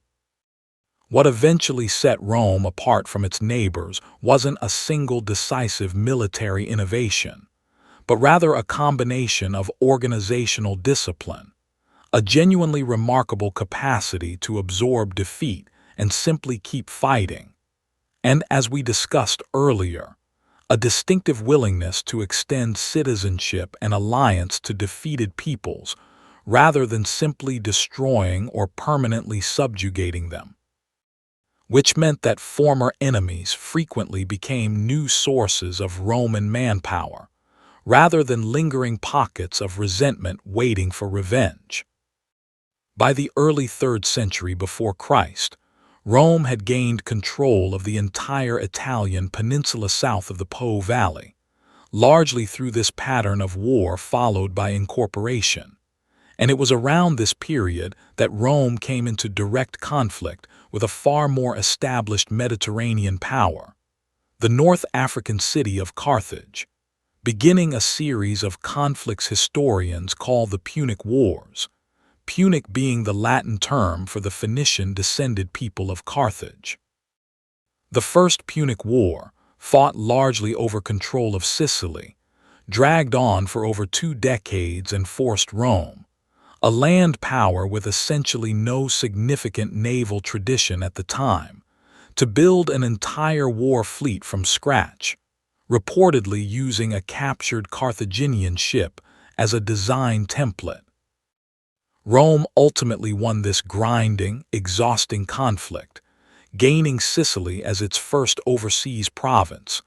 What eventually set Rome apart from its neighbors wasn't a single decisive military innovation, but rather a combination of organizational discipline, a genuinely remarkable capacity to absorb defeat and simply keep fighting, and, as we discussed earlier, a distinctive willingness to extend citizenship and alliance to defeated peoples rather than simply destroying or permanently subjugating them, which meant that former enemies frequently became new sources of Roman manpower, rather than lingering pockets of resentment waiting for revenge. By the early 3rd century before Christ, Rome had gained control of the entire Italian peninsula south of the Po Valley, largely through this pattern of war followed by incorporation. And it was around this period that Rome came into direct conflict with a far more established Mediterranean power, the North African city of Carthage, beginning a series of conflicts historians call the Punic Wars, Punic being the Latin term for the Phoenician-descended people of Carthage. The First Punic War, fought largely over control of Sicily, dragged on for over 2 decades and forced Rome, a land power with essentially no significant naval tradition at the time, to build an entire war fleet from scratch, reportedly using a captured Carthaginian ship as a design template. Rome ultimately won this grinding, exhausting conflict, gaining Sicily as its first overseas province,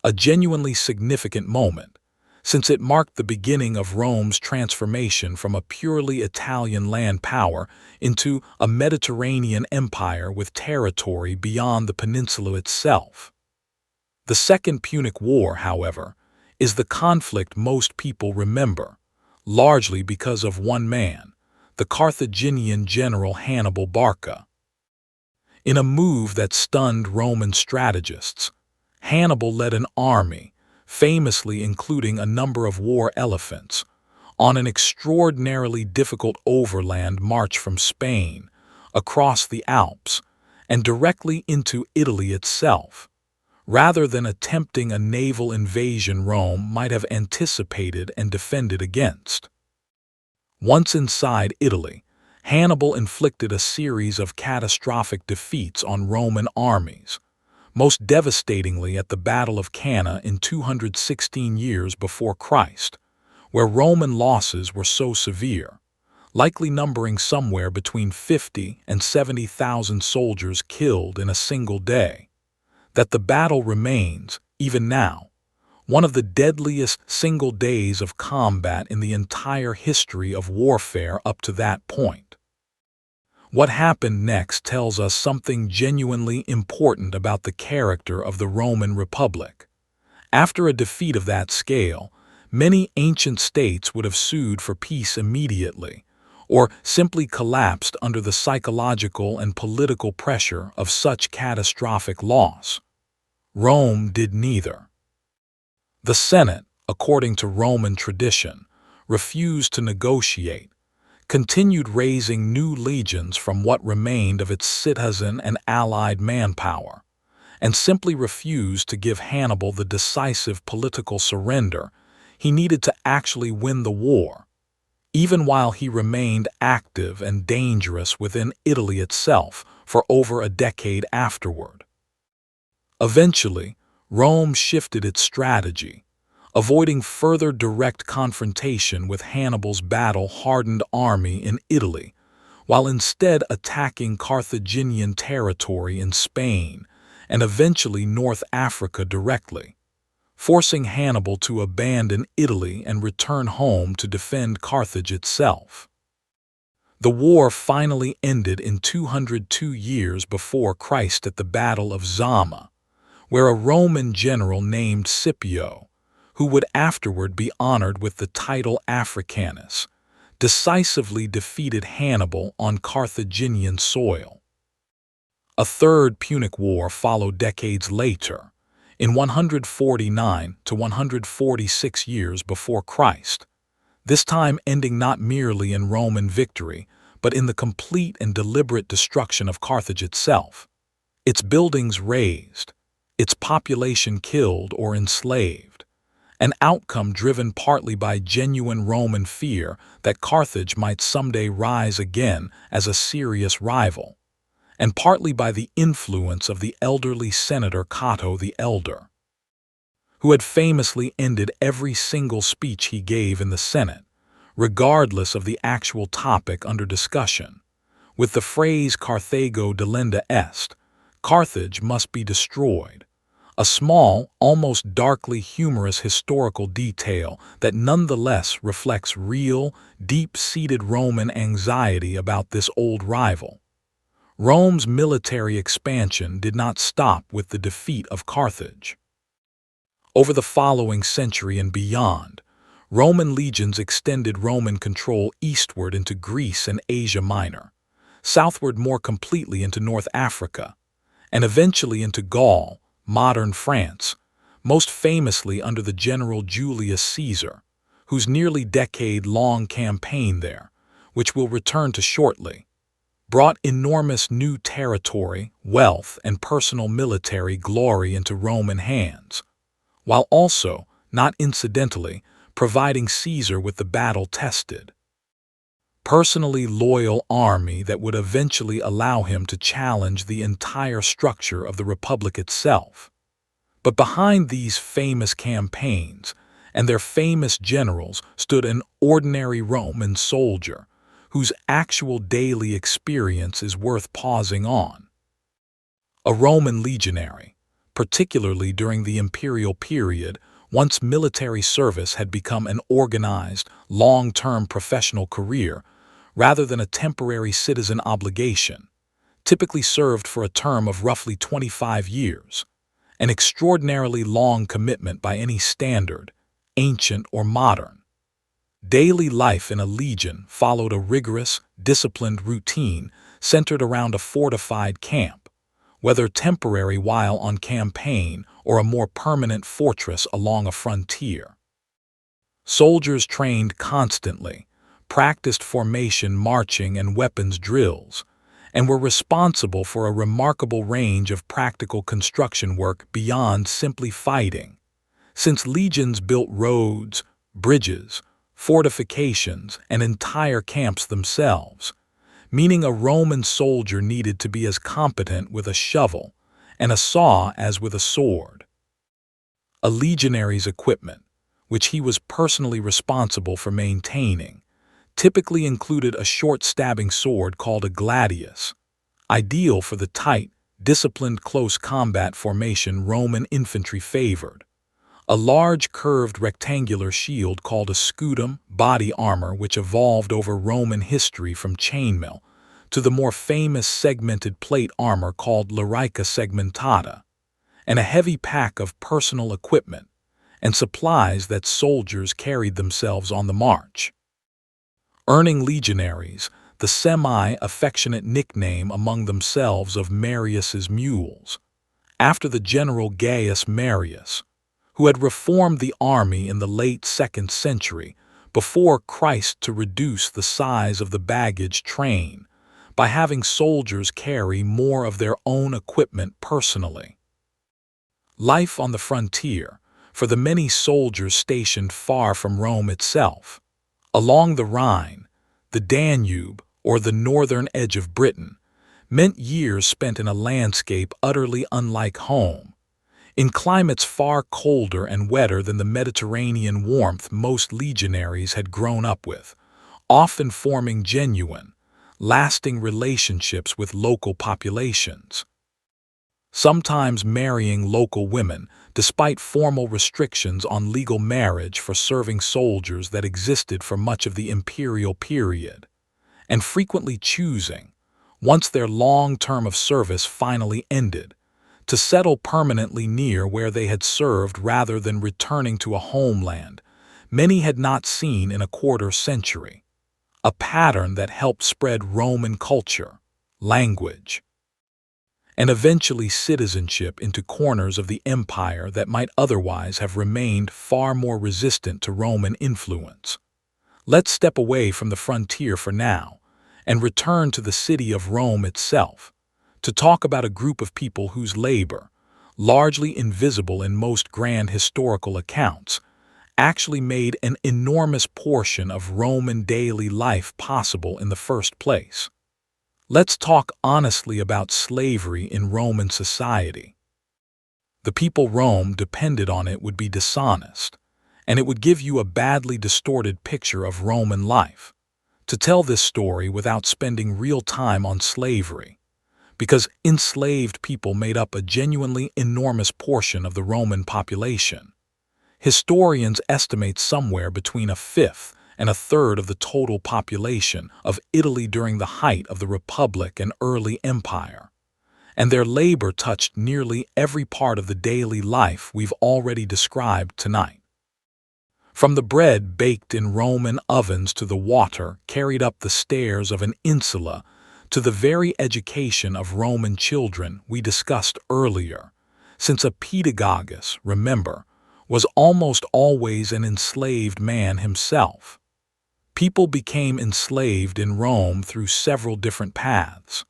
a genuinely significant moment, since it marked the beginning of Rome's transformation from a purely Italian land power into a Mediterranean empire with territory beyond the peninsula itself. The Second Punic War, however, is the conflict most people remember, largely because of one man, the Carthaginian general Hannibal Barca. In a move that stunned Roman strategists, Hannibal led an army, famously including a number of war elephants, on an extraordinarily difficult overland march from Spain, across the Alps, and directly into Italy itself, rather than attempting a naval invasion Rome might have anticipated and defended against. Once inside Italy, Hannibal inflicted a series of catastrophic defeats on Roman armies, most devastatingly at the Battle of Cannae in 216 years before Christ, where Roman losses were so severe, likely numbering somewhere between 50 and 70,000 soldiers killed in a single day, that the battle remains, even now, one of the deadliest single days of combat in the entire history of warfare up to that point. What happened next tells us something genuinely important about the character of the Roman Republic. After a defeat of that scale, many ancient states would have sued for peace immediately, or simply collapsed under the psychological and political pressure of such catastrophic loss. Rome did neither. The Senate, according to Roman tradition, refused to negotiate, continued raising new legions from what remained of its citizen and allied manpower, and simply refused to give Hannibal the decisive political surrender he needed to actually win the war, even while he remained active and dangerous within Italy itself for over a decade afterward. Eventually, Rome shifted its strategy, avoiding further direct confrontation with Hannibal's battle-hardened army in Italy, while instead attacking Carthaginian territory in Spain and eventually North Africa directly, forcing Hannibal to abandon Italy and return home to defend Carthage itself. The war finally ended in 202 years before Christ at the Battle of Zama, where a Roman general named Scipio, who would afterward be honored with the title Africanus, decisively defeated Hannibal on Carthaginian soil. A third Punic War followed decades later, in 149 to 146 years before Christ, this time ending not merely in Roman victory, but in the complete and deliberate destruction of Carthage itself, its buildings razed, its population killed or enslaved, an outcome driven partly by genuine Roman fear that Carthage might someday rise again as a serious rival, and partly by the influence of the elderly Senator Cato the Elder, who had famously ended every single speech he gave in the Senate, regardless of the actual topic under discussion, with the phrase Carthago delenda est, Carthage must be destroyed, a small, almost darkly humorous historical detail that nonetheless reflects real, deep-seated Roman anxiety about this old rival. Rome's military expansion did not stop with the defeat of Carthage. Over the following century and beyond, Roman legions extended Roman control eastward into Greece and Asia Minor, southward more completely into North Africa, and eventually into Gaul, modern France, most famously under the general Julius Caesar, whose nearly decade-long campaign there, which we'll return to shortly, brought enormous new territory, wealth, and personal military glory into Roman hands, while also, not incidentally, providing Caesar with the battle-tested, personally loyal army that would eventually allow him to challenge the entire structure of the Republic itself. But behind these famous campaigns and their famous generals stood an ordinary Roman soldier whose actual daily experience is worth pausing on. A Roman legionary, particularly during the imperial period, once military service had become an organized, long-term professional career rather than a temporary citizen obligation, typically served for a term of roughly 25 years, an extraordinarily long commitment by any standard, ancient or modern. Daily life in a legion followed a rigorous, disciplined routine centered around a fortified camp, whether temporary while on campaign or a more permanent fortress along a frontier. Soldiers trained constantly, practiced formation marching and weapons drills, and were responsible for a remarkable range of practical construction work beyond simply fighting, since legions built roads, bridges, fortifications, and entire camps themselves, meaning a Roman soldier needed to be as competent with a shovel and a saw as with a sword. A legionary's equipment, which he was personally responsible for maintaining, typically included a short stabbing sword called a gladius, ideal for the tight, disciplined close combat formation Roman infantry favored, a large curved rectangular shield called a scutum, body armor which evolved over Roman history from chainmail, to the more famous segmented plate armor called larica segmentata, and a heavy pack of personal equipment and supplies that soldiers carried themselves on the march, earning legionaries the semi-affectionate nickname among themselves of Marius's mules, after the general Gaius Marius, who had reformed the army in the late 2nd century before Christ to reduce the size of the baggage train by having soldiers carry more of their own equipment personally. Life on the frontier, for the many soldiers stationed far from Rome itself. Along the Rhine, the Danube, or the northern edge of Britain, meant years spent in a landscape utterly unlike home, in climates far colder and wetter than the Mediterranean warmth most legionaries had grown up with, often forming genuine, lasting relationships with local populations. Sometimes marrying local women, despite formal restrictions on legal marriage for serving soldiers that existed for much of the imperial period, and frequently choosing, once their long term of service finally ended, to settle permanently near where they had served rather than returning to a homeland many had not seen in a quarter century, a pattern that helped spread Roman culture, language, and eventually citizenship into corners of the empire that might otherwise have remained far more resistant to Roman influence. Let's step away from the frontier for now and return to the city of Rome itself to talk about a group of people whose labor, largely invisible in most grand historical accounts, actually made an enormous portion of Roman daily life possible in the first place. Let's talk honestly about slavery in Roman society. The people Rome depended on it would be dishonest, and it would give you a badly distorted picture of Roman life. To tell this story without spending real time on slavery, because enslaved people made up a genuinely enormous portion of the Roman population. Historians estimate somewhere between a fifth and a third of the total population of Italy during the height of the Republic and early Empire, and their labor touched nearly every part of the daily life we've already described tonight. From the bread baked in Roman ovens to the water carried up the stairs of an insula to the very education of Roman children we discussed earlier, since a pedagogus, remember, was almost always an enslaved man himself. People became enslaved in Rome through several different paths.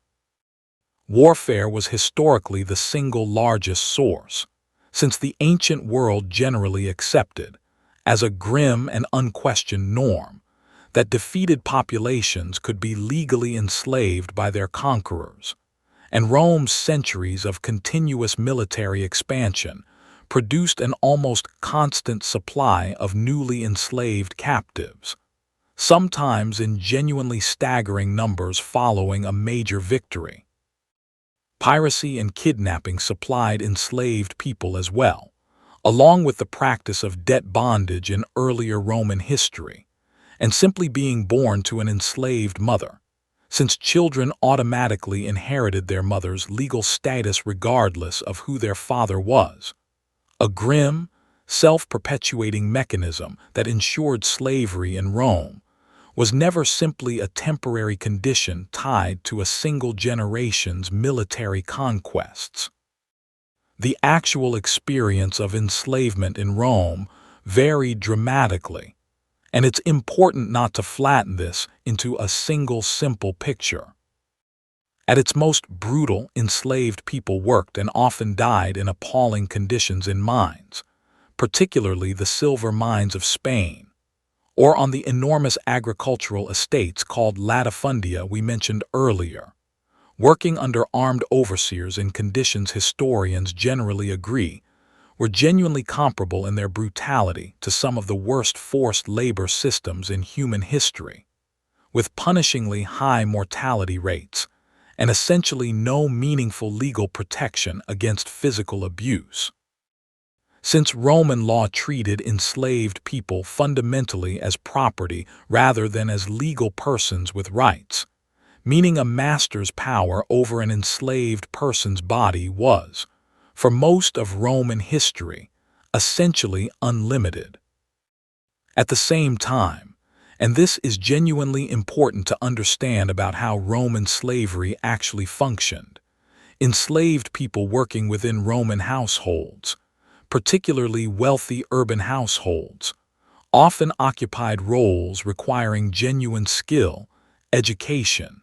Warfare was historically the single largest source, since the ancient world generally accepted, as a grim and unquestioned norm, that defeated populations could be legally enslaved by their conquerors, and Rome's centuries of continuous military expansion produced an almost constant supply of newly enslaved captives, sometimes in genuinely staggering numbers following a major victory. Piracy and kidnapping supplied enslaved people as well, along with the practice of debt bondage in earlier Roman history, and simply being born to an enslaved mother, since children automatically inherited their mother's legal status regardless of who their father was. A grim, self-perpetuating mechanism that ensured slavery in Rome was never simply a temporary condition tied to a single generation's military conquests. The actual experience of enslavement in Rome varied dramatically, and it's important not to flatten this into a single simple picture. At its most brutal, enslaved people worked and often died in appalling conditions in mines, particularly the silver mines of Spain, or on the enormous agricultural estates called latifundia we mentioned earlier, working under armed overseers in conditions historians generally agree were genuinely comparable in their brutality to some of the worst forced labor systems in human history, with punishingly high mortality rates and essentially no meaningful legal protection against physical abuse. Since Roman law treated enslaved people fundamentally as property rather than as legal persons with rights, meaning a master's power over an enslaved person's body was, for most of Roman history, essentially unlimited. At the same time, and this is genuinely important to understand about how Roman slavery actually functioned, enslaved people working within Roman households, particularly wealthy urban households, often occupied roles requiring genuine skill, education,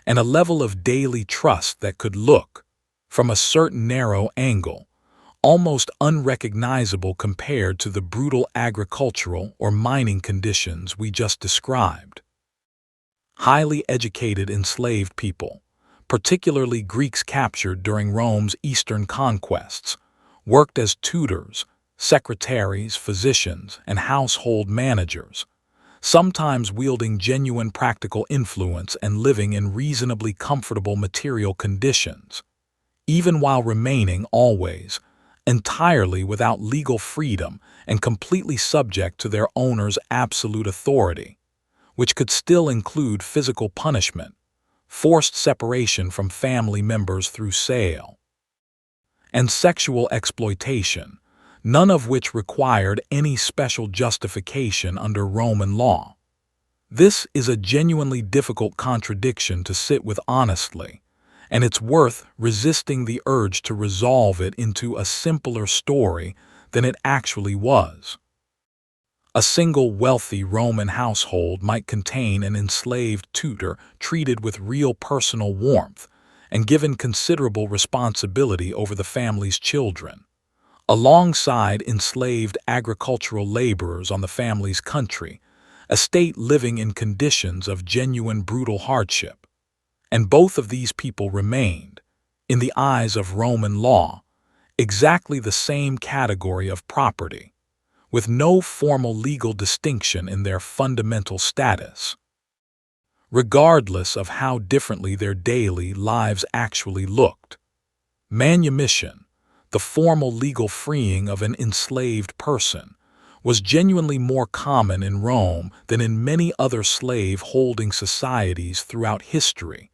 and a level of daily trust that could look, from a certain narrow angle, almost unrecognizable compared to the brutal agricultural or mining conditions we just described. Highly educated enslaved people, particularly Greeks captured during Rome's eastern conquests, worked as tutors, secretaries, physicians, and household managers, sometimes wielding genuine practical influence and living in reasonably comfortable material conditions, even while remaining always entirely without legal freedom and completely subject to their owner's absolute authority, which could still include physical punishment, forced separation from family members through sale, and sexual exploitation, none of which required any special justification under Roman law. This is a genuinely difficult contradiction to sit with honestly, and it's worth resisting the urge to resolve it into a simpler story than it actually was. A single wealthy Roman household might contain an enslaved tutor treated with real personal warmth and given considerable responsibility over the family's children, alongside enslaved agricultural laborers on the family's country, estate living in conditions of genuine brutal hardship. And both of these people remained, in the eyes of Roman law, exactly the same category of property, with no formal legal distinction in their fundamental status, regardless of how differently their daily lives actually looked. Manumission, the formal legal freeing of an enslaved person, was genuinely more common in Rome than in many other slave-holding societies throughout history,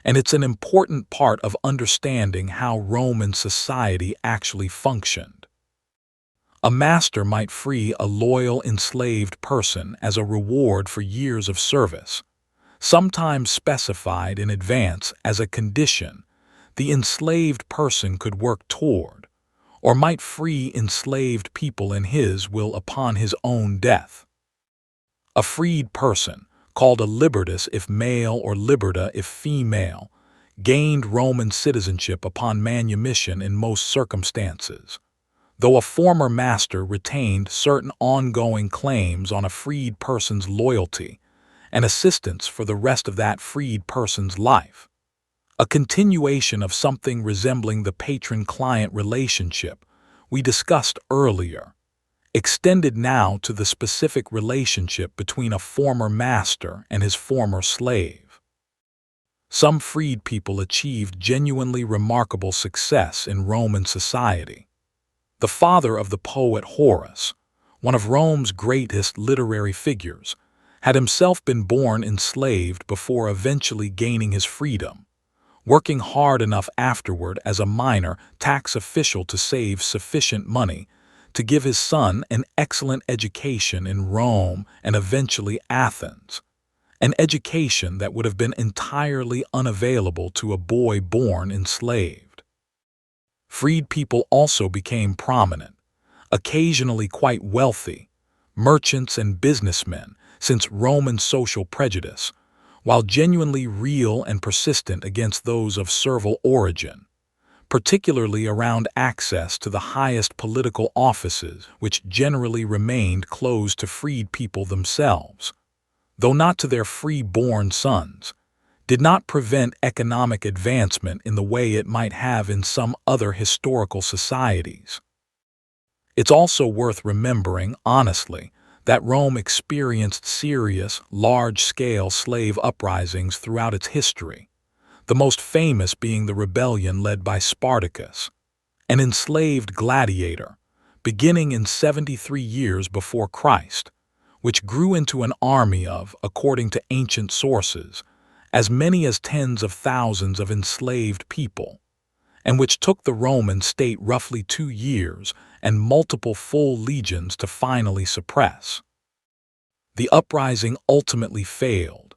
and it's an important part of understanding how Roman society actually functioned. A master might free a loyal enslaved person as a reward for years of service, sometimes specified in advance as a condition the enslaved person could work toward, or might free enslaved people in his will upon his own death. A freed person, called a libertus if male or liberta if female, gained Roman citizenship upon manumission in most circumstances, though a former master retained certain ongoing claims on a freed person's loyalty and assistance for the rest of that freed person's life. A continuation of something resembling the patron-client relationship we discussed earlier, extended now to the specific relationship between a former master and his former slave. Some freed people achieved genuinely remarkable success in Roman society. The father of the poet Horace, one of Rome's greatest literary figures, had himself been born enslaved before eventually gaining his freedom, working hard enough afterward as a minor tax official to save sufficient money to give his son an excellent education in Rome and eventually Athens, an education that would have been entirely unavailable to a boy born enslaved. Freed people also became prominent, occasionally quite wealthy, merchants and businessmen, since Roman social prejudice, while genuinely real and persistent against those of servile origin, particularly around access to the highest political offices, which generally remained closed to freed people themselves, though not to their free-born sons, did not prevent economic advancement in the way it might have in some other historical societies. It's also worth remembering, honestly, that Rome experienced serious, large-scale slave uprisings throughout its history, the most famous being the rebellion led by Spartacus, an enslaved gladiator, beginning in 73 years before Christ, which grew into an army of, according to ancient sources, as many as tens of thousands of enslaved people, and which took the Roman state roughly 2 years and multiple full legions to finally suppress. The uprising ultimately failed,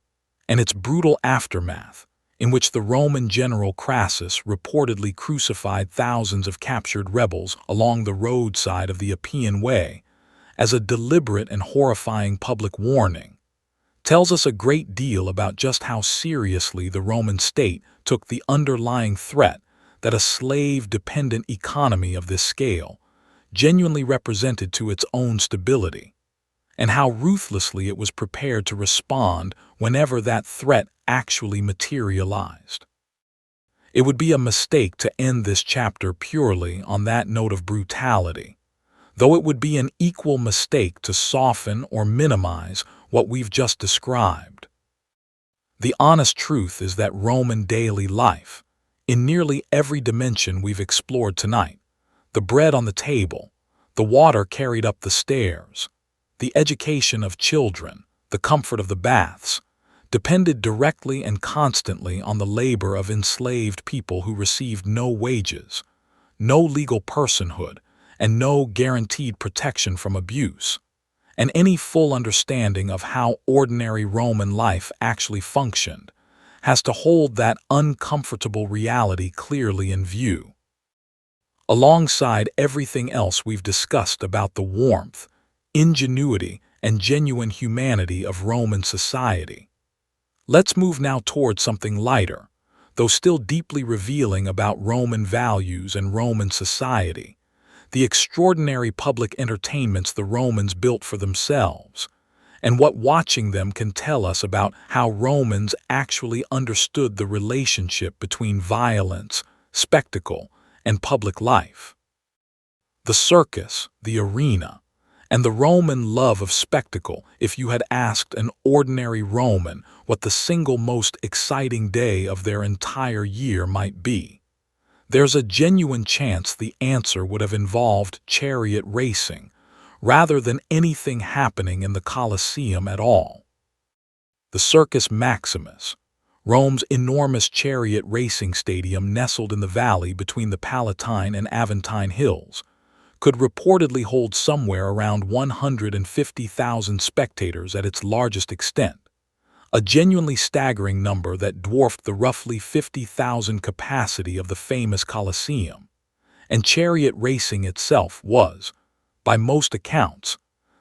and its brutal aftermath, in which the Roman general Crassus reportedly crucified thousands of captured rebels along the roadside of the Appian Way, as a deliberate and horrifying public warning, tells us a great deal about just how seriously the Roman state took the underlying threat that a slave-dependent economy of this scale genuinely represented to its own stability, and how ruthlessly it was prepared to respond whenever that threat actually materialized. It would be a mistake to end this chapter purely on that note of brutality, though it would be an equal mistake to soften or minimize what we've just described. The honest truth is that Roman daily life, in nearly every dimension we've explored tonight, the bread on the table, the water carried up the stairs, the education of children, the comfort of the baths, depended directly and constantly on the labor of enslaved people who received no wages, no legal personhood, and no guaranteed protection from abuse. And any full understanding of how ordinary Roman life actually functioned has to hold that uncomfortable reality clearly in view. Alongside everything else we've discussed about the warmth, ingenuity, and genuine humanity of Roman society, let's move now towards something lighter, though still deeply revealing about Roman values and Roman society: the extraordinary public entertainments the Romans built for themselves, and what watching them can tell us about how Romans actually understood the relationship between violence, spectacle, and public life. The circus, the arena, and the Roman love of spectacle. If you had asked an ordinary Roman what the single most exciting day of their entire year might be, there's a genuine chance the answer would have involved chariot racing, rather than anything happening in the Colosseum at all. The Circus Maximus, Rome's enormous chariot racing stadium nestled in the valley between the Palatine and Aventine hills, could reportedly hold somewhere around 150,000 spectators at its largest extent, a genuinely staggering number that dwarfed the roughly 50,000 capacity of the famous Colosseum. And chariot racing itself was, by most accounts,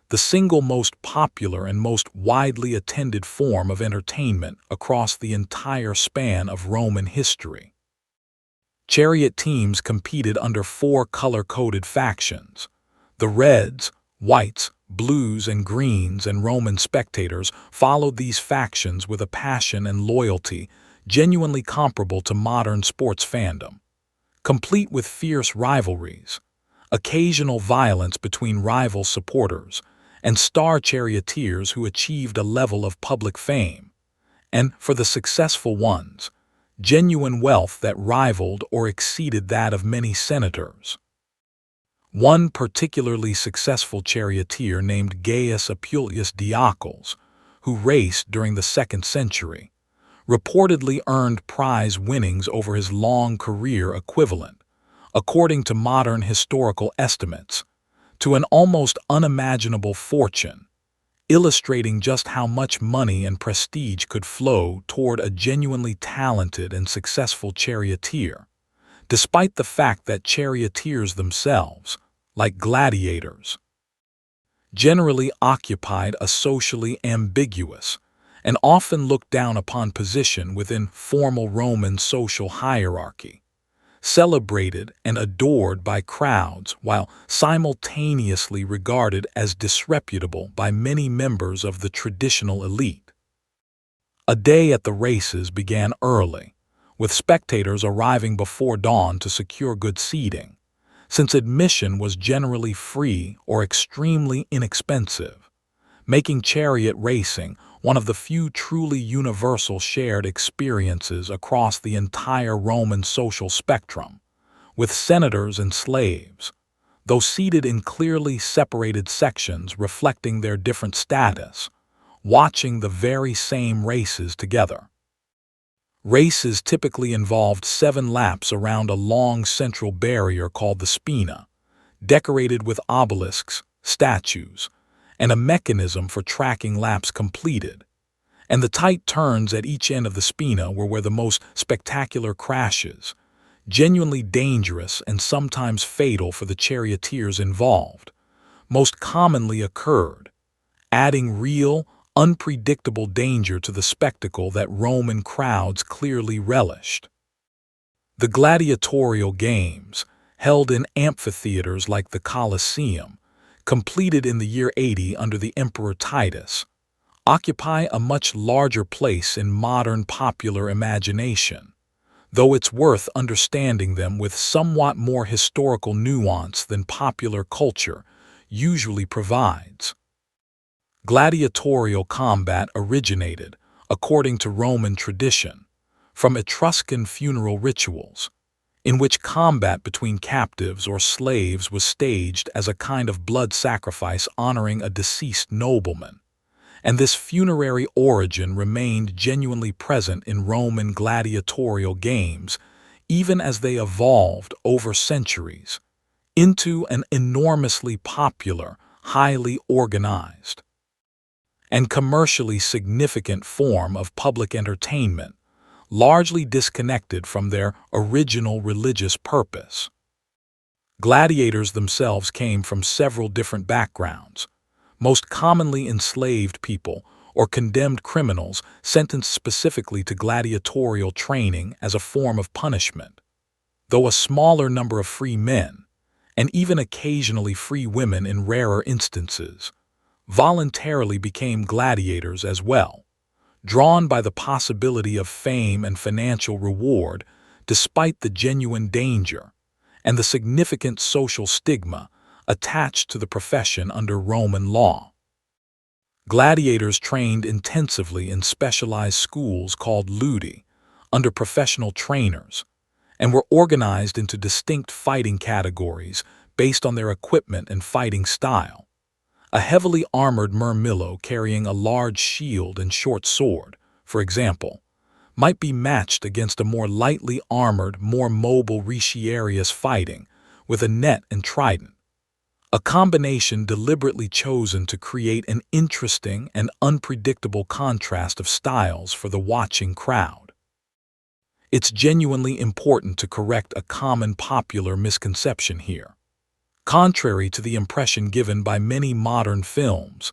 the single most popular and most widely attended form of entertainment across the entire span of Roman history. Chariot teams competed under 4 color-coded factions: the Reds, Whites, Blues, and Greens, and Roman spectators followed these factions with a passion and loyalty genuinely comparable to modern sports fandom, complete with fierce rivalries, occasional violence between rival supporters, and star charioteers who achieved a level of public fame, and, for the successful ones, genuine wealth that rivaled or exceeded that of many senators. One particularly successful charioteer named Gaius Appuleius Diocles, who raced during the 2nd century, reportedly earned prize winnings over his long career equivalent, according to modern historical estimates, to an almost unimaginable fortune, illustrating just how much money and prestige could flow toward a genuinely talented and successful charioteer, despite the fact that charioteers themselves, like gladiators, generally occupied a socially ambiguous and often looked down upon position within formal Roman social hierarchy, celebrated and adored by crowds while simultaneously regarded as disreputable by many members of the traditional elite. A day at the races began early, with spectators arriving before dawn to secure good seating, since admission was generally free or extremely inexpensive, making chariot racing one of the few truly universal shared experiences across the entire Roman social spectrum, with senators and slaves, though seated in clearly separated sections reflecting their different status, watching the very same races together. Races typically involved 7 laps around a long central barrier called the spina, decorated with obelisks, statues, and a mechanism for tracking laps completed. And the tight turns at each end of the spina were where the most spectacular crashes, genuinely dangerous and sometimes fatal for the charioteers involved, most commonly occurred, adding real, unpredictable danger to the spectacle that Roman crowds clearly relished. The gladiatorial games, held in amphitheaters like the Colosseum, completed in the year 80 under the Emperor Titus, occupy a much larger place in modern popular imagination, though it's worth understanding them with somewhat more historical nuance than popular culture usually provides. Gladiatorial combat originated, according to Roman tradition, from Etruscan funeral rituals, in which combat between captives or slaves was staged as a kind of blood sacrifice honoring a deceased nobleman, and this funerary origin remained genuinely present in Roman gladiatorial games, even as they evolved over centuries into an enormously popular, highly organized, and commercially significant form of public entertainment, largely disconnected from their original religious purpose. Gladiators themselves came from several different backgrounds, most commonly enslaved people or condemned criminals sentenced specifically to gladiatorial training as a form of punishment, though a smaller number of free men, and even occasionally free women in rarer instances, voluntarily became gladiators as well, drawn by the possibility of fame and financial reward despite the genuine danger and the significant social stigma attached to the profession under Roman law. Gladiators trained intensively in specialized schools called ludi, under professional trainers, and were organized into distinct fighting categories based on their equipment and fighting style. A heavily armored murmillo carrying a large shield and short sword, for example, might be matched against a more lightly armored, more mobile retiarius fighting with a net and trident, a combination deliberately chosen to create an interesting and unpredictable contrast of styles for the watching crowd. It's genuinely important to correct a common popular misconception here. Contrary to the impression given by many modern films,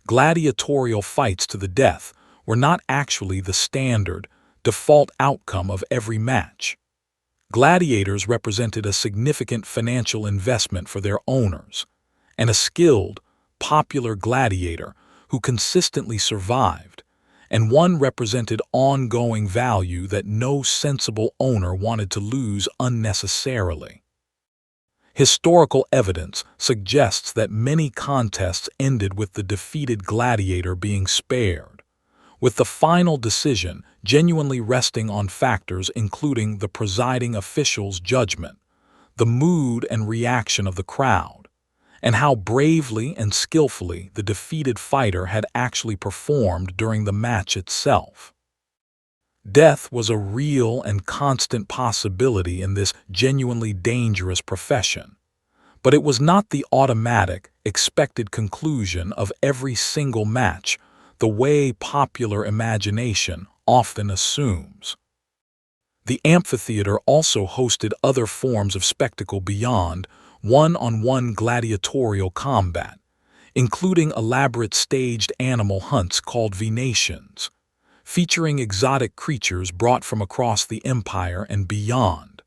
gladiatorial fights to the death were not actually the standard, default outcome of every match. Gladiators represented a significant financial investment for their owners, and a skilled, popular gladiator who consistently survived, and one represented ongoing value that no sensible owner wanted to lose unnecessarily. Historical evidence suggests that many contests ended with the defeated gladiator being spared, with the final decision genuinely resting on factors including the presiding official's judgment, the mood and reaction of the crowd, and how bravely and skillfully the defeated fighter had actually performed during the match itself. Death was a real and constant possibility in this genuinely dangerous profession, but it was not the automatic, expected conclusion of every single match the way popular imagination often assumes. The amphitheater also hosted other forms of spectacle beyond one-on-one gladiatorial combat, including elaborate staged animal hunts called venations, featuring exotic creatures brought from across the empire and beyond.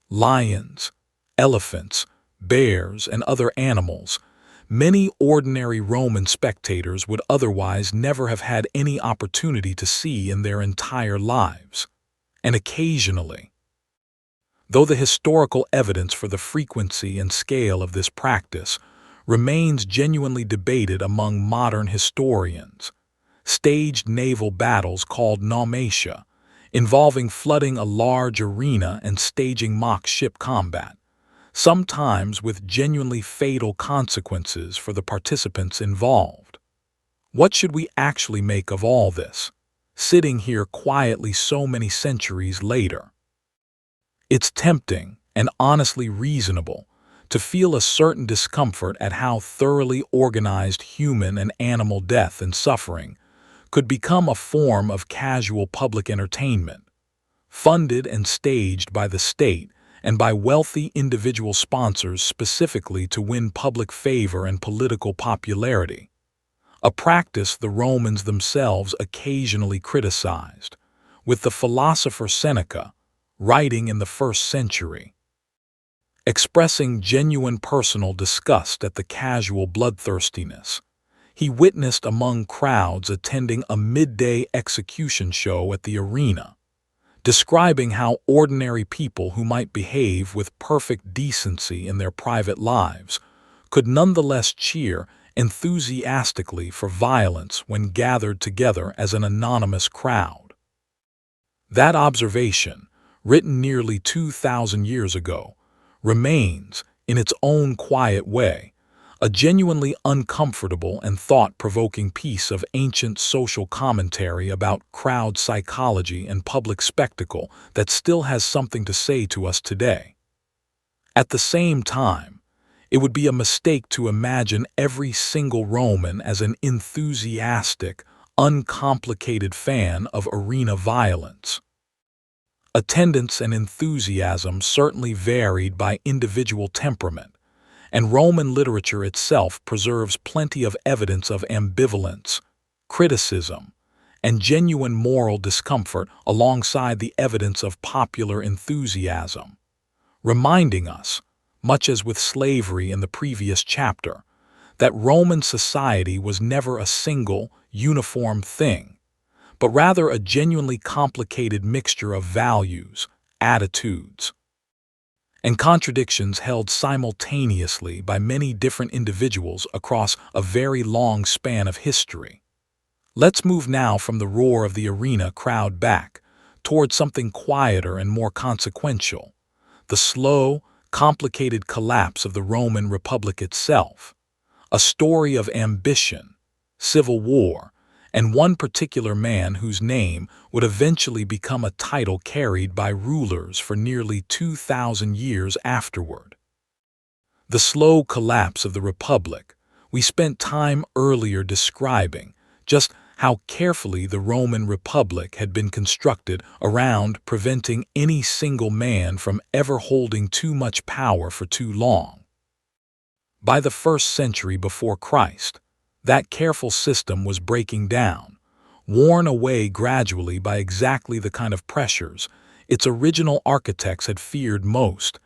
Lions, elephants, bears, and other animals many ordinary Roman spectators would otherwise never have had any opportunity to see in their entire lives. And occasionally, though the historical evidence for the frequency and scale of this practice remains genuinely debated among modern historians, staged naval battles called naumatia, involving flooding a large arena and staging mock ship combat, sometimes with genuinely fatal consequences for the participants involved. What should we actually make of all this, sitting here quietly so many centuries later? It's tempting and honestly reasonable to feel a certain discomfort at how thoroughly organized human and animal death and suffering could become a form of casual public entertainment, funded and staged by the state and by wealthy individual sponsors specifically to win public favor and political popularity, a practice the Romans themselves occasionally criticized, with the philosopher Seneca writing in the 1st century, expressing genuine personal disgust at the casual bloodthirstiness he witnessed among crowds attending a midday execution show at the arena, describing how ordinary people who might behave with perfect decency in their private lives could nonetheless cheer enthusiastically for violence when gathered together as an anonymous crowd. That observation, written nearly 2,000 years ago, remains, in its own quiet way, a genuinely uncomfortable and thought-provoking piece of ancient social commentary about crowd psychology and public spectacle that still has something to say to us today. At the same time, it would be a mistake to imagine every single Roman as an enthusiastic, uncomplicated fan of arena violence. Attendance and enthusiasm certainly varied by individual temperament, and Roman literature itself preserves plenty of evidence of ambivalence, criticism, and genuine moral discomfort alongside the evidence of popular enthusiasm, reminding us, much as with slavery in the previous chapter, that Roman society was never a single, uniform thing, but rather a genuinely complicated mixture of values, attitudes, and contradictions held simultaneously by many different individuals across a very long span of history. Let's move now from the roar of the arena crowd back toward something quieter and more consequential, the slow, complicated collapse of the Roman Republic itself, a story of ambition, civil war, and one particular man whose name would eventually become a title carried by rulers for nearly 2,000 years afterward. The slow collapse of the Republic, we spent time earlier describing just how carefully the Roman Republic had been constructed around preventing any single man from ever holding too much power for too long. By the 1st century before Christ, that careful system was breaking down, worn away gradually by exactly the kind of pressures its original architects had feared most: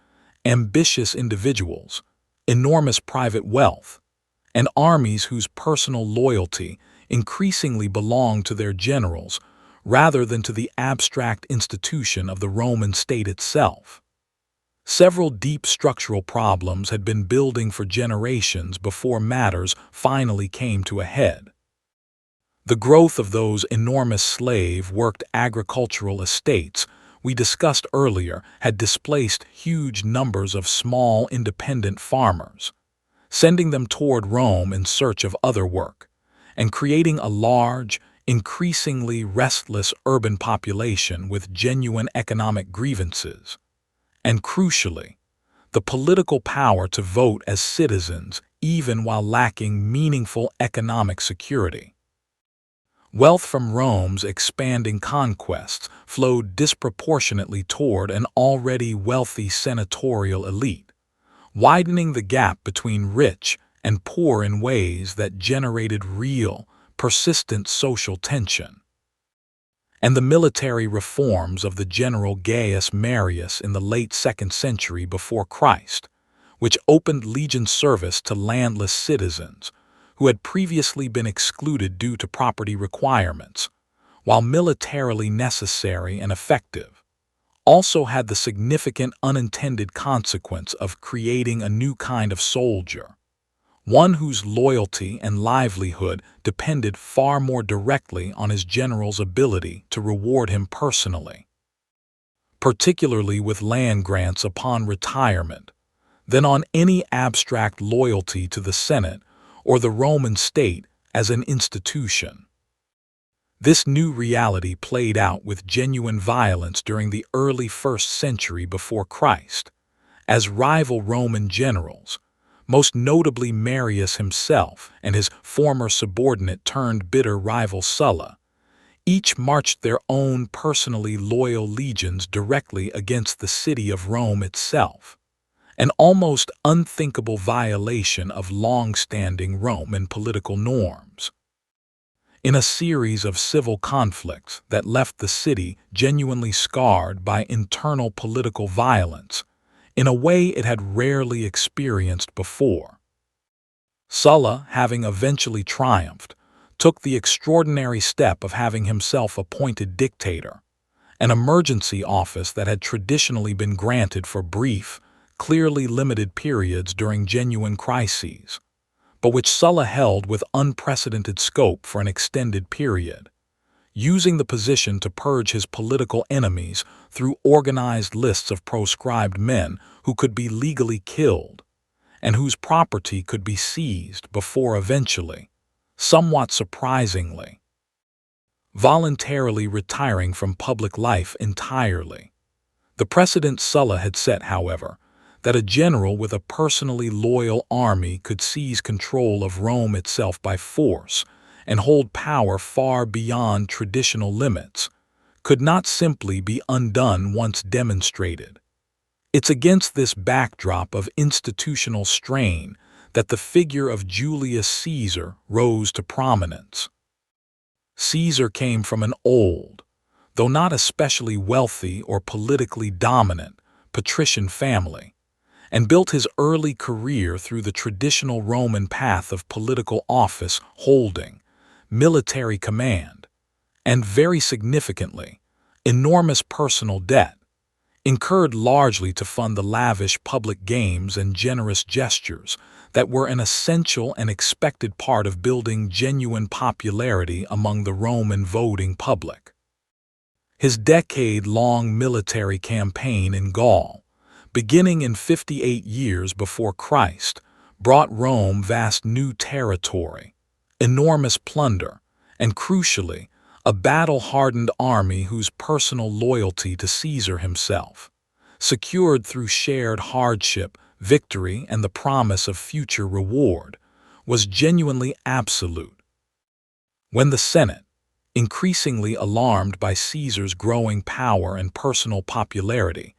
ambitious individuals, enormous private wealth, and armies whose personal loyalty increasingly belonged to their generals rather than to the abstract institution of the Roman state itself. Several deep structural problems had been building for generations before matters finally came to a head. The growth of those enormous slave-worked agricultural estates we discussed earlier had displaced huge numbers of small independent farmers, sending them toward Rome in search of other work, and creating a large, increasingly restless urban population with genuine economic grievances. And crucially, the political power to vote as citizens even while lacking meaningful economic security. Wealth from Rome's expanding conquests flowed disproportionately toward an already wealthy senatorial elite, widening the gap between rich and poor in ways that generated real, persistent social tension. And the military reforms of the general Gaius Marius in the late 2nd century before Christ, which opened legion service to landless citizens who had previously been excluded due to property requirements, while militarily necessary and effective, also had the significant unintended consequence of creating a new kind of soldier, one whose loyalty and livelihood depended far more directly on his general's ability to reward him personally, particularly with land grants upon retirement, than on any abstract loyalty to the Senate or the Roman state as an institution. This new reality played out with genuine violence during the early 1st century before Christ, as rival Roman generals, most notably Marius himself and his former subordinate turned bitter rival Sulla, each marched their own personally loyal legions directly against the city of Rome itself, an almost unthinkable violation of long-standing Roman political norms. in a series of civil conflicts that left the city genuinely scarred by internal political violence in a way it had rarely experienced before. Sulla, having eventually triumphed, took the extraordinary step of having himself appointed dictator, an emergency office that had traditionally been granted for brief, clearly limited periods during genuine crises, but which Sulla held with unprecedented scope for an extended period, using the position to purge his political enemies through organized lists of proscribed men who could be legally killed and whose property could be seized before eventually, somewhat surprisingly, voluntarily retiring from public life entirely. The precedent Sulla had set, however, that a general with a personally loyal army could seize control of Rome itself by force and hold power far beyond traditional limits, could not simply be undone once demonstrated. It's against this backdrop of institutional strain that the figure of Julius Caesar rose to prominence. Caesar came from an old, though not especially wealthy or politically dominant, patrician family, and built his early career through the traditional Roman path of political office holding, military command, and, very significantly, enormous personal debt, incurred largely to fund the lavish public games and generous gestures that were an essential and expected part of building genuine popularity among the Roman voting public. His decade-long military campaign in Gaul, beginning in 58 years before Christ, brought Rome vast new territory, enormous plunder, and crucially, a battle-hardened army whose personal loyalty to Caesar himself, secured through shared hardship, victory, and the promise of future reward, was genuinely absolute. When the Senate, increasingly alarmed by Caesar's growing power and personal popularity,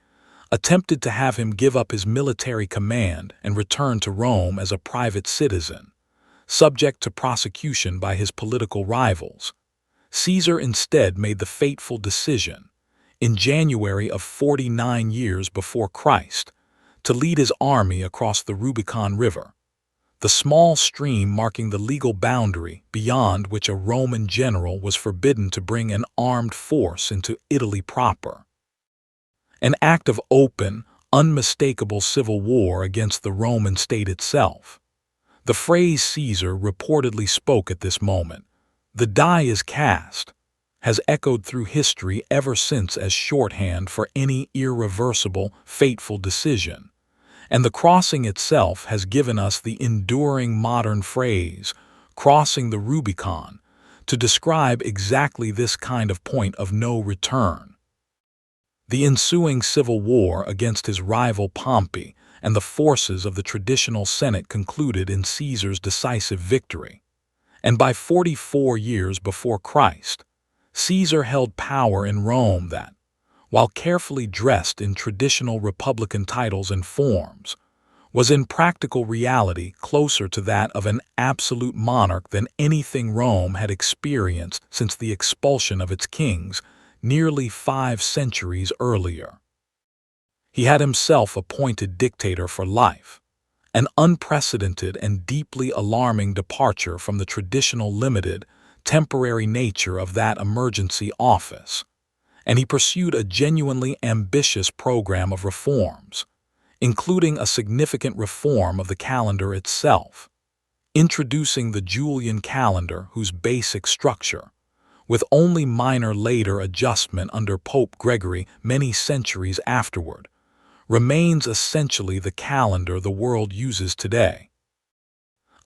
attempted to have him give up his military command and return to Rome as a private citizen, subject to prosecution by his political rivals, Caesar instead made the fateful decision, in January of 49 years before Christ, to lead his army across the Rubicon River, the small stream marking the legal boundary beyond which a Roman general was forbidden to bring an armed force into Italy proper. An act of open, unmistakable civil war against the Roman state itself. The phrase Caesar reportedly spoke at this moment, "The die is cast," has echoed through history ever since as shorthand for any irreversible, fateful decision, and the crossing itself has given us the enduring modern phrase, "crossing the Rubicon," to describe exactly this kind of point of no return. The ensuing civil war against his rival Pompey and the forces of the traditional Senate concluded in Caesar's decisive victory, and by 44 years before Christ, Caesar held power in Rome that, while carefully dressed in traditional republican titles and forms, was in practical reality closer to that of an absolute monarch than anything Rome had experienced since the expulsion of its kings nearly 5 centuries earlier. He had himself appointed dictator for life, an unprecedented and deeply alarming departure from the traditional limited, temporary nature of that emergency office, and he pursued a genuinely ambitious program of reforms, including a significant reform of the calendar itself, introducing the Julian calendar whose basic structure, with only minor later adjustment under Pope Gregory many centuries afterward, remains essentially the calendar the world uses today.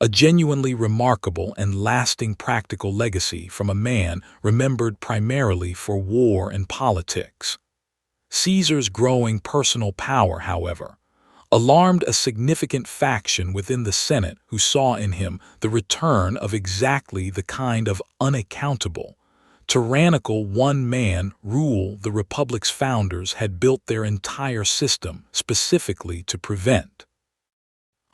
A genuinely remarkable and lasting practical legacy from a man remembered primarily for war and politics. Caesar's growing personal power, however, alarmed a significant faction within the Senate who saw in him the return of exactly the kind of unaccountable, tyrannical one-man rule the Republic's founders had built their entire system specifically to prevent.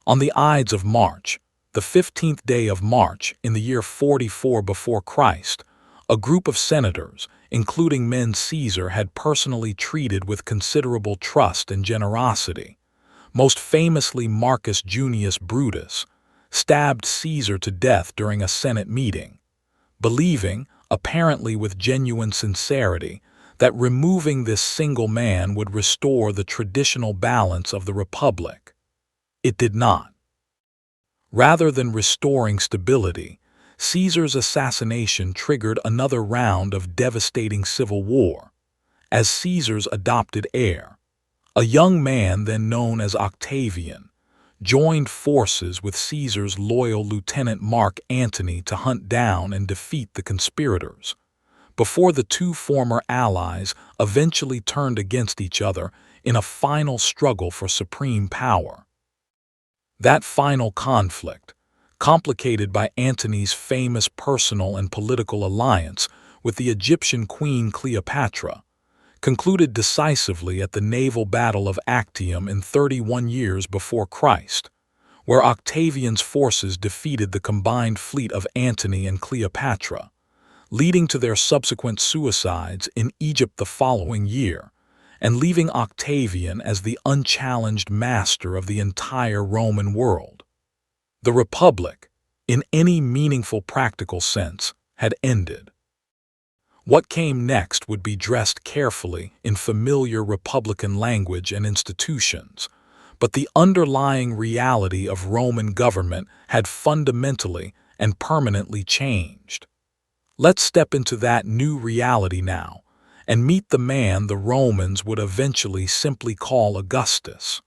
On the Ides of March, the 15th day of March in the year 44 before Christ, a group of senators, including men Caesar had personally treated with considerable trust and generosity, most famously Marcus Junius Brutus, stabbed Caesar to death during a Senate meeting, believing, apparently with genuine sincerity, that removing this single man would restore the traditional balance of the Republic. It did not. Rather than restoring stability, Caesar's assassination triggered another round of devastating civil war, as Caesar's adopted heir, a young man then known as Octavian, joined forces with Caesar's loyal lieutenant Mark Antony to hunt down and defeat the conspirators, before the two former allies eventually turned against each other in a final struggle for supreme power. That final conflict, complicated by Antony's famous personal and political alliance with the Egyptian queen Cleopatra, concluded decisively at the naval battle of Actium in 31 years before Christ, where Octavian's forces defeated the combined fleet of Antony and Cleopatra, leading to their subsequent suicides in Egypt the following year, and leaving Octavian as the unchallenged master of the entire Roman world. The Republic, in any meaningful practical sense, had ended. What came next would be dressed carefully in familiar Republican language and institutions, but the underlying reality of Roman government had fundamentally and permanently changed. Let's step into that new reality now and meet the man the Romans would eventually simply call Augustus.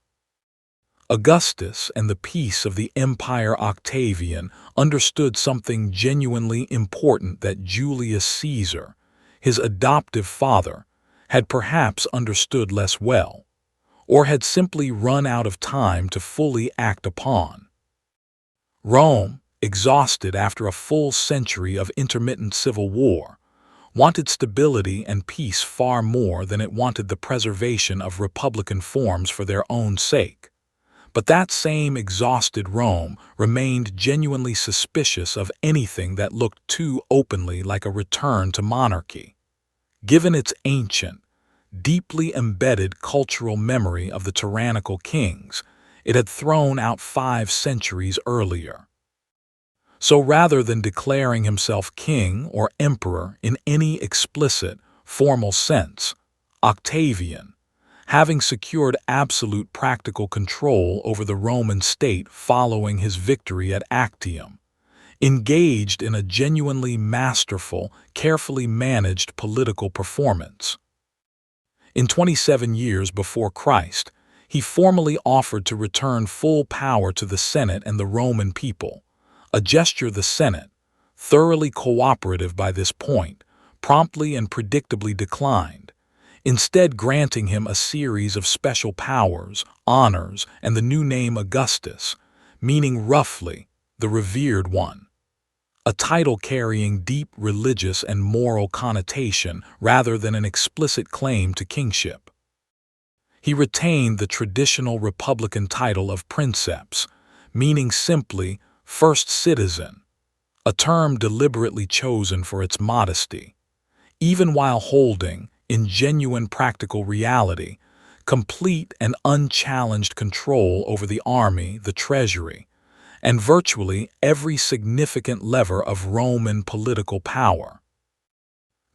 Augustus and the peace of the Empire Octavian understood something genuinely important that Julius Caesar, his adoptive father, had perhaps understood less well, or had simply run out of time to fully act upon. Rome, exhausted after a full century of intermittent civil war, wanted stability and peace far more than it wanted the preservation of republican forms for their own sake. But that same exhausted Rome remained genuinely suspicious of anything that looked too openly like a return to monarchy, given its ancient, deeply embedded cultural memory of the tyrannical kings it had thrown out 5 centuries earlier. So rather than declaring himself king or emperor in any explicit, formal sense, Octavian, having secured absolute practical control over the Roman state following his victory at Actium, engaged in a genuinely masterful, carefully managed political performance. In 27 years before Christ, he formally offered to return full power to the Senate and the Roman people, a gesture the Senate, thoroughly cooperative by this point, promptly and predictably declined, instead granting him a series of special powers, honors, and the new name Augustus, meaning roughly, the revered one, a title carrying deep religious and moral connotation rather than an explicit claim to kingship. He retained the traditional republican title of princeps, meaning simply first citizen, a term deliberately chosen for its modesty, even while holding, in genuine practical reality, complete and unchallenged control over the army, the treasury, and virtually every significant lever of Roman political power.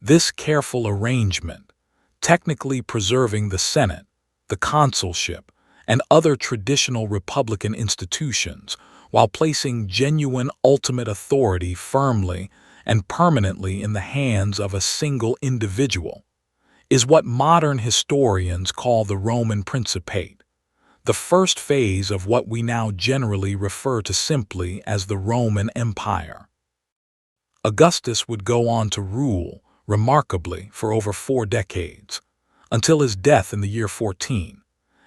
This careful arrangement, technically preserving the Senate, the consulship, and other traditional republican institutions, while placing genuine ultimate authority firmly and permanently in the hands of a single individual, is what modern historians call the Roman Principate, the first phase of what we now generally refer to simply as the Roman Empire. Augustus would go on to rule, remarkably, for over 4 decades, until his death in the year 14,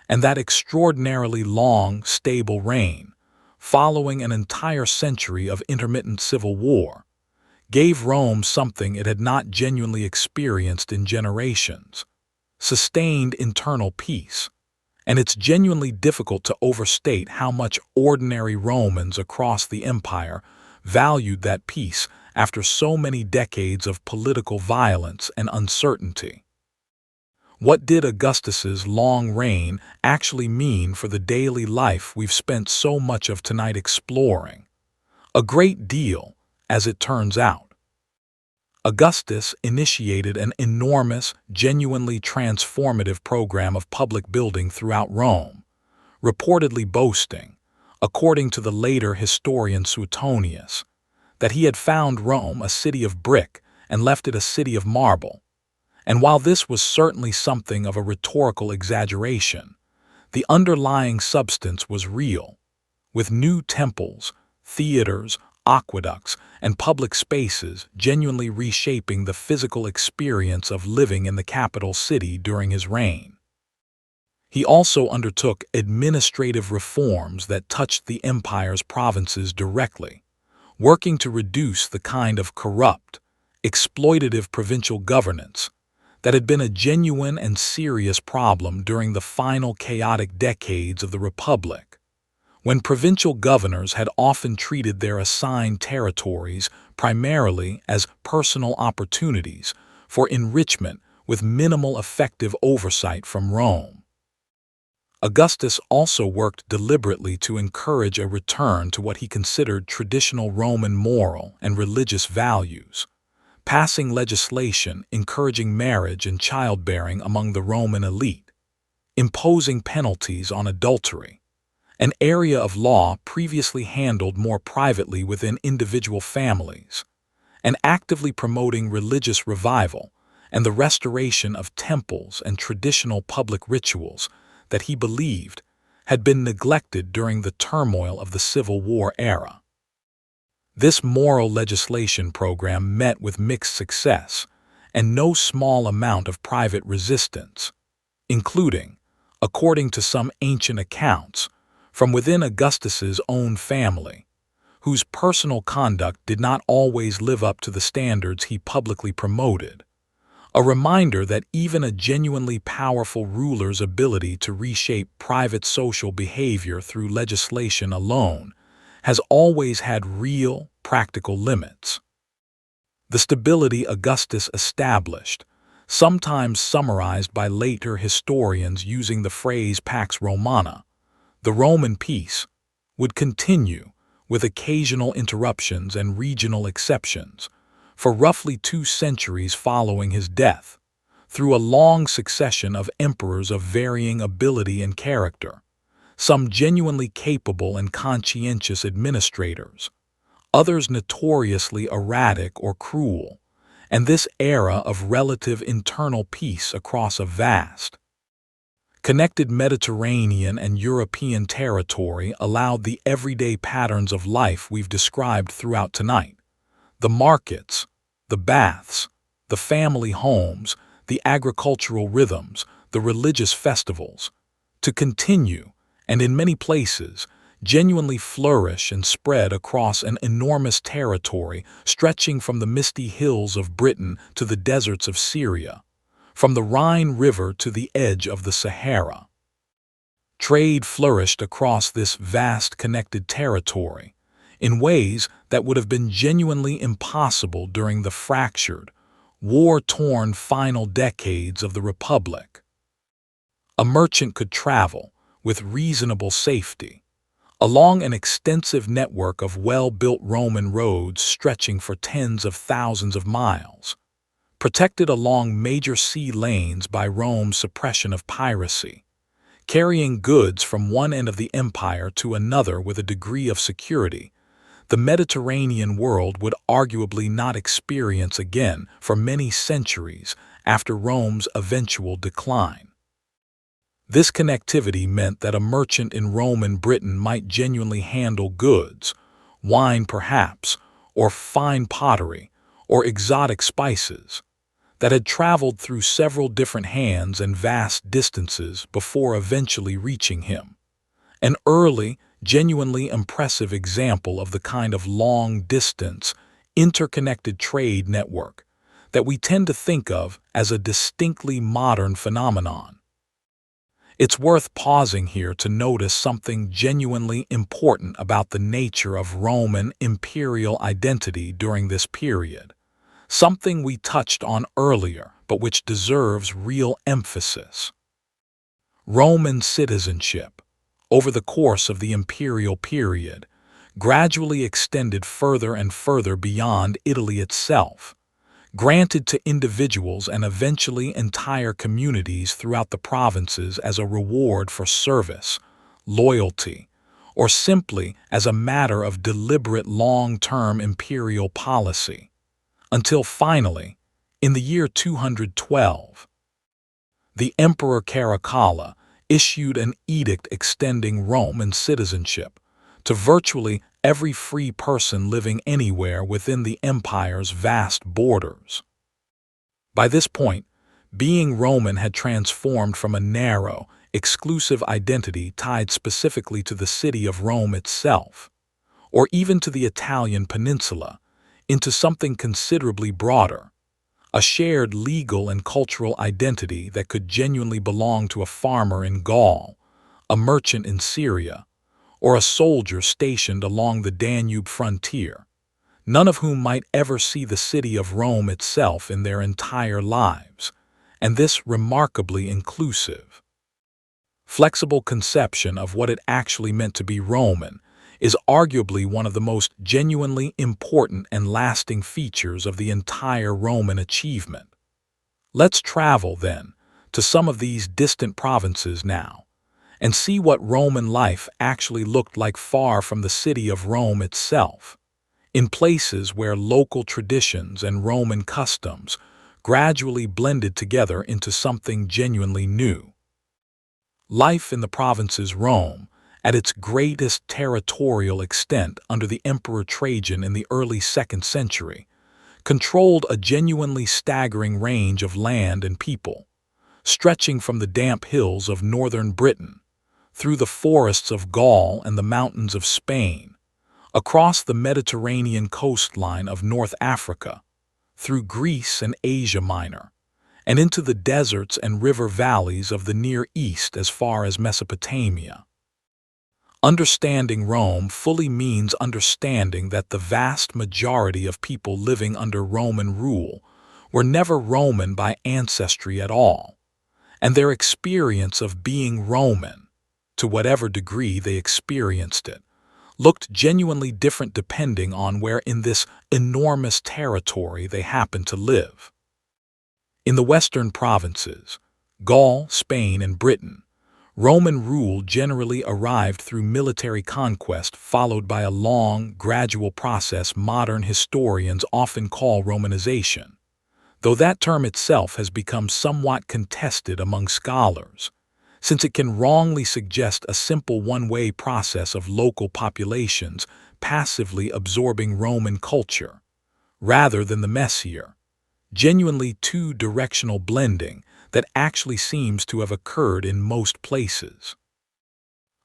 and that extraordinarily long, stable reign, following an entire century of intermittent civil war, gave Rome something it had not genuinely experienced in generations: sustained internal peace, and it's genuinely difficult to overstate how much ordinary Romans across the empire valued that peace after so many decades of political violence and uncertainty. What did Augustus's long reign actually mean for the daily life we've spent so much of tonight exploring? A great deal, as it turns out. Augustus initiated an enormous, genuinely transformative program of public building throughout Rome, reportedly boasting, according to the later historian Suetonius, that he had found Rome a city of brick and left it a city of marble. And while this was certainly something of a rhetorical exaggeration, the underlying substance was real, with new temples, theaters, aqueducts, and public spaces genuinely reshaping the physical experience of living in the capital city during his reign. He also undertook administrative reforms that touched the empire's provinces directly, working to reduce the kind of corrupt, exploitative provincial governance that had been a genuine and serious problem during the final chaotic decades of the Republic, when provincial governors had often treated their assigned territories primarily as personal opportunities for enrichment with minimal effective oversight from Rome. Augustus also worked deliberately to encourage a return to what he considered traditional Roman moral and religious values, passing legislation encouraging marriage and childbearing among the Roman elite, imposing penalties on adultery, an area of law previously handled more privately within individual families, and actively promoting religious revival and the restoration of temples and traditional public rituals that he believed had been neglected during the turmoil of the Civil War era. This moral legislation program met with mixed success and no small amount of private resistance, including, according to some ancient accounts, from within Augustus's own family, whose personal conduct did not always live up to the standards he publicly promoted, a reminder that even a genuinely powerful ruler's ability to reshape private social behavior through legislation alone has always had real, practical limits. The stability Augustus established, sometimes summarized by later historians using the phrase Pax Romana, the Roman peace, would continue, with occasional interruptions and regional exceptions, for roughly 2 centuries following his death, through a long succession of emperors of varying ability and character, some genuinely capable and conscientious administrators, others notoriously erratic or cruel, and this era of relative internal peace across a vast, connected Mediterranean and European territory allowed the everyday patterns of life we've described throughout tonight, the markets, the baths, the family homes, the agricultural rhythms, the religious festivals, to continue, and in many places, genuinely flourish and spread across an enormous territory stretching from the misty hills of Britain to the deserts of Syria, from the Rhine River to the edge of the Sahara. Trade flourished across this vast connected territory in ways that would have been genuinely impossible during the fractured, war-torn final decades of the Republic. A merchant could travel, with reasonable safety, along an extensive network of well-built Roman roads stretching for tens of thousands of miles, protected along major sea lanes by Rome's suppression of piracy, carrying goods from one end of the empire to another with a degree of security the Mediterranean world would arguably not experience again for many centuries after Rome's eventual decline. This connectivity meant that a merchant in Roman Britain might genuinely handle goods, wine perhaps, or fine pottery, or exotic spices, that had traveled through several different hands and vast distances before eventually reaching him. An early, genuinely impressive example of the kind of long-distance, interconnected trade network that we tend to think of as a distinctly modern phenomenon. It's worth pausing here to notice something genuinely important about the nature of Roman imperial identity during this period, something we touched on earlier but which deserves real emphasis. Roman citizenship, over the course of the imperial period, gradually extended further and further beyond Italy itself, granted to individuals and eventually entire communities throughout the provinces as a reward for service, loyalty, or simply as a matter of deliberate long-term imperial policy, until finally, in the year 212, the Emperor Caracalla issued an edict extending Roman citizenship to virtually every free person living anywhere within the empire's vast borders. By this point, being Roman had transformed from a narrow, exclusive identity tied specifically to the city of Rome itself, or even to the Italian peninsula, into something considerably broader, a shared legal and cultural identity that could genuinely belong to a farmer in Gaul, a merchant in Syria, or a soldier stationed along the Danube frontier, none of whom might ever see the city of Rome itself in their entire lives, and this remarkably inclusive, flexible conception of what it actually meant to be Roman is arguably one of the most genuinely important and lasting features of the entire Roman achievement. Let's travel, then, to some of these distant provinces now, and see what Roman life actually looked like far from the city of Rome itself, in places where local traditions and Roman customs gradually blended together into something genuinely new. Life in the province's Rome, at its greatest territorial extent under the Emperor Trajan in the early 2nd century, controlled a genuinely staggering range of land and people, stretching from the damp hills of northern Britain, through the forests of Gaul and the mountains of Spain, across the Mediterranean coastline of North Africa, through Greece and Asia Minor, and into the deserts and river valleys of the Near East as far as Mesopotamia. Understanding Rome fully means understanding that the vast majority of people living under Roman rule were never Roman by ancestry at all, and their experience of being Roman, to whatever degree they experienced it, looked genuinely different depending on where in this enormous territory they happened to live. In the western provinces, Gaul, Spain, and Britain, Roman rule generally arrived through military conquest followed by a long, gradual process modern historians often call Romanization, though that term itself has become somewhat contested among scholars, since it can wrongly suggest a simple one-way process of local populations passively absorbing Roman culture, rather than the messier, genuinely two-directional blending that actually seems to have occurred in most places.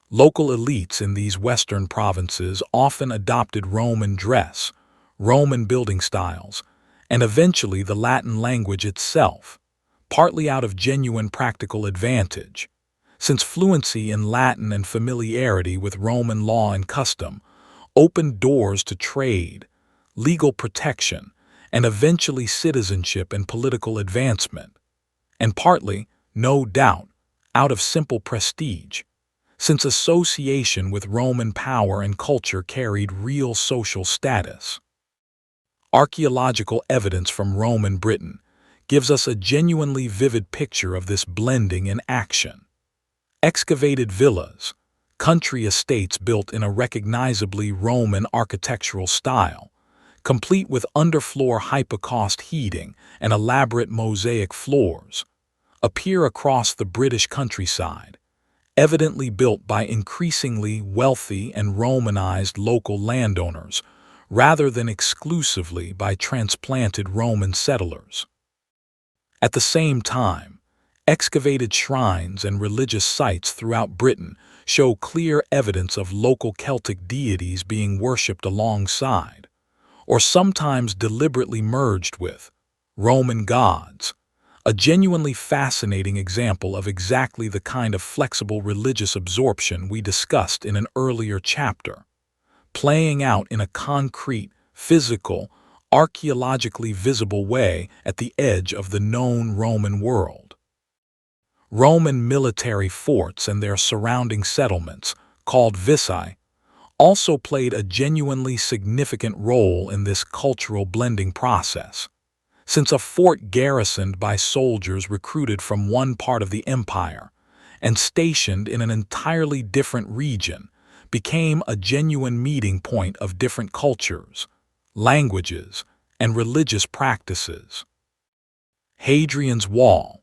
Local elites in these western provinces often adopted Roman dress, Roman building styles, and eventually the Latin language itself, partly out of genuine practical advantage, since fluency in Latin and familiarity with Roman law and custom opened doors to trade, legal protection, and eventually citizenship and political advancement, and partly, no doubt, out of simple prestige, since association with Roman power and culture carried real social status. Archaeological evidence from Roman Britain gives us a genuinely vivid picture of this blending in action. Excavated villas, country estates built in a recognizably Roman architectural style, complete with underfloor hypocaust heating and elaborate mosaic floors, appear across the British countryside, evidently built by increasingly wealthy and Romanized local landowners rather than exclusively by transplanted Roman settlers. At the same time, excavated shrines and religious sites throughout Britain show clear evidence of local Celtic deities being worshipped alongside, or sometimes deliberately merged with, Roman gods, a genuinely fascinating example of exactly the kind of flexible religious absorption we discussed in an earlier chapter, playing out in a concrete, physical, archaeologically visible way at the edge of the known Roman world. Roman military forts and their surrounding settlements, called vici, also played a genuinely significant role in this cultural blending process, since a fort garrisoned by soldiers recruited from one part of the empire and stationed in an entirely different region became a genuine meeting point of different cultures, languages, and religious practices. Hadrian's Wall,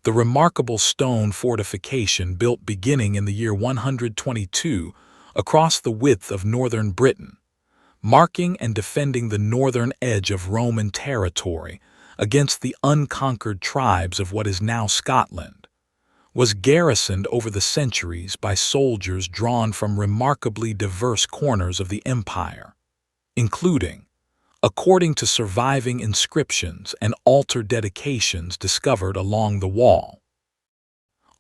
the remarkable stone fortification built beginning in the year 122 across the width of northern Britain, marking and defending the northern edge of Roman territory against the unconquered tribes of what is now Scotland, was garrisoned over the centuries by soldiers drawn from remarkably diverse corners of the empire, including, according to surviving inscriptions and altar dedications discovered along the wall,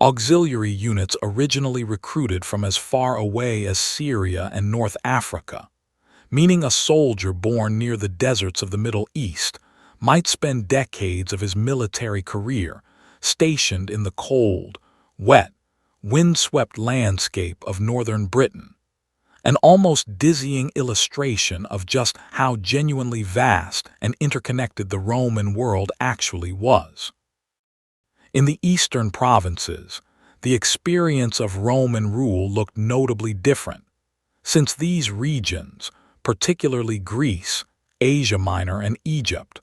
auxiliary units originally recruited from as far away as Syria and North Africa, meaning a soldier born near the deserts of the Middle East might spend decades of his military career stationed in the cold, wet, windswept landscape of northern Britain, an almost dizzying illustration of just how genuinely vast and interconnected the Roman world actually was. In the eastern provinces, the experience of Roman rule looked notably different, since these regions, particularly Greece, Asia Minor, and Egypt,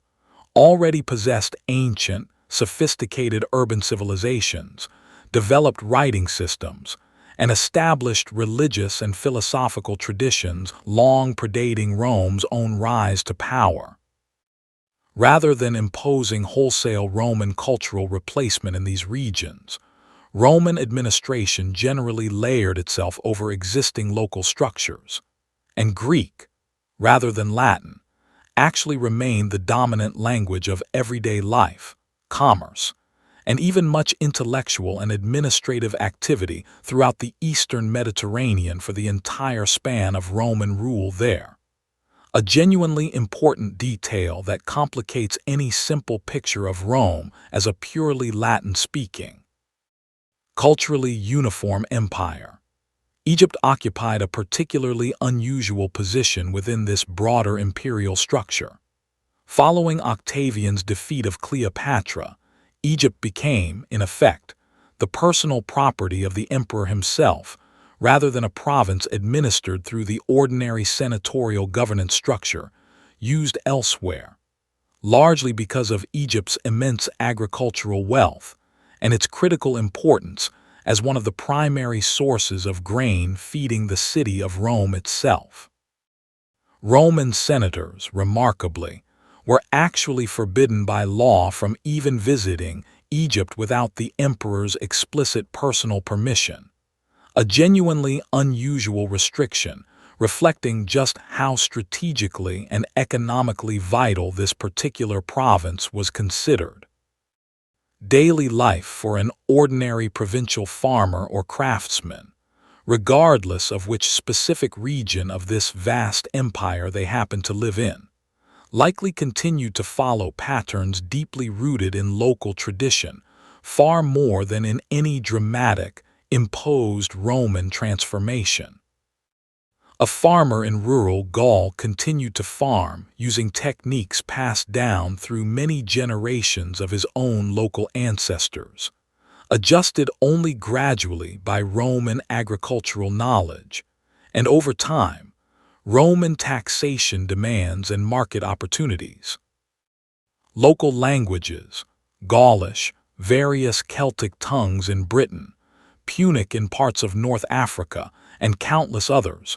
already possessed ancient, sophisticated urban civilizations, developed writing systems, and established religious and philosophical traditions long predating Rome's own rise to power. Rather than imposing wholesale Roman cultural replacement in these regions, Roman administration generally layered itself over existing local structures, and Greek, rather than Latin, actually remained the dominant language of everyday life, commerce, and even much intellectual and administrative activity throughout the eastern Mediterranean for the entire span of Roman rule there. A genuinely important detail that complicates any simple picture of Rome as a purely Latin-speaking, culturally uniform empire. Egypt occupied a particularly unusual position within this broader imperial structure. Following Octavian's defeat of Cleopatra, Egypt became, in effect, the personal property of the emperor himself, rather than a province administered through the ordinary senatorial governance structure used elsewhere, largely because of Egypt's immense agricultural wealth and its critical importance as one of the primary sources of grain feeding the city of Rome itself. Roman senators, remarkably, were actually forbidden by law from even visiting Egypt without the emperor's explicit personal permission, a genuinely unusual restriction reflecting just how strategically and economically vital this particular province was considered. Daily life for an ordinary provincial farmer or craftsman, regardless of which specific region of this vast empire they happened to live in, likely continued to follow patterns deeply rooted in local tradition, far more than in any dramatic, imposed Roman transformation. A farmer in rural Gaul continued to farm using techniques passed down through many generations of his own local ancestors, adjusted only gradually by Roman agricultural knowledge, and over time, Roman taxation demands and market opportunities. Local languages, Gaulish, various Celtic tongues in Britain, Punic in parts of North Africa, and countless others,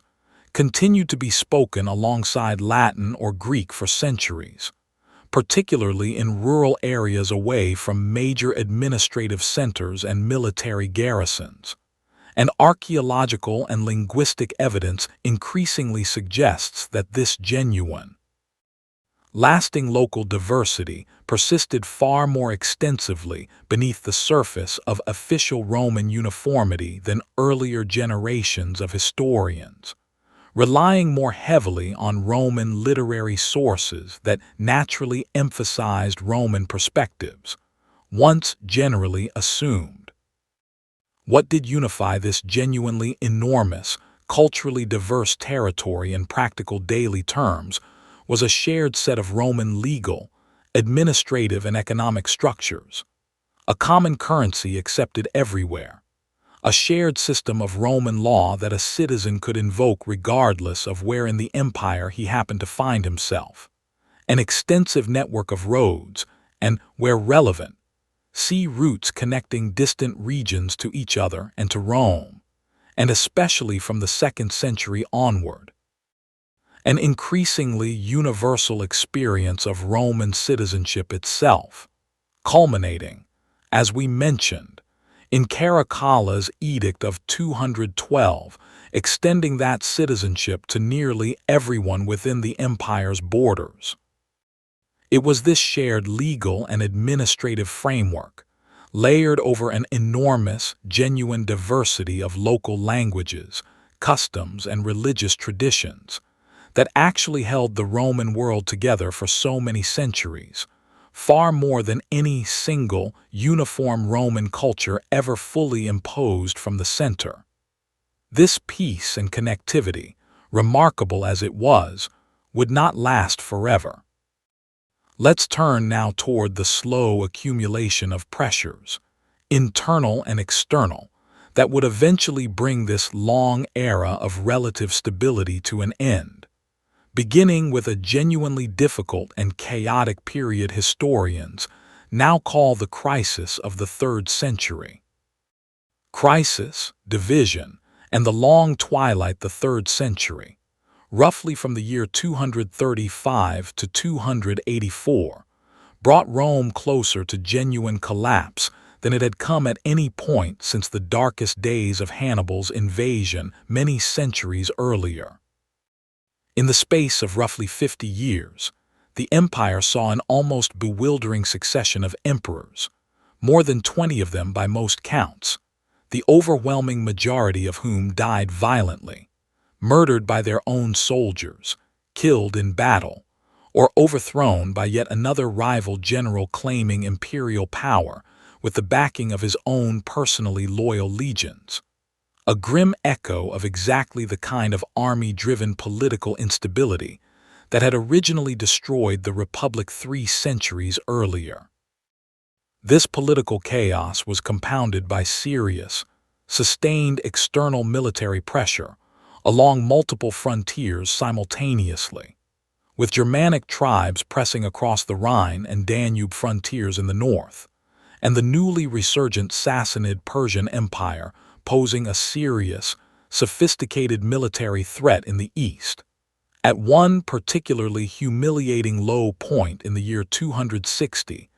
continued to be spoken alongside Latin or Greek for centuries, particularly in rural areas away from major administrative centers and military garrisons. And archaeological and linguistic evidence increasingly suggests that this genuine, Lasting local diversity persisted far more extensively beneath the surface of official Roman uniformity than earlier generations of historians, relying more heavily on Roman literary sources that naturally emphasized Roman perspectives, once generally assumed. What did unify this genuinely enormous, culturally diverse territory in practical daily terms was a shared set of Roman legal, administrative, and economic structures, a common currency accepted everywhere, a shared system of Roman law that a citizen could invoke regardless of where in the empire he happened to find himself, an extensive network of roads, and, where relevant, sea routes connecting distant regions to each other and to Rome, and especially from the 2nd century onward. An increasingly universal experience of Roman citizenship itself, culminating, as we mentioned, in Caracalla's Edict of 212, extending that citizenship to nearly everyone within the empire's borders. It was this shared legal and administrative framework, layered over an enormous, genuine diversity of local languages, customs, and religious traditions, that actually held the Roman world together for so many centuries, far more than any single, uniform Roman culture ever fully imposed from the center. This peace and connectivity, remarkable as it was, would not last forever. Let's turn now toward the slow accumulation of pressures, internal and external, that would eventually bring this long era of relative stability to an end, beginning with a genuinely difficult and chaotic period historians now call the crisis of the 3rd century. Crisis, division, and the long twilight the 3rd century, roughly from the year 235 to 284, brought Rome closer to genuine collapse than it had come at any point since the darkest days of Hannibal's invasion many centuries earlier. In the space of roughly 50 years, the empire saw an almost bewildering succession of emperors, more than 20 of them by most counts, the overwhelming majority of whom died violently, murdered by their own soldiers, killed in battle, or overthrown by yet another rival general claiming imperial power with the backing of his own personally loyal legions. A grim echo of exactly the kind of army-driven political instability that had originally destroyed the Republic 3 centuries earlier. This political chaos was compounded by serious, sustained external military pressure along multiple frontiers simultaneously, with Germanic tribes pressing across the Rhine and Danube frontiers in the north, and the newly resurgent Sassanid Persian Empire posing a serious, sophisticated military threat in the east. At one particularly humiliating low point in the year 260,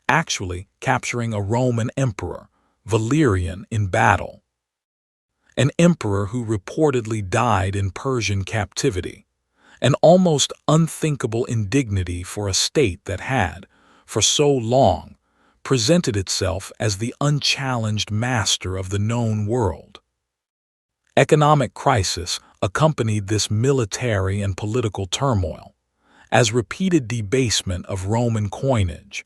actually capturing a Roman emperor, Valerian, in battle. An emperor who reportedly died in Persian captivity, an almost unthinkable indignity for a state that had, for so long, presented itself as the unchallenged master of the known world. Economic crisis accompanied this military and political turmoil, as repeated debasement of Roman coinage,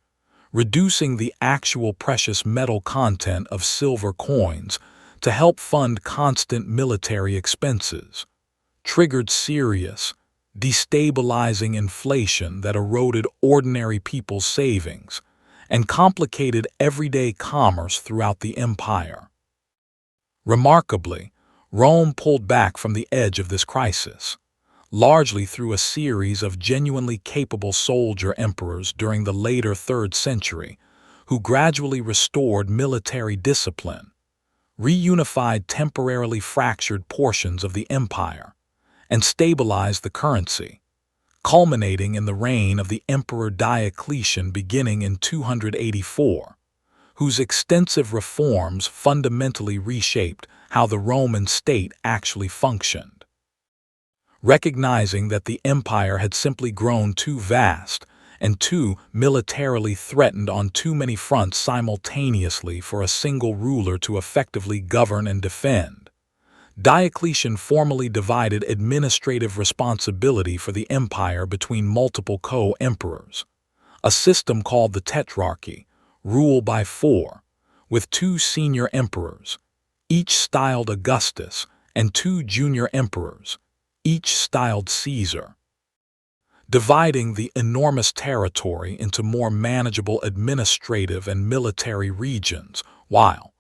reducing the actual precious metal content of silver coins to help fund constant military expenses, triggered serious, destabilizing inflation that eroded ordinary people's savings and complicated everyday commerce throughout the empire. Remarkably, Rome pulled back from the edge of this crisis, largely through a series of genuinely capable soldier emperors during the later 3rd century, who gradually restored military discipline, reunified temporarily fractured portions of the empire, and stabilized the currency, culminating in the reign of the Emperor Diocletian beginning in 284, whose extensive reforms fundamentally reshaped how the Roman state actually functioned. recognizing that the empire had simply grown too vast and too militarily threatened on too many fronts simultaneously for a single ruler to effectively govern and defend. Diocletian formally divided administrative responsibility for the empire between multiple co-emperors, a system called the Tetrarchy, rule by four, with two senior emperors, each styled Augustus, and two junior emperors, each styled Caesar, dividing the enormous territory into more manageable administrative and military regions, while,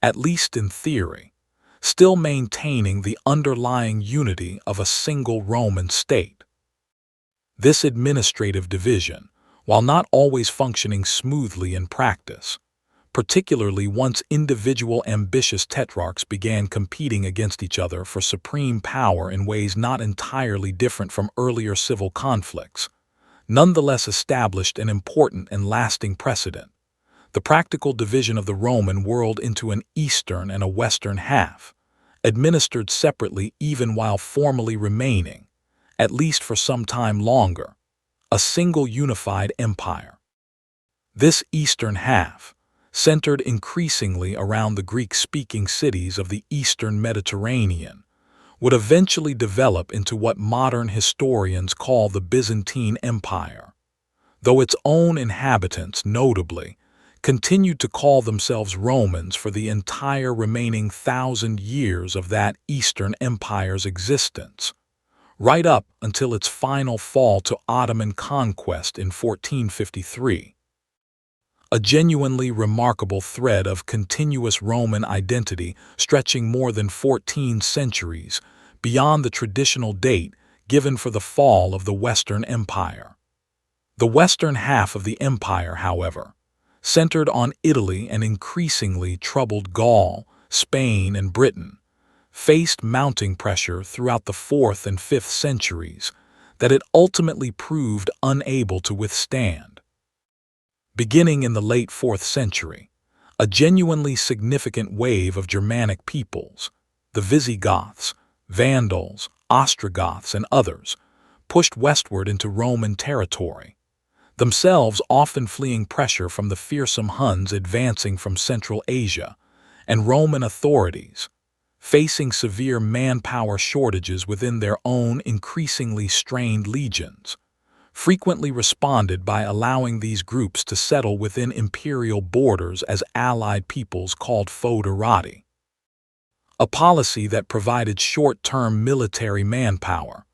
at least in theory, still maintaining the underlying unity of a single Roman state. This administrative division, while not always functioning smoothly in practice, particularly once individual ambitious tetrarchs began competing against each other for supreme power in ways not entirely different from earlier civil conflicts, nonetheless established an important and lasting precedent: the practical division of the Roman world into an eastern and a western half, administered separately even while formally remaining, at least for some time longer, a single unified empire. This eastern half, centered increasingly around the Greek-speaking cities of the eastern Mediterranean, would eventually develop into what modern historians call the Byzantine Empire, though its own inhabitants, notably, continued to call themselves Romans for the entire remaining 1,000 years of that Eastern Empire's existence, right up until its final fall to Ottoman conquest in 1453. A genuinely remarkable thread of continuous Roman identity stretching more than 14 centuries beyond the traditional date given for the fall of the Western Empire. The western half of the empire, however, centered on Italy and increasingly troubled Gaul, Spain, and Britain, faced mounting pressure throughout the 4th and 5th centuries that it ultimately proved unable to withstand. Beginning in the late 4th century, a genuinely significant wave of Germanic peoples, the Visigoths, Vandals, Ostrogoths, and others, pushed westward into Roman territory, themselves often fleeing pressure from the fearsome Huns advancing from Central Asia, and Roman authorities, facing severe manpower shortages within their own increasingly strained legions, frequently responded by allowing these groups to settle within imperial borders as allied peoples called foederati, a policy that provided short-term military manpower,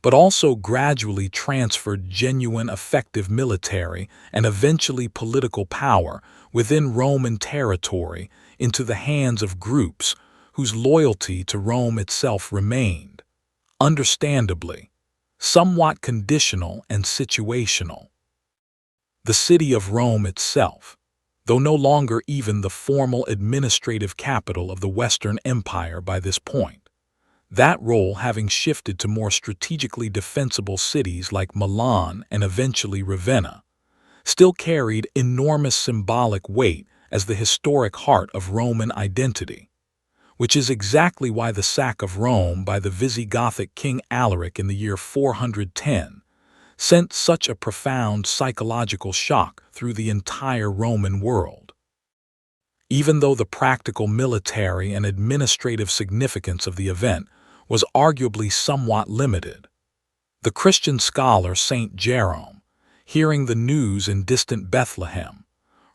but also gradually transferred genuine effective military and eventually political power within Roman territory into the hands of groups whose loyalty to Rome itself remained, understandably, somewhat conditional and situational. The city of Rome itself, though no longer even the formal administrative capital of the Western Empire by this point, that role having shifted to more strategically defensible cities like Milan and eventually Ravenna, still carried enormous symbolic weight as the historic heart of Roman identity, which is exactly why the sack of Rome by the Visigothic king Alaric in the year 410 sent such a profound psychological shock through the entire Roman world. Even though the practical military and administrative significance of the event was arguably somewhat limited, the Christian scholar Saint Jerome, hearing the news in distant Bethlehem,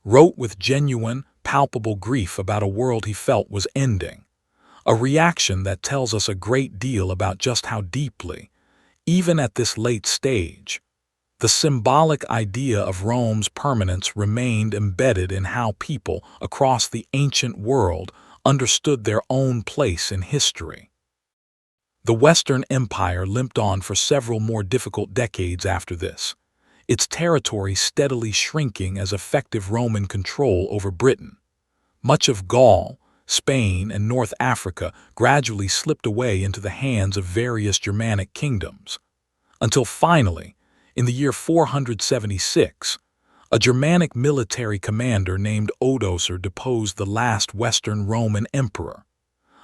wrote with genuine, palpable grief about a world he felt was ending, a reaction that tells us a great deal about just how deeply, even at this late stage, the symbolic idea of Rome's permanence remained embedded in how people across the ancient world understood their own place in history. The Western Empire limped on for several more difficult decades after this, its territory steadily shrinking as effective Roman control over Britain. Much of Gaul, Spain, and North Africa gradually slipped away into the hands of various Germanic kingdoms, until finally, in the year 476, a Germanic military commander named Odoacer deposed the last Western Roman emperor,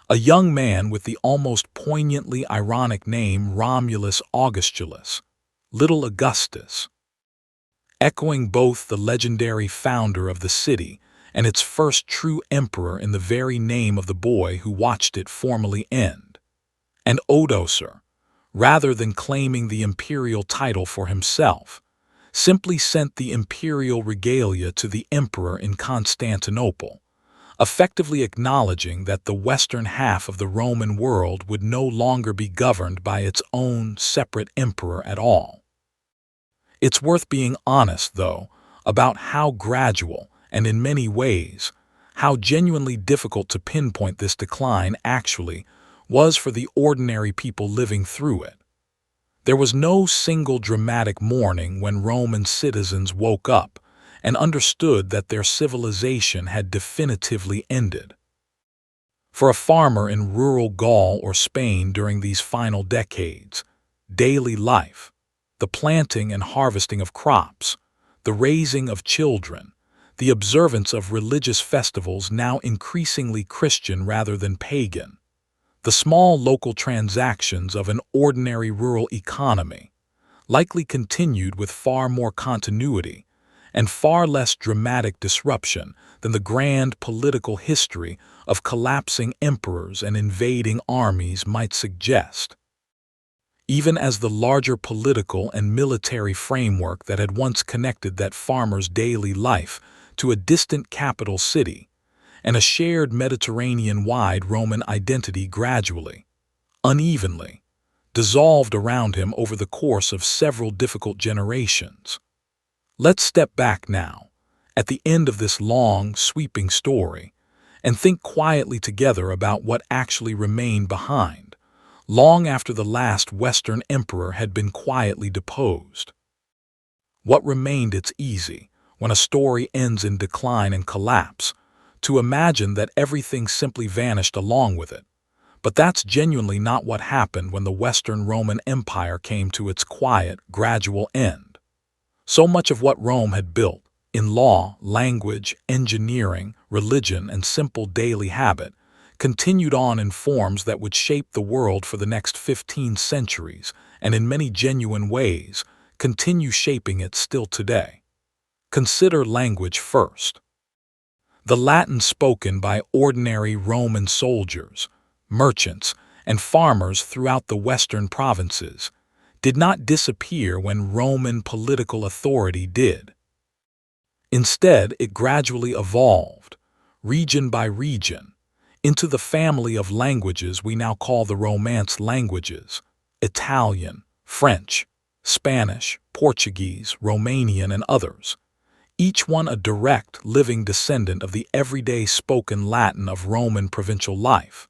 a young man with the almost poignantly ironic name Romulus Augustulus, Little Augustus, echoing both the legendary founder of the city and its first true emperor in the very name of the boy who watched it formally end. And Odoacer, rather than claiming the imperial title for himself, simply sent the imperial regalia to the emperor in Constantinople, effectively acknowledging that the western half of the Roman world would no longer be governed by its own separate emperor at all. It's worth being honest, though, about how gradual, and in many ways, how genuinely difficult to pinpoint this decline actually was for the ordinary people living through it. There was no single dramatic morning when Roman citizens woke up and understood that their civilization had definitively ended. For a farmer in rural Gaul or Spain during these final decades, daily life, the planting and harvesting of crops, the raising of children, the observance of religious festivals now increasingly Christian rather than pagan, the small local transactions of an ordinary rural economy, likely continued with far more continuity and far less dramatic disruption than the grand political history of collapsing emperors and invading armies might suggest. Even as the larger political and military framework that had once connected that farmer's daily life to a distant capital city and a shared Mediterranean-wide Roman identity gradually, unevenly, dissolved around him over the course of several difficult generations. Let's step back now, at the end of this long, sweeping story, and think quietly together about what actually remained behind, long after the last Western emperor had been quietly deposed. What remained? It's easy, when a story ends in decline and collapse, to imagine that everything simply vanished along with it. But that's genuinely not what happened when the Western Roman Empire came to its quiet, gradual end. So much of what Rome had built, in law, language, engineering, religion, and simple daily habit, continued on in forms that would shape the world for the next 15 centuries, and in many genuine ways, continue shaping it still today. Consider language first. The Latin spoken by ordinary Roman soldiers, merchants, and farmers throughout the western provinces did not disappear when Roman political authority did. Instead, it gradually evolved, region by region, into the family of languages we now call the Romance languages: Italian, French, Spanish, Portuguese, Romanian, and others, each one a direct, living descendant of the everyday spoken Latin of Roman provincial life,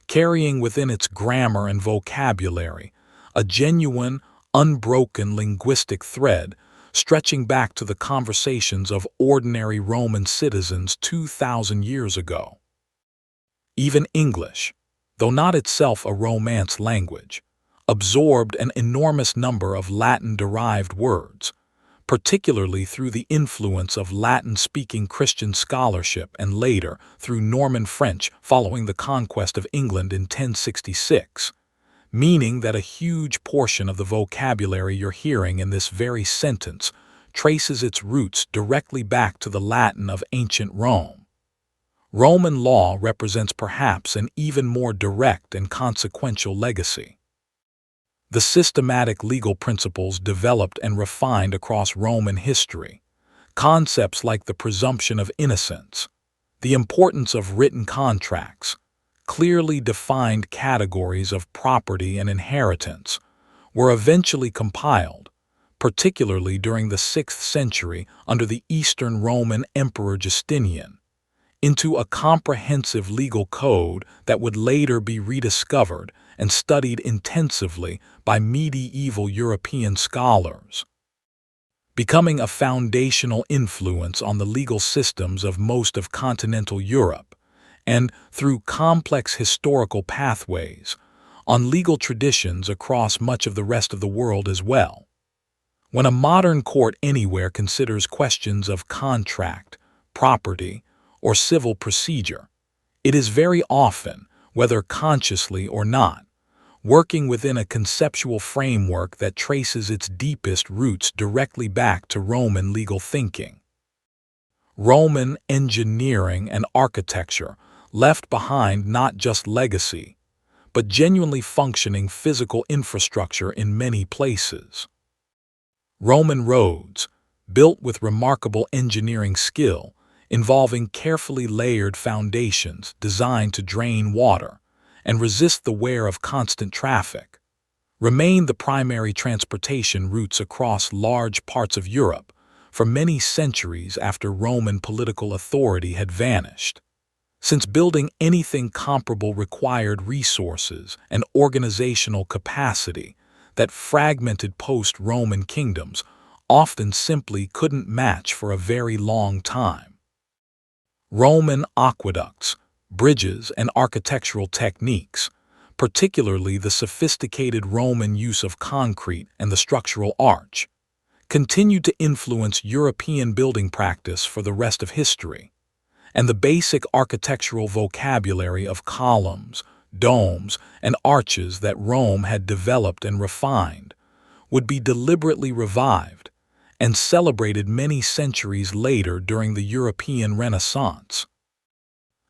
carrying within its grammar and vocabulary a genuine, unbroken linguistic thread stretching back to the conversations of ordinary Roman citizens 2,000 years ago. Even English, though not itself a Romance language, absorbed an enormous number of Latin-derived words, particularly through the influence of Latin-speaking Christian scholarship and later through Norman French following the conquest of England in 1066, meaning that a huge portion of the vocabulary you're hearing in this very sentence traces its roots directly back to the Latin of ancient Rome. Roman law represents perhaps an even more direct and consequential legacy. The systematic legal principles developed and refined across Roman history, concepts like the presumption of innocence, the importance of written contracts, clearly defined categories of property and inheritance, were eventually compiled, particularly during the 6th century under the Eastern Roman Emperor Justinian, into a comprehensive legal code that would later be rediscovered and studied intensively by medieval European scholars, becoming a foundational influence on the legal systems of most of continental Europe, and, through complex historical pathways, on legal traditions across much of the rest of the world as well. When a modern court anywhere considers questions of contract, property, or civil procedure, it is very often, whether consciously or not, working within a conceptual framework that traces its deepest roots directly back to Roman legal thinking. Roman engineering and architecture left behind not just legacy, but genuinely functioning physical infrastructure in many places. Roman roads, built with remarkable engineering skill, involving carefully layered foundations designed to drain water and resist the wear of constant traffic, remained the primary transportation routes across large parts of Europe for many centuries after Roman political authority had vanished. Since building anything comparable required resources and organizational capacity that fragmented post-Roman kingdoms often simply couldn't match for a very long time. Roman aqueducts, bridges, and architectural techniques, particularly the sophisticated Roman use of concrete and the structural arch, continued to influence European building practice for the rest of history, and the basic architectural vocabulary of columns, domes, and arches that Rome had developed and refined would be deliberately revived and celebrated many centuries later during the European Renaissance.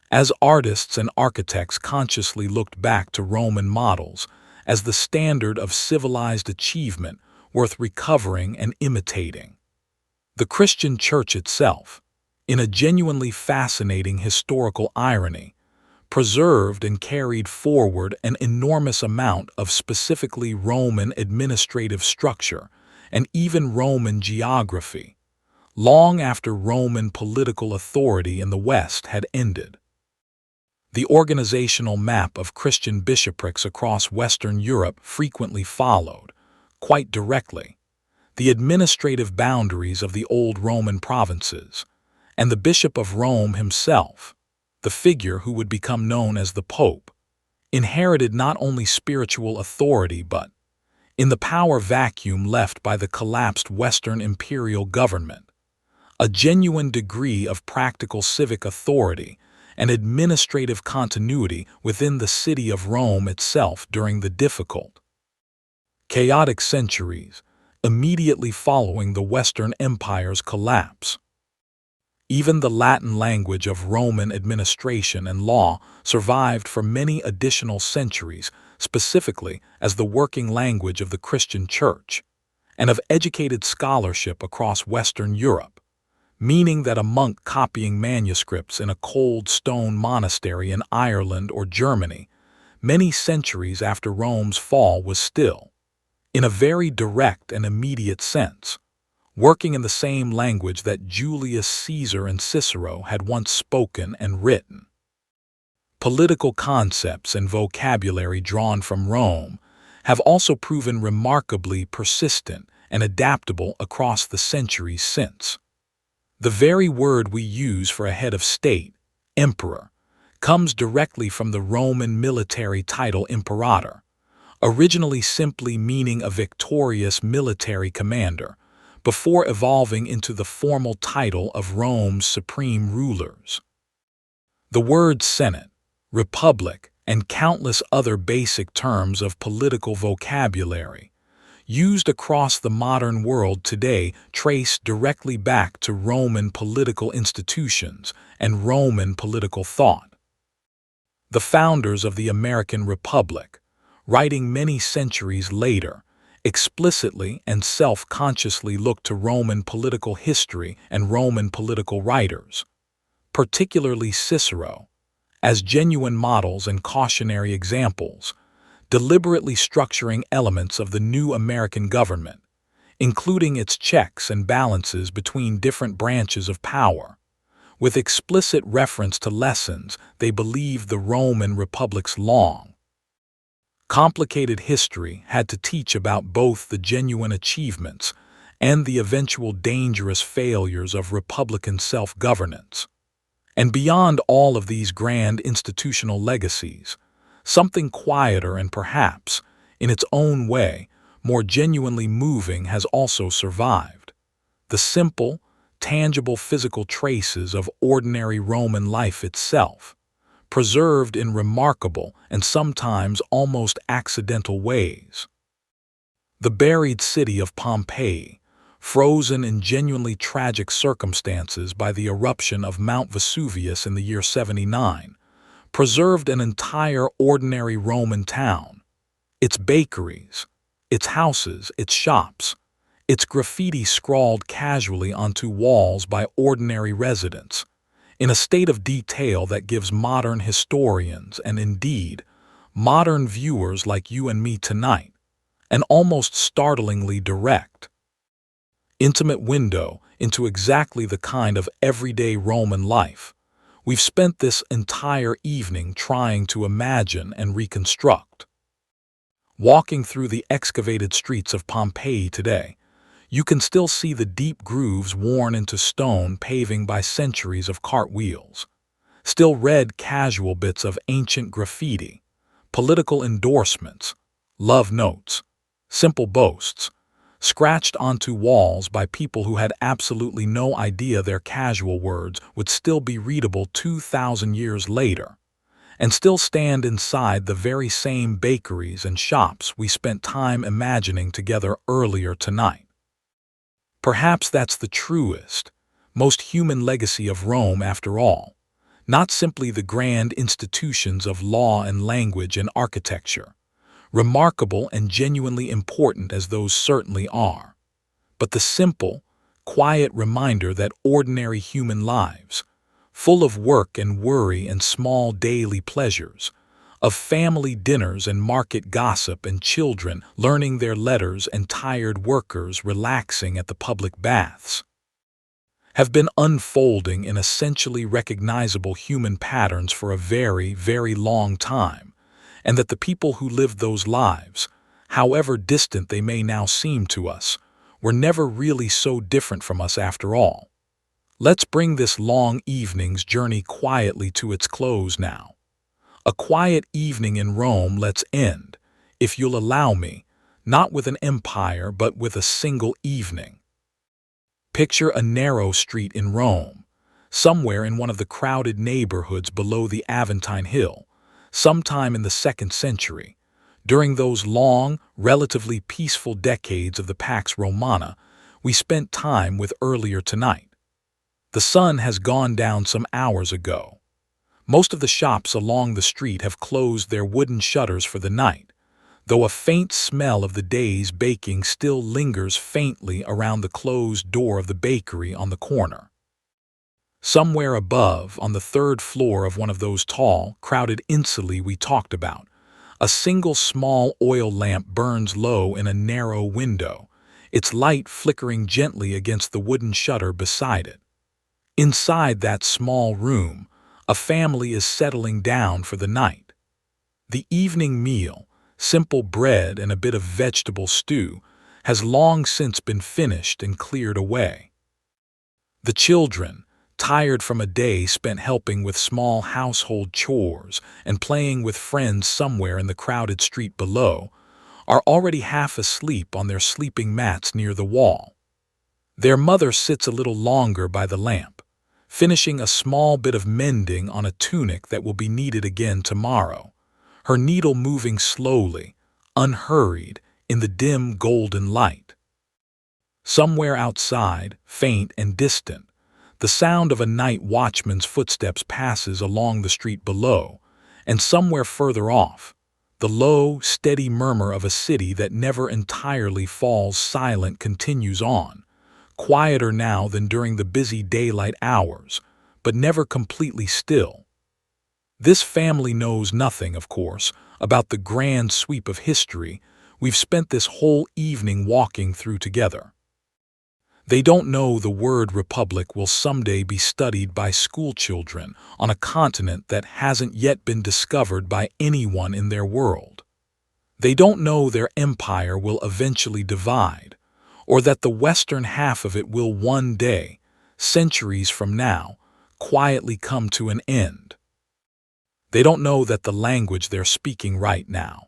As artists and architects consciously looked back to Roman models as the standard of civilized achievement worth recovering and imitating, the Christian Church itself, in a genuinely fascinating historical irony, preserved and carried forward an enormous amount of specifically Roman administrative structure and even Roman geography, long after Roman political authority in the West had ended. The organizational map of Christian bishoprics across Western Europe frequently followed, quite directly, the administrative boundaries of the old Roman provinces, and the Bishop of Rome himself, the figure who would become known as the Pope, inherited not only spiritual authority but, in the power vacuum left by the collapsed Western imperial government, a genuine degree of practical civic authority and administrative continuity within the city of Rome itself during the difficult, chaotic centuries immediately following the Western Empire's collapse. Even the Latin language of Roman administration and law survived for many additional centuries, specifically as the working language of the Christian Church and of educated scholarship across Western Europe, meaning that a monk copying manuscripts in a cold stone monastery in Ireland or Germany many centuries after Rome's fall was still, in a very direct and immediate sense, working in the same language that Julius Caesar and Cicero had once spoken and written. Political concepts and vocabulary drawn from Rome have also proven remarkably persistent and adaptable across the centuries since. The very word we use for a head of state, emperor, comes directly from the Roman military title imperator, originally simply meaning a victorious military commander, before evolving into the formal title of Rome's supreme rulers. The words Senate, Republic, and countless other basic terms of political vocabulary used across the modern world today trace directly back to Roman political institutions and Roman political thought. The founders of the American Republic, writing many centuries later, explicitly and self-consciously looked to Roman political history and Roman political writers, particularly Cicero, as genuine models and cautionary examples, deliberately structuring elements of the new American government, including its checks and balances between different branches of power, with explicit reference to lessons they believed the Roman Republic's long, complicated history had to teach about both the genuine achievements and the eventual dangerous failures of Republican self-governance. And beyond all of these grand institutional legacies, something quieter and perhaps, in its own way, more genuinely moving has also survived. The simple, tangible physical traces of ordinary Roman life itself, preserved in remarkable and sometimes almost accidental ways. The buried city of Pompeii, frozen in genuinely tragic circumstances by the eruption of Mount Vesuvius in the year 79, preserved an entire ordinary Roman town. Its bakeries, its houses, its shops, its graffiti scrawled casually onto walls by ordinary residents, in a state of detail that gives modern historians, and indeed, modern viewers like you and me tonight, an almost startlingly direct, intimate window into exactly the kind of everyday Roman life we've spent this entire evening trying to imagine and reconstruct. Walking through the excavated streets of Pompeii today, you can still see the deep grooves worn into stone paving by centuries of cartwheels, still red casual bits of ancient graffiti, political endorsements, love notes, simple boasts, scratched onto walls by people who had absolutely no idea their casual words would still be readable 2,000 years later, and still stand inside the very same bakeries and shops we spent time imagining together earlier tonight. Perhaps that's the truest, most human legacy of Rome after all, not simply the grand institutions of law and language and architecture, remarkable and genuinely important as those certainly are, but the simple, quiet reminder that ordinary human lives, full of work and worry and small daily pleasures, of family dinners and market gossip and children learning their letters and tired workers relaxing at the public baths, have been unfolding in essentially recognizable human patterns for a very, very long time, and that the people who lived those lives, however distant they may now seem to us, were never really so different from us after all. Let's bring this long evening's journey quietly to its close now. A quiet evening in Rome let's end, if you'll allow me, not with an empire but with a single evening. Picture a narrow street in Rome, somewhere in one of the crowded neighborhoods below the Aventine Hill, sometime in the 2nd century, during those long, relatively peaceful decades of the Pax Romana we spent time with earlier tonight. The sun has gone down some hours ago. Most of the shops along the street have closed their wooden shutters for the night, though a faint smell of the day's baking still lingers faintly around the closed door of the bakery on the corner. Somewhere above, on the 3rd floor of one of those tall, crowded insulae we talked about, a single small oil lamp burns low in a narrow window, its light flickering gently against the wooden shutter beside it. Inside that small room, a family is settling down for the night. The evening meal, simple bread and a bit of vegetable stew, has long since been finished and cleared away. The children, tired from a day spent helping with small household chores and playing with friends somewhere in the crowded street below, are already half asleep on their sleeping mats near the wall. Their mother sits a little longer by the lamp, finishing a small bit of mending on a tunic that will be needed again tomorrow, her needle moving slowly, unhurried, in the dim golden light. Somewhere outside, faint and distant, the sound of a night watchman's footsteps passes along the street below, and somewhere further off, the low, steady murmur of a city that never entirely falls silent continues on, quieter now than during the busy daylight hours, but never completely still. This family knows nothing, of course, about the grand sweep of history we've spent this whole evening walking through together. They don't know the word republic will someday be studied by schoolchildren on a continent that hasn't yet been discovered by anyone in their world. They don't know their empire will eventually divide, or that the western half of it will one day, centuries from now, quietly come to an end. They don't know that the language they're speaking right now,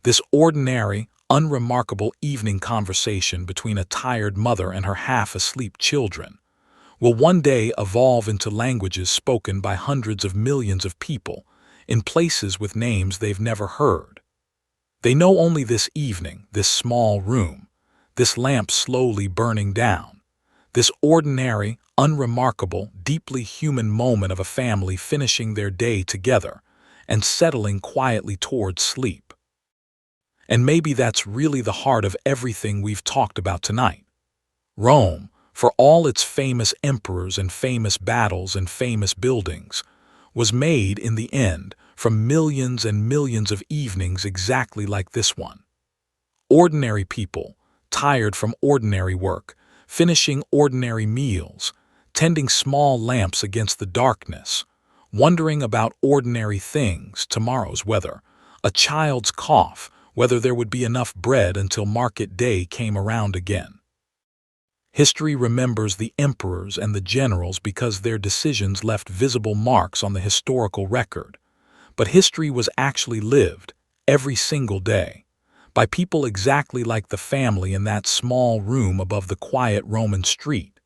this ordinary, unremarkable evening conversation between a tired mother and her half-asleep children, will one day evolve into languages spoken by hundreds of millions of people in places with names they've never heard. They know only this evening, this small room, this lamp slowly burning down, this ordinary, unremarkable, deeply human moment of a family finishing their day together and settling quietly towards sleep. And maybe that's really the heart of everything we've talked about tonight. Rome, for all its famous emperors and famous battles and famous buildings, was made in the end from millions and millions of evenings exactly like this one. Ordinary people, tired from ordinary work, finishing ordinary meals, tending small lamps against the darkness, wondering about ordinary things, tomorrow's weather, a child's cough, whether there would be enough bread until market day came around again. History remembers the emperors and the generals because their decisions left visible marks on the historical record. But history was actually lived, every single day, by people exactly like the family in that small room above the quiet Roman street.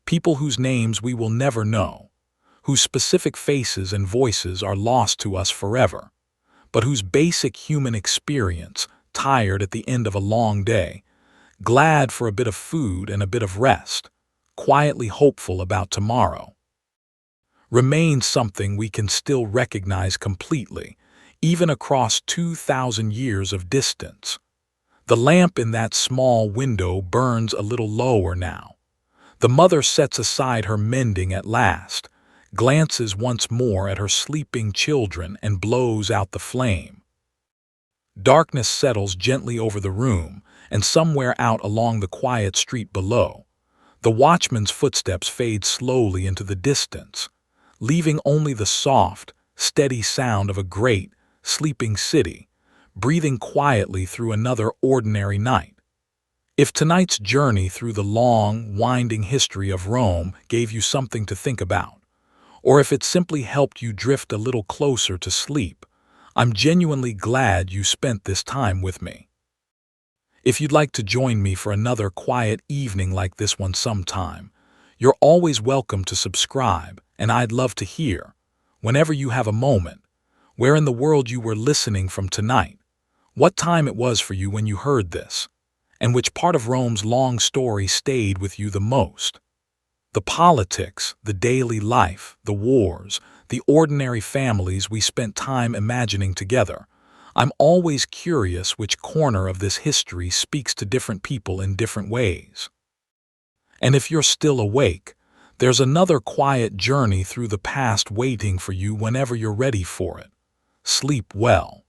People whose names we will never know, whose specific faces and voices are lost to us forever, but whose basic human experience, tired at the end of a long day, glad for a bit of food and a bit of rest, quietly hopeful about tomorrow, remains something we can still recognize completely, even across 2,000 years of distance. The lamp in that small window burns a little lower now. The mother sets aside her mending at last, glances once more at her sleeping children and blows out the flame. Darkness settles gently over the room, and somewhere out along the quiet street below, the watchman's footsteps fade slowly into the distance, leaving only the soft, steady sound of a great, sleeping city, breathing quietly through another ordinary night. If tonight's journey through the long, winding history of Rome gave you something to think about, or if it simply helped you drift a little closer to sleep, I'm genuinely glad you spent this time with me. If you'd like to join me for another quiet evening like this one sometime, you're always welcome to subscribe, and I'd love to hear, whenever you have a moment, where in the world you were listening from tonight, what time it was for you when you heard this, and which part of Rome's long story stayed with you the most. The politics, the daily life, the wars, the ordinary families we spent time imagining together. I'm always curious which corner of this history speaks to different people in different ways. And if you're still awake, there's another quiet journey through the past waiting for you whenever you're ready for it. Sleep well.